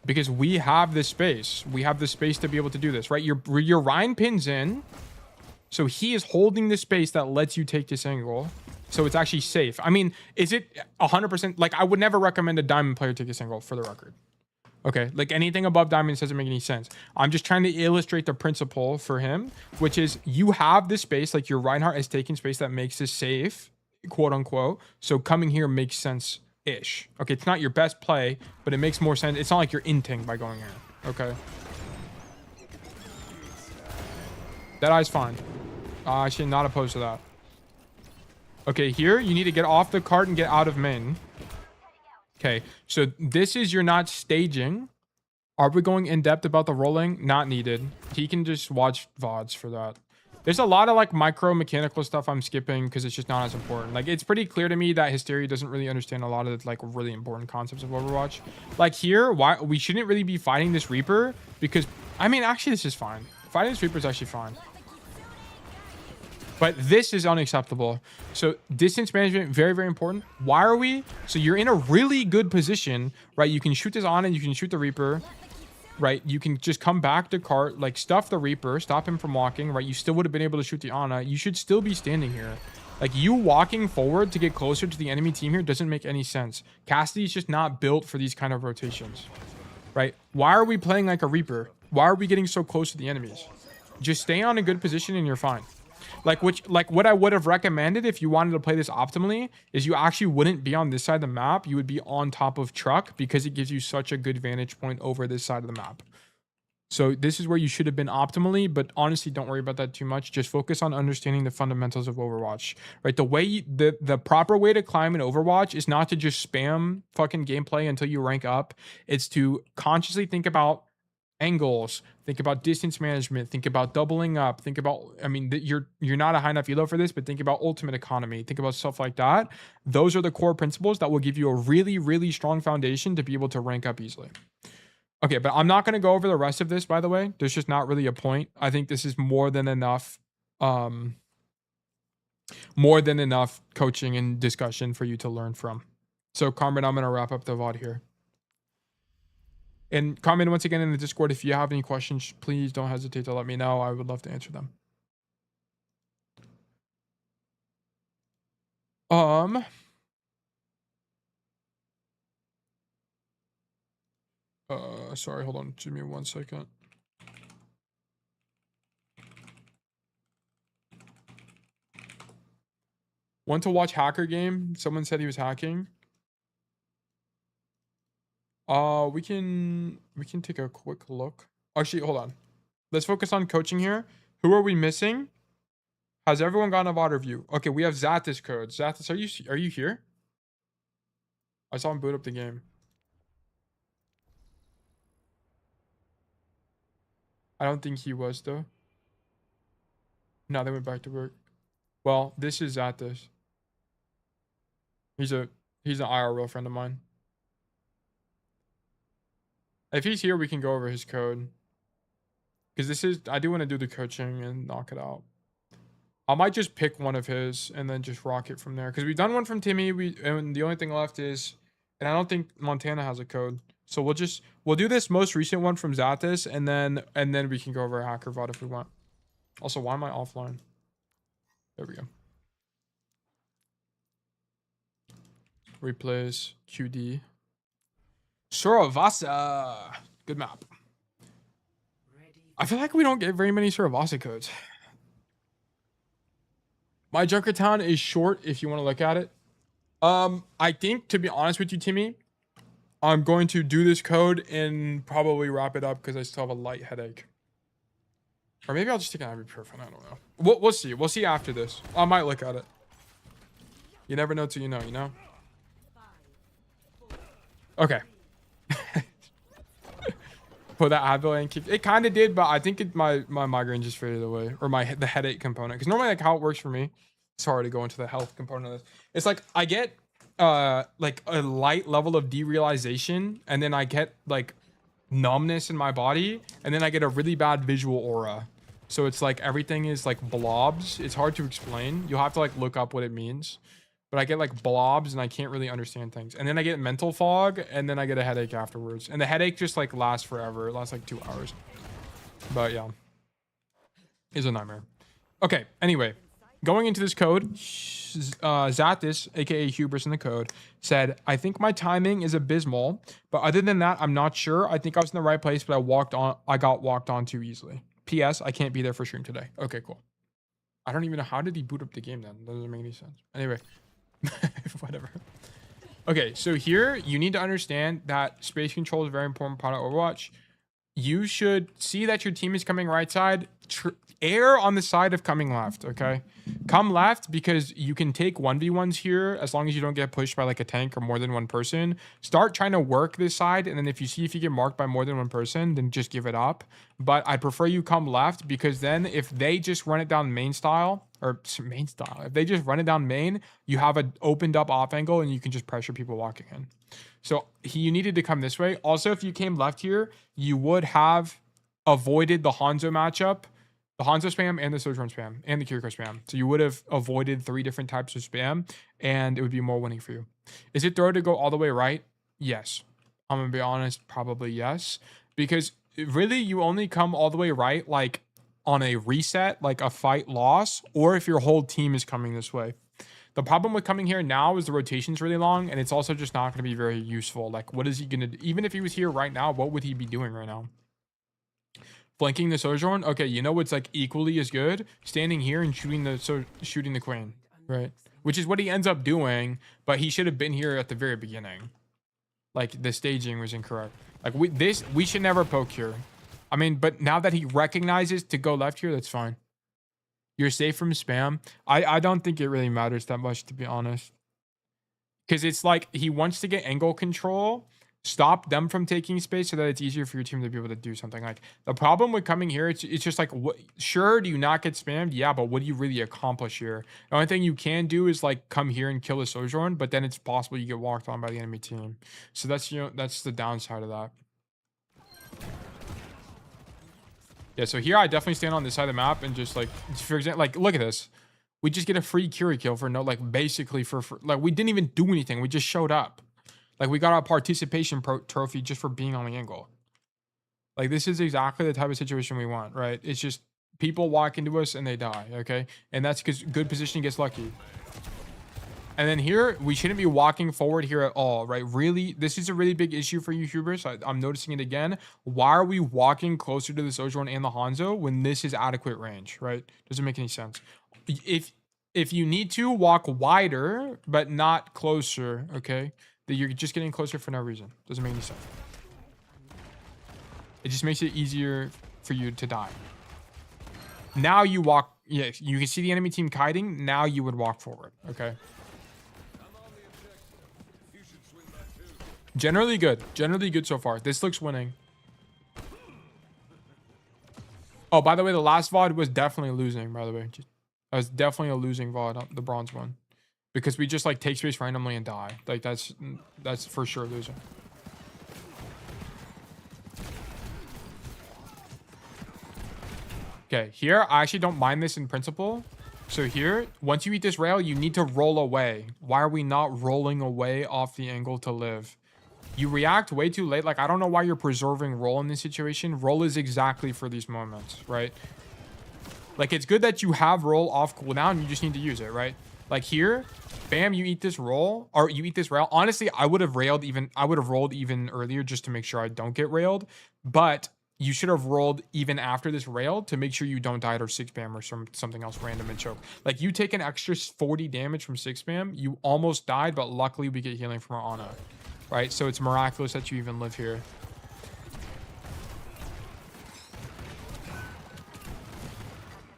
Because we have this space. We have the space to be able to do this, right? Your Ryan pins in. So he is holding the space that lets you take this angle. So it's actually safe. I mean, is it 100%? Like, I would never recommend a diamond player take this angle, for the record. Okay, like anything above diamonds doesn't make any sense. I'm just trying to illustrate the principle for him, which is you have this space, like your Reinhardt is taking space that makes this safe, quote unquote. So coming here makes sense-ish. Okay, it's not your best play, but it makes more sense. It's not like you're inting by going here. Okay. That eye's fine. Actually, not opposed to that. Okay, here, you need to get off the cart and get out of main. Okay, so this is you're not staging. Are we going in depth about the rolling? Not needed. He can just watch VODs for that. There's a lot of like micro mechanical stuff I'm skipping because it's just not as important. Like, it's pretty clear to me that Hysteria doesn't really understand a lot of the, like, really important concepts of Overwatch. Like here, why we shouldn't really be fighting this Reaper because, I mean, actually this is fine. Fighting this Reaper is actually fine. But this is unacceptable. So distance management, very, very important. Why are we? So you're in a really good position, right? You can shoot this on and you can shoot the Reaper, right? You can just come back to cart, like stuff the Reaper, stop him from walking, right? You still would have been able to shoot the Ana. You should still be standing here. Like, you walking forward to get closer to the enemy team here doesn't make any sense. Cassidy's just not built for these kind of rotations, right? Why are we playing like a Reaper? Why are we getting so close to the enemies? Just stay on a good position and you're fine. Like what I would have recommended if you wanted to play this optimally is you actually wouldn't be on this side of the map. You would be on top of truck because it gives you such a good vantage point over this side of the map. So this is where you should have been optimally, but honestly, don't worry about that too much. Just focus on understanding the fundamentals of Overwatch, right? The proper way to climb in Overwatch is not to just spam fucking gameplay until you rank up. It's to consciously think about angles, think about distance management, think about doubling up, think about, I mean, you're not a high enough elo for this, but think about ultimate economy, think about stuff like that. Those are the core principles that will give you a really, really strong foundation to be able to rank up easily. Okay, but I'm not going to go over the rest of this, by the way. There's just not really a point. I think this is more than enough coaching and discussion for you to learn from. So Carmen, I'm going to wrap up the VOD here. And comment once again in the Discord if you have any questions. Please don't hesitate to let me know. I would love to answer them. Sorry, hold on. Give me 1 second. Want to watch Hacker Game? Someone said he was hacking. We can take a quick look. Actually, hold on. Let's focus on coaching here. Who are we missing? Has everyone gotten a VOD review? Okay, we have Zathis code. Zathis, are you here? I saw him boot up the game. I don't think he was though. No, they went back to work. Well, this is Aatlis. He's an IRL friend of mine. If he's here, we can go over his code. Because I do want to do the coaching and knock it out. I might just pick one of his and then just rock it from there. Because we've done one from Timmy. And the only thing left is, and I don't think Montana has a code. So we'll do this most recent one from Aatlis, and then we can go over hacker VOD if we want. Also, why am I offline? There we go. Replays QD. Suravasa. Good map. I feel like we don't get very many Suravasa codes. My Junkertown is short if you want to look at it. I think, to be honest with you, Timmy, I'm going to do this code and probably wrap it up because I still have a light headache. Or maybe I'll just take an ibuprofen. I don't know. We'll see. We'll see after this. I might look at it. You never know till you know, you know? Okay. Put that Advil and keep it kind of did, but I think my migraine just faded away, or the headache component, because normally like how it works for me, sorry to go into the health component of this, it's like I get like a light level of derealization, and then I get like numbness in my body, and then I get a really bad visual aura. So it's like everything is like blobs. It's hard to explain. You'll have to like look up what it means. But I get like blobs and I can't really understand things. And then I get mental fog, and then I get a headache afterwards. And the headache just like lasts forever. It lasts like 2 hours. But yeah. It's a nightmare. Okay, anyway. Going into this code, Aatlis, aka Hubris in the code, said, I think my timing is abysmal, but other than that, I'm not sure. I think I was in the right place, but I got walked on too easily. P.S. I can't be there for stream today. Okay, cool. I don't even know, how did he boot up the game then? That doesn't make any sense. Anyway. Whatever. Okay, so here you need to understand that space control is a very important part of Overwatch. You should see that your team is coming right side. Err on the side of coming left, okay? Come left because you can take 1v1s here as long as you don't get pushed by like a tank or more than one person. Start trying to work this side, and then if you get marked by more than one person, then just give it up. But I prefer you come left, because then if they just run it down main style, if they just run it down main, you have an opened up off angle and you can just pressure people walking in. So you needed to come this way. Also, if you came left here, you would have avoided the Hanzo matchup, the Hanzo spam and the Sojourn spam and the Kiriko spam. So you would have avoided 3 different types of spam, and it would be more winning for you. Is it throw to go all the way right? Yes. I'm going to be honest, probably yes. Because really, you only come all the way right like on a reset, like a fight loss, or if your whole team is coming this way. The problem with coming here now is the rotation's really long, and it's also just not going to be very useful. Like, what is he going to do? Even if he was here right now, what would he be doing right now? Flanking the Sojourn? Okay, you know what's like equally as good? Standing here and shooting the Queen, right? Which is what he ends up doing, but he should have been here at the very beginning. Like, the staging was incorrect. Like, we should never poke here. I mean, but now that he recognizes to go left here, that's fine. You're safe from spam. I don't think it really matters that much, to be honest. Because it's like he wants to get angle control, stop them from taking space so that it's easier for your team to be able to do something. Like, the problem with coming here, it's just like, sure, do you not get spammed? Yeah, but what do you really accomplish here? The only thing you can do is like come here and kill a Sojourn, but then it's possible you get walked on by the enemy team. So that's, you know, that's the downside of that. Yeah, so here I definitely stand on this side of the map and just like, for example, like, look at this. We just get a free Curie kill for no, like, basically for like, we didn't even do anything. We just showed up. Like, we got a participation trophy just for being on the angle. Like, this is exactly the type of situation we want, right? It's just people walk into us and they die, okay? And that's because good positioning gets lucky. And then here, we shouldn't be walking forward here at all, right? Really, this is a really big issue for you, Hubris. I'm noticing it again. Why are we walking closer to the Sojourn and the Hanzo when this is adequate range, right? Doesn't make any sense. If you need to, walk wider, but not closer, okay? That you're just getting closer for no reason. Doesn't make any sense. It just makes it easier for you to die. Now you walk, yeah, you can see the enemy team kiting. Now you would walk forward, okay? Generally good. Generally good so far. This looks winning. Oh, by the way, the last VOD was definitely losing, by the way. That was definitely a losing VOD, the bronze one. Because we just, like, take space randomly and die. Like, that's for sure losing. Okay, here, I actually don't mind this in principle. So here, once you eat this rail, you need to roll away. Why are we not rolling away off the angle to live? You react way too late. Like, I don't know why you're preserving roll in this situation. Roll is exactly for these moments, right? Like, it's good that you have roll off cooldown. You just need to use it, right? Like here, bam, you eat this roll, or you eat this rail. Honestly, I would have rolled even earlier just to make sure I don't get railed. But you should have rolled even after this rail to make sure you don't die or 6 spam or something else random and choke. Like, you take an extra 40 damage from 6 spam. You almost died, but luckily we get healing from our Ana, right? So it's miraculous that you even live here.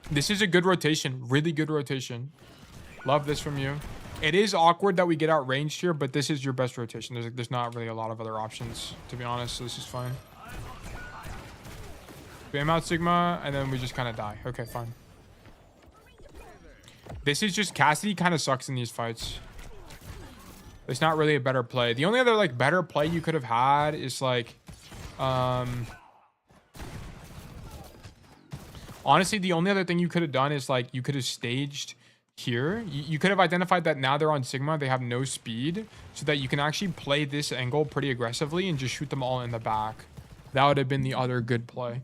This is a good rotation. Really good rotation. Love this from you. It is awkward that we get outranged here, but this is your best rotation. There's not really a lot of other options, to be honest, so this is fine. Spam out Sigma, and then we just kind of die. Okay, fine. This is just... Cassidy kind of sucks in these fights. It's not really a better play. The only other, like, better play you could have had is, like... Honestly, the only other thing you could have done is, like, you could have staged here. You could have identified that now they're on Sigma, they have no speed, so that you can actually play this angle pretty aggressively and just shoot them all in the back. That would have been the other good play.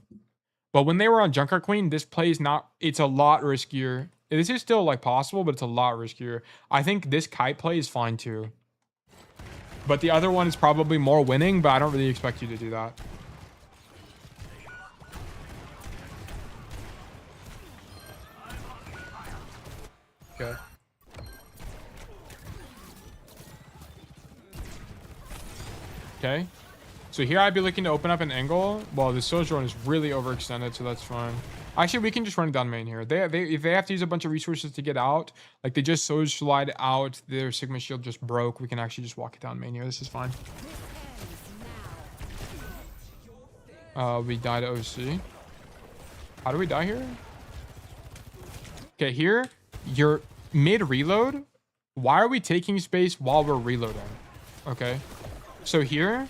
But when they were on Junker Queen, this play is not... It's a lot riskier. This is still, like, possible, but it's a lot riskier. I think this kite play is fine, too. But the other one is probably more winning, but I don't really expect you to do that. Okay. Okay. So here I'd be looking to open up an angle. Well, the Sojourn is really overextended, so that's fine. Actually, we can just run it down main here. If they have to use a bunch of resources to get out, like they just Soj slide out, their Sigma shield just broke. We can actually just walk it down main here. This is fine. We died to OC. How do we die here? Okay, here, you're mid-reload. Why are we taking space while we're reloading? Okay. So here,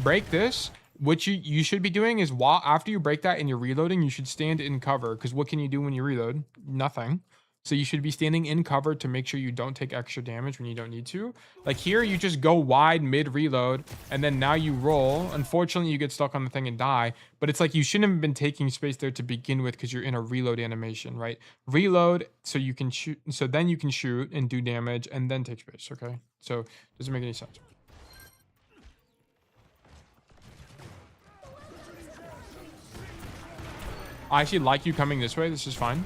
break this. What you should be doing is after you break that and you're reloading, you should stand in cover. Because what can you do when you reload? Nothing. So you should be standing in cover to make sure you don't take extra damage when you don't need to. Like here, you just go wide mid-reload, and then now you roll. Unfortunately, you get stuck on the thing and die. But it's like you shouldn't have been taking space there to begin with because you're in a reload animation, right? Reload so you can shoot. So then you can shoot and do damage and then take space, okay? So it doesn't make any sense. I actually like you coming this way. This is fine.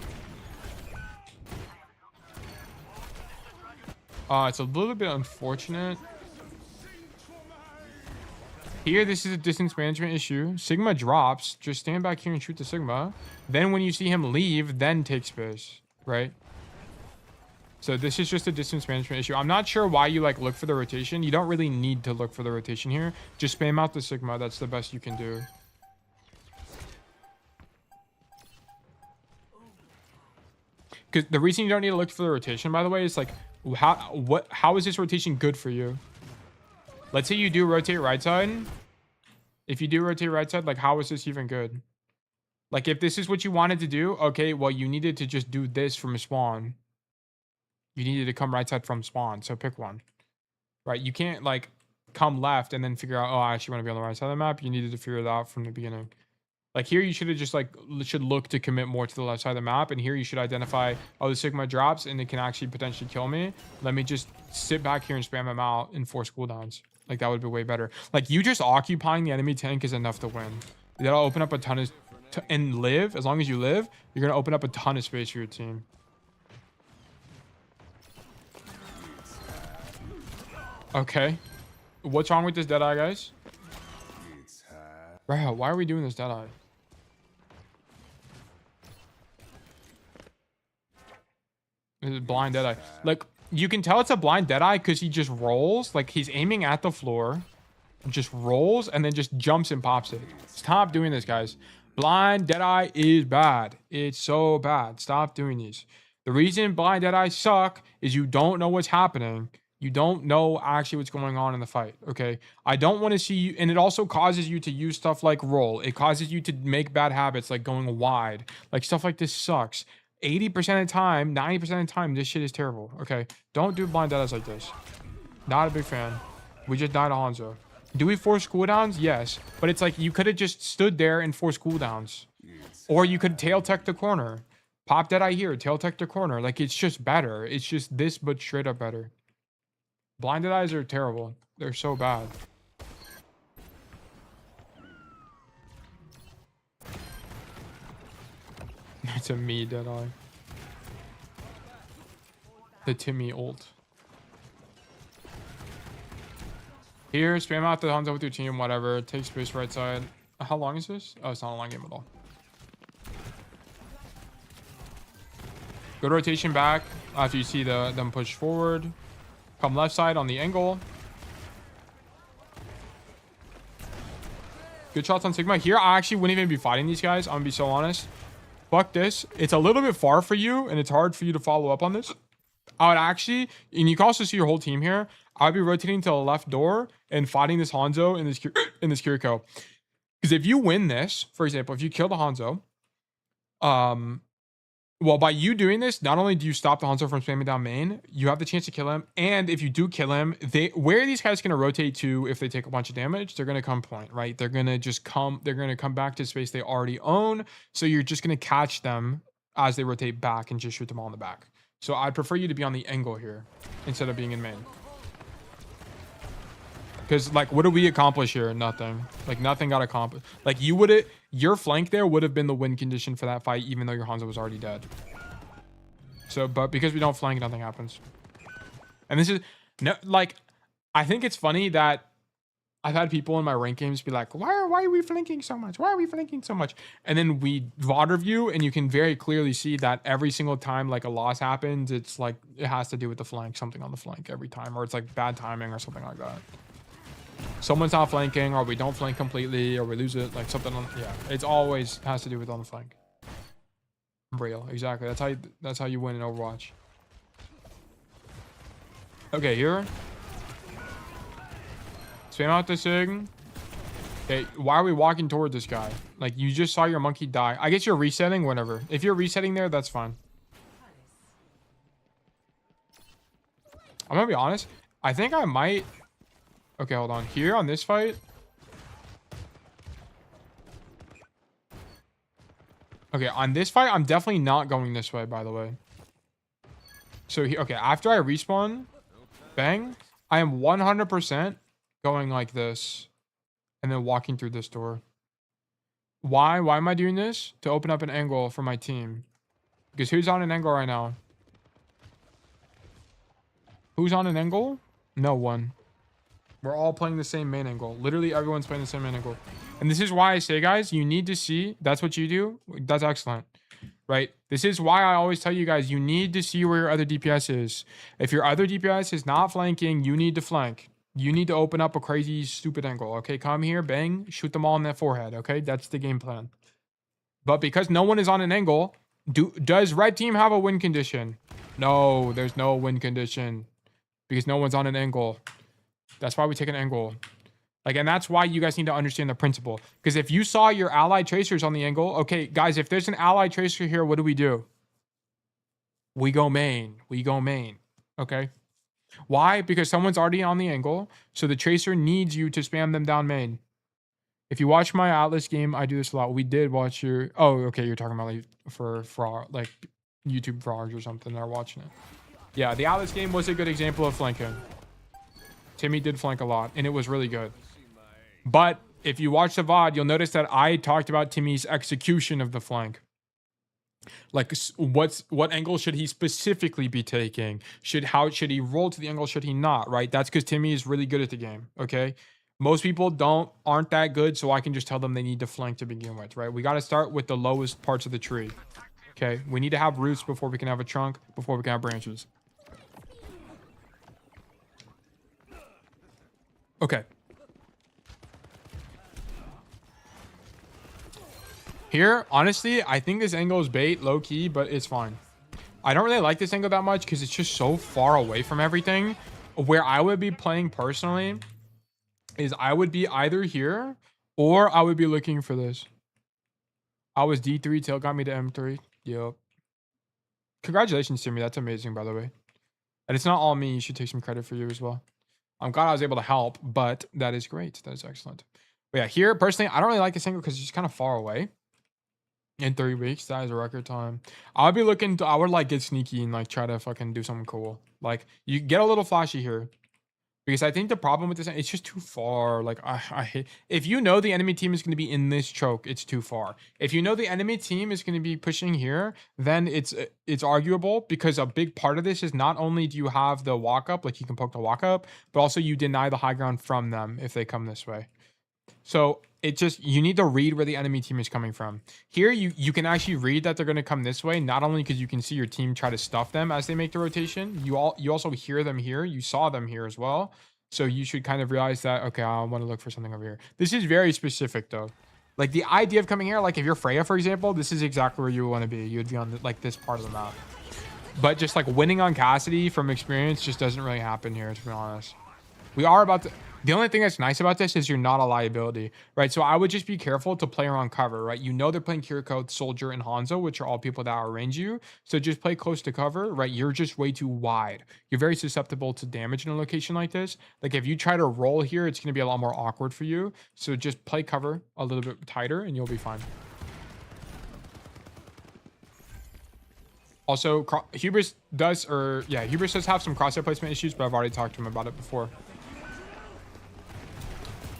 It's a little bit unfortunate. Here, this is a distance management issue. Sigma drops. Just stand back here and shoot the Sigma. Then when you see him leave, then take space, right? So this is just a distance management issue. I'm not sure why you like look for the rotation. You don't really need to look for the rotation here. Just spam out the Sigma. That's the best you can do. Because the reason you don't need to look for the rotation, by the way, is like, how is this rotation good for you? Let's say you do rotate right side. If you do rotate right side, like, how is this even good? Like, if this is what you wanted to do, okay, well, you needed to just do this from spawn. You needed to come right side from spawn, so pick one. Right? You can't, like, come left and then figure out, oh, I actually want to be on the right side of the map. You needed to figure it out from the beginning. Like here, you should have just like look to commit more to the left side of the map. And here you should identify, oh, the Sigma drops and it can actually potentially kill me. Let me just sit back here and spam them out and force cooldowns. Like that would be way better. Like you just occupying the enemy tank is enough to win. That'll open up a ton of, and live, as long as you live, you're going to open up a ton of space for your team. Okay. What's wrong with this Deadeye, guys? Bro, why are we doing this Deadeye? This is blind Deadeye. Like, you can tell it's a blind Deadeye because he just rolls. Like, he's aiming at the floor. Just rolls and then just jumps and pops it. Stop doing this, guys. Blind Deadeye is bad. It's so bad. Stop doing these. The reason blind Deadeye suck is you don't know what's happening. You don't know actually what's going on in the fight, okay? I don't want to see you, and it also causes you to use stuff like roll. It causes you to make bad habits like going wide. Like, stuff like this sucks. 80% of the time, 90% of the time, this shit is terrible, okay? Don't do blind Deadeyes like this. Not a big fan. We just died to Hanzo. Do we force cooldowns? Yes. But it's like you could have just stood there and forced cooldowns. Or you could tail tech the corner. Pop Deadeye here, tail tech the corner. Like, it's just better. It's just this, but straight up better. Blinded eyes are terrible. They're so bad. It's a me Deadeye. The Timmy ult. Here, spam out the Hanzo with your team, whatever. Take space right side. How long is this? Oh, it's not a long game at all. Good rotation back after you see them push forward. Come left side on the angle. Good shots on Sigma. Here, I actually wouldn't even be fighting these guys. I'm gonna be so honest. Fuck this. It's a little bit far for you, and it's hard for you to follow up on this. I would actually, and you can also see your whole team here. I'd be rotating to the left door and fighting this Hanzo in this Kiriko. Because if you win this, for example, if you kill the Hanzo, well, by you doing this, not only do you stop the Hanzo from spamming down main, you have the chance to kill him. And if you do kill him, where are these guys going to rotate to if they take a bunch of damage? They're going to come point, right? They're going to just come, they're going to come back to space they already own. So you're just going to catch them as they rotate back and just shoot them all in the back. So I'd prefer you to be on the angle here instead of being in main. Because, like, what did we accomplish here? Nothing. Like, nothing got accomplished. Like, your flank there would have been the win condition for that fight, even though your Hanzo was already dead. So, but because we don't flank, nothing happens. And this is, no, like, I think it's funny that I've had people in my rank games be like, why are we flanking so much? Why are we flanking so much? And then we VOD review, and you can very clearly see that every single time, like, a loss happens, it's like, it has to do with the flank, something on the flank every time, or it's like bad timing or something like that. Someone's not flanking, or we don't flank completely, or we lose it, like something on, yeah, it's always has to do with on the flank. Real, exactly. That's how you win in Overwatch. Okay, here. Spam out the Sig. Okay, why are we walking toward this guy? Like, you just saw your monkey die. I guess you're resetting, whatever. If you're resetting there, that's fine. I'm gonna be honest. I think I might... Okay, hold on. Here on this fight. Okay, on this fight, I'm definitely not going this way, by the way. So, okay, after I respawn, bang, I am 100% going like this and then walking through this door. Why? Why am I doing this? To open up an angle for my team. Because who's on an angle right now? Who's on an angle? No one. We're all playing the same main angle. Literally everyone's playing the same main angle. And this is why I say, guys, you need to see. That's what you do. That's excellent. Right? This is why I always tell you guys, you need to see where your other DPS is. If your other DPS is not flanking, you need to flank. You need to open up a crazy, stupid angle. Okay, come here, bang, shoot them all in that forehead. Okay, that's the game plan. But because no one is on an angle, does red team have a win condition? No, there's no win condition. Because no one's on an angle. That's why we take an angle. Like, and that's why you guys need to understand the principle. Because if you saw your allied tracers on the angle, okay, guys, if there's an allied tracer here, what do? We go main. We go main. Okay? Why? Because someone's already on the angle, so the tracer needs you to spam them down main. If you watch my Aatlis game, I do this a lot. We did watch your... Oh, okay, you're talking about like for like YouTube frogs or something that are watching it. Yeah, the Aatlis game was a good example of flanking. Timmy did flank a lot, and it was really good. But if you watch the VOD, you'll notice that I talked about Timmy's execution of the flank. Like, what angle should he specifically be taking? How should he roll to the angle? Should he not? Right? That's because Timmy is really good at the game. Okay. Most people aren't that good, so I can just tell them they need to flank to begin with. Right? We got to start with the lowest parts of the tree. Okay. We need to have roots before we can have a trunk, before we can have branches. Okay. Here, honestly, I think this angle is bait, low-key, but it's fine. I don't really like this angle that much because it's just so far away from everything. Where I would be playing personally is I would be either here or I would be looking for this. I was D3 till it got me to M3. Yep. Congratulations to me. That's amazing, by the way. And it's not all me. You should take some credit for you as well. I'm glad I was able to help, but that is great. That is excellent. But yeah, here personally, I don't really like this angle because it's just kind of far away. In 3 weeks, that is a record time. I would like get sneaky and like try to fucking do something cool. Like you get a little flashy here. Because I think the problem with this, it's just too far. Like I hate, if you know the enemy team is going to be in this choke, it's too far. If you know the enemy team is going to be pushing here, then it's arguable, because a big part of this is not only do you have the walk up, like you can poke the walk up, but also you deny the high ground from them if they come this way. So it just, you need to read where the enemy team is coming from. Here, you can actually read that they're going to come this way, not only because you can see your team try to stuff them as they make the rotation, you also hear them here. You saw them here as well. So you should kind of realize that, okay, I want to look for something over here. This is very specific though. Like the idea of coming here, like if you're Freya, for example, this is exactly where you would want to be. You would be on like this part of the map. But just like winning on Cassidy from experience just doesn't really happen here, to be honest. We are about to... The only thing that's nice about this is you're not a liability, right? So I would just be careful to play around cover, right? You know they're playing Kiriko, Soldier, and Hanzo, which are all people that outrange you. So just play close to cover, right? You're just way too wide. You're very susceptible to damage in a location like this. Like if you try to roll here, it's going to be a lot more awkward for you. So just play cover a little bit tighter and you'll be fine. Also, Hubris does have some crosshair placement issues, but I've already talked to him about it before.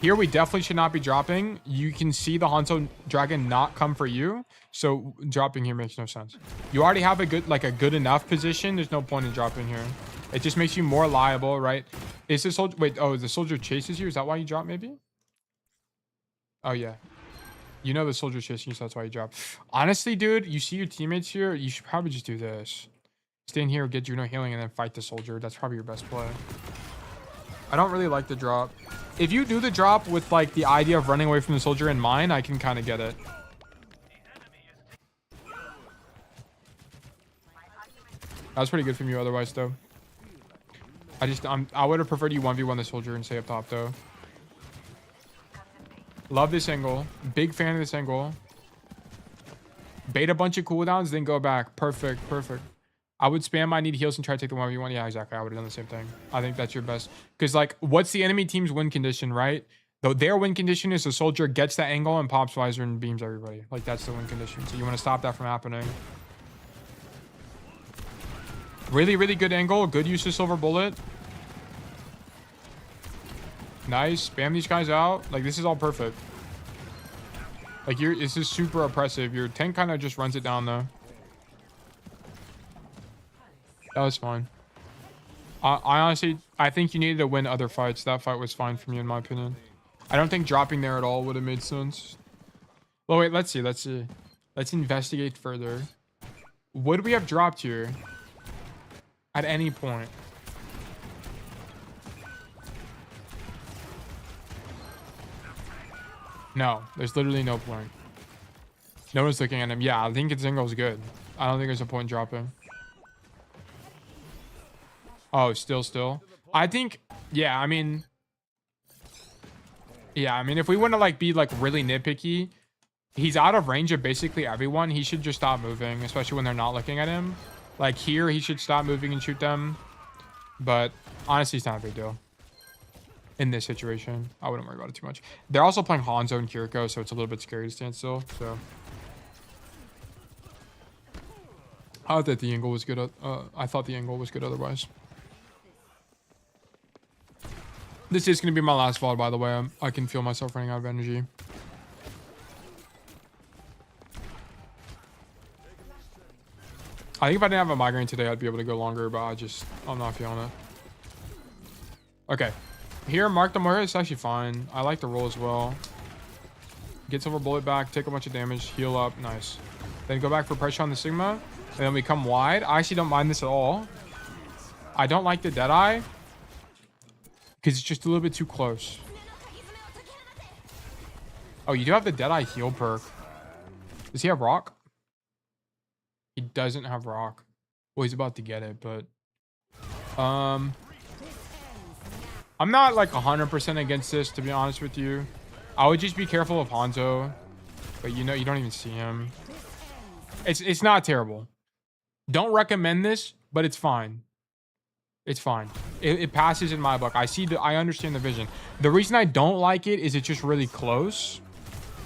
Here, we definitely should not be dropping. You can see the Hanzo Dragon not come for you. So dropping here makes no sense. You already have a good enough position. There's no point in dropping here. It just makes you more liable, right? Is the soldier... Wait, oh, the soldier chases you? Is that why you drop, maybe? Oh, yeah. You know the soldier chasing you, so that's why you drop. Honestly, dude, you see your teammates here. You should probably just do this. Stay in here, get Juno healing, and then fight the soldier. That's probably your best play. I don't really like the drop. If you do the drop with like the idea of running away from the soldier in mind, I can kind of get it. That was pretty good from you otherwise, though. I would have preferred you 1v1 the soldier and stay up top, though. Love this angle. Big fan of this angle. Bait a bunch of cooldowns, then go back. Perfect, perfect. I would spam I need heals and try to take the 1v1. Yeah, exactly. I would have done the same thing. I think that's your best. Because, like, what's the enemy team's win condition, right? Though their win condition is the soldier gets that angle and pops visor and beams everybody. Like, that's the win condition. So you want to stop that from happening. Really, really good angle. Good use of silver bullet. Nice. Spam these guys out. Like, this is all perfect. Like, this is super oppressive. Your tank kind of just runs it down, though. That was fine. I honestly, I think you needed to win other fights. That fight was fine for me, in my opinion. I don't think dropping there at all would have made sense. Well, wait, let's see. Let's investigate further. Would we have dropped here at any point? No, there's literally no point. No one's looking at him. Yeah, I think his angle is good. I don't think there's a point in dropping. Oh, still. I think, yeah, I mean, if we want to like be like really nitpicky, he's out of range of basically everyone. He should just stop moving, especially when they're not looking at him. Like here, he should stop moving and shoot them. But honestly, it's not a big deal. In this situation, I wouldn't worry about it too much. They're also playing Hanzo and Kiriko, so it's a little bit scary to stand still. So I thought the angle was good. I thought the angle was good otherwise. This is going to be my last VOD, by the way. I can feel myself running out of energy. I think if I didn't have a migraine today, I'd be able to go longer, but I'm not feeling it. Okay. Here, Mark the Moira is actually fine. I like the roll as well. Get silver bullet back, take a bunch of damage, heal up. Nice. Then go back for pressure on the Sigma. And then we come wide. I actually don't mind this at all. I don't like the Deadeye. Because it's just a little bit too close. Oh, you do have the Deadeye heal perk. Does he have rock? He doesn't have rock. Well, he's about to get it, but... I'm not like 100% against this, to be honest with you. I would just be careful of Hanzo. But you know, you don't even see him. It's not terrible. Don't recommend this, but it's fine. It's fine. It passes in my book. I understand the vision. The reason I don't like it is it's just really close.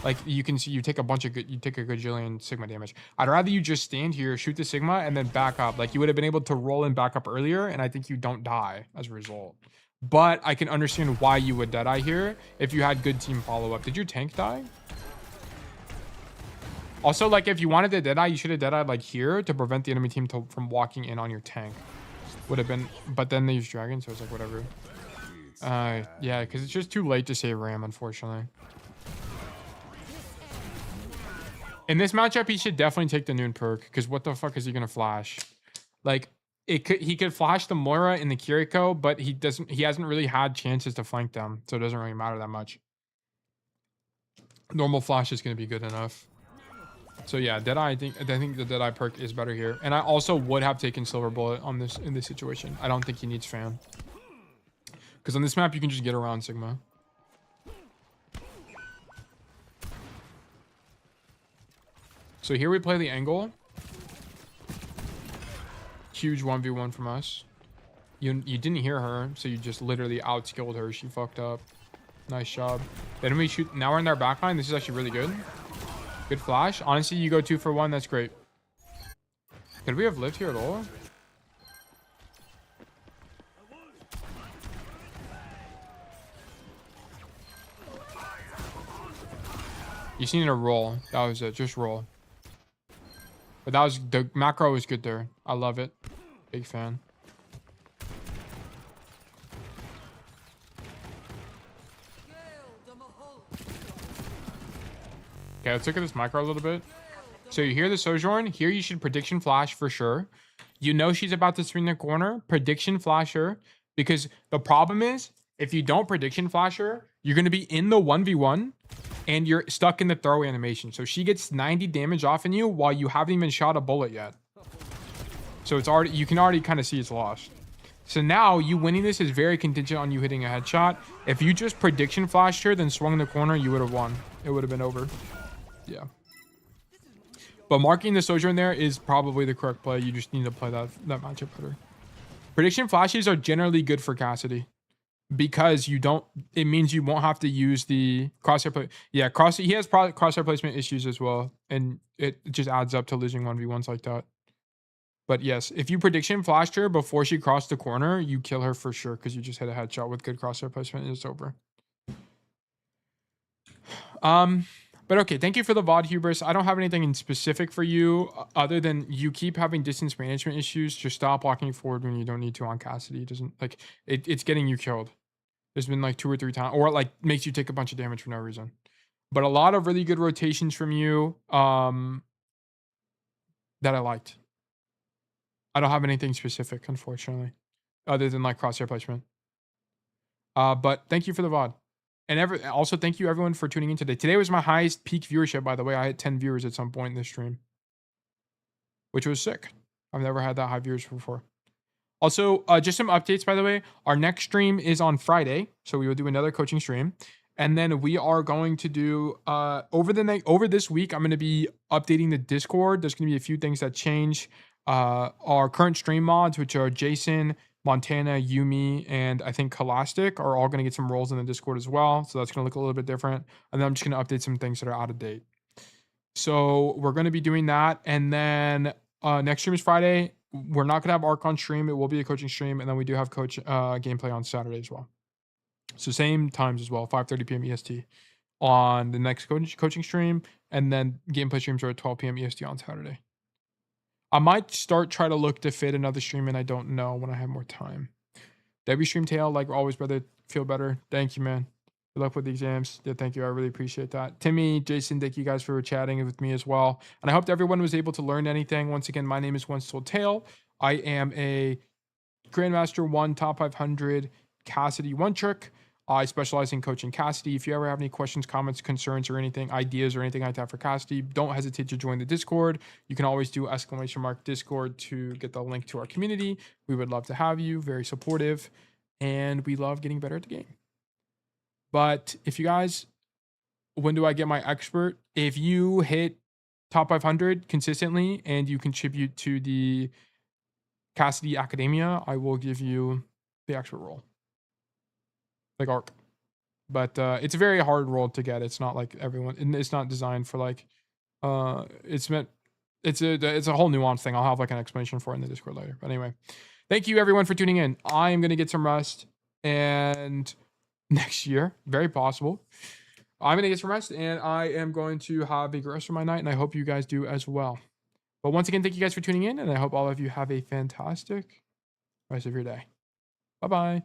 Like you can see, you take a gajillion Sigma damage. I'd rather you just stand here, shoot the Sigma, and then back up. Like you would have been able to roll and back up earlier, and I think you don't die as a result. But I can understand why you would Deadeye here if you had good team follow-up. Did your tank die? Also, like if you wanted to Deadeye, you should have Deadeyed like here to prevent the enemy team from walking in on your tank. Would have been, but then they use Dragon, so it's like whatever. Yeah, because it's just too late to save Ram, unfortunately. In this matchup, he should definitely take the Noon perk, because what the fuck is he gonna flash? Like, he could flash the Moira and the Kiriko, but he hasn't really had chances to flank them, so it doesn't really matter that much. Normal flash is gonna be good enough. So yeah, Deadeye, I think the Deadeye perk is better here. And I also would have taken Silver Bullet on this in this situation. I don't think he needs Fan. Because on this map, you can just get around Sigma. So here we play the angle. Huge 1v1 from us. You didn't hear her, so you just literally outskilled her. She fucked up. Nice job. Then we shoot. Now we're in their backline. This is actually really good. Good flash. Honestly, you go 2 for 1. That's great. Could we have lived here at all? You just needed to roll. That was it. Just roll. But that was, the macro was good there. I love it. Big fan. Okay, let's look at this micro a little bit. So you hear the Sojourn. Here you should prediction flash for sure. You know she's about to swing the corner. Prediction flash her. Because the problem is, if you don't prediction flash her, you're going to be in the 1v1 and you're stuck in the throw animation. So she gets 90 damage off in you while you haven't even shot a bullet yet. So it's already, you can already kind of see it's lost. So now you winning this is very contingent on you hitting a headshot. If you just prediction flashed her, then swung the corner, you would have won. It would have been over. Yeah. But marking the Sojourn there is probably the correct play. You just need to play that matchup better. Prediction flashes are generally good for Cassidy. Because you don't, it means you won't have to use the crosshair play. Yeah, he has probably crosshair placement issues as well. And it just adds up to losing 1v1s like that. But yes, if you prediction flashed her before she crossed the corner, you kill her for sure because you just hit a headshot with good crosshair placement and it's over. But okay, thank you for the VOD, Hubris. I don't have anything in specific for you other than you keep having distance management issues. Just stop walking forward when you don't need to on Cassidy. It doesn't, like, it's getting you killed. There's been like 2 or 3 times, or like makes you take a bunch of damage for no reason. But a lot of really good rotations from you that I liked. I don't have anything specific, unfortunately, other than like crosshair placement. But thank you for the VOD. And also thank you everyone for tuning in today. Today was my highest peak viewership, by the way. I had 10 viewers at some point in this stream, which was sick. I've never had that high viewers before. Also, just some updates, by the way. Our next stream is on Friday, so we will do another coaching stream. And then we are going to do, over this week, I'm going to be updating the Discord. There's going to be a few things that change. Our current stream mods, which are Jason, Montana, Yumi, and I think Kalastic, are all going to get some roles in the Discord as well. So that's going to look a little bit different. And then I'm just going to update some things that are out of date. So we're going to be doing that. And then next stream is Friday. We're not going to have Arc on stream. It will be a coaching stream. And then we do have coach gameplay on Saturday as well. So same times as well, 5:30 p.m. EST on the next coaching stream. And then gameplay streams are at 12 p.m. EST on Saturday. I might try to look to fit another stream, and I don't know when I have more time. Debbie Stream Tail, like always, brother, feel better. Thank you, man. Good luck with the exams. Yeah, thank you. I really appreciate that. Timmy, Jason, thank you guys for chatting with me as well. And I hope everyone was able to learn anything. Once again, my name is Once Told Tale. I am a Grandmaster 1 Top 500 Cassidy One Trick. I specialize in coaching Cassidy. If you ever have any questions, comments, concerns, or anything, ideas, or anything like that for Cassidy, don't hesitate to join the Discord. You can always do !Discord to get the link to our community. We would love to have you. Very supportive. And we love getting better at the game. But if you guys, when do I get my expert? If you hit top 500 consistently and you contribute to the Cassidy Academia, I will give you the actual roll. Like arc. But it's a very hard roll to get. It's not like everyone, and it's not designed for like it's a whole nuance thing. I'll have like an explanation for it in the Discord later. But anyway, thank you everyone for tuning in. I am gonna get some rest, and next year, very possible, I'm gonna get some rest, and I am going to have a great rest of my night, and I hope you guys do as well. But once again, thank you guys for tuning in, and I hope all of you have a fantastic rest of your day. Bye bye.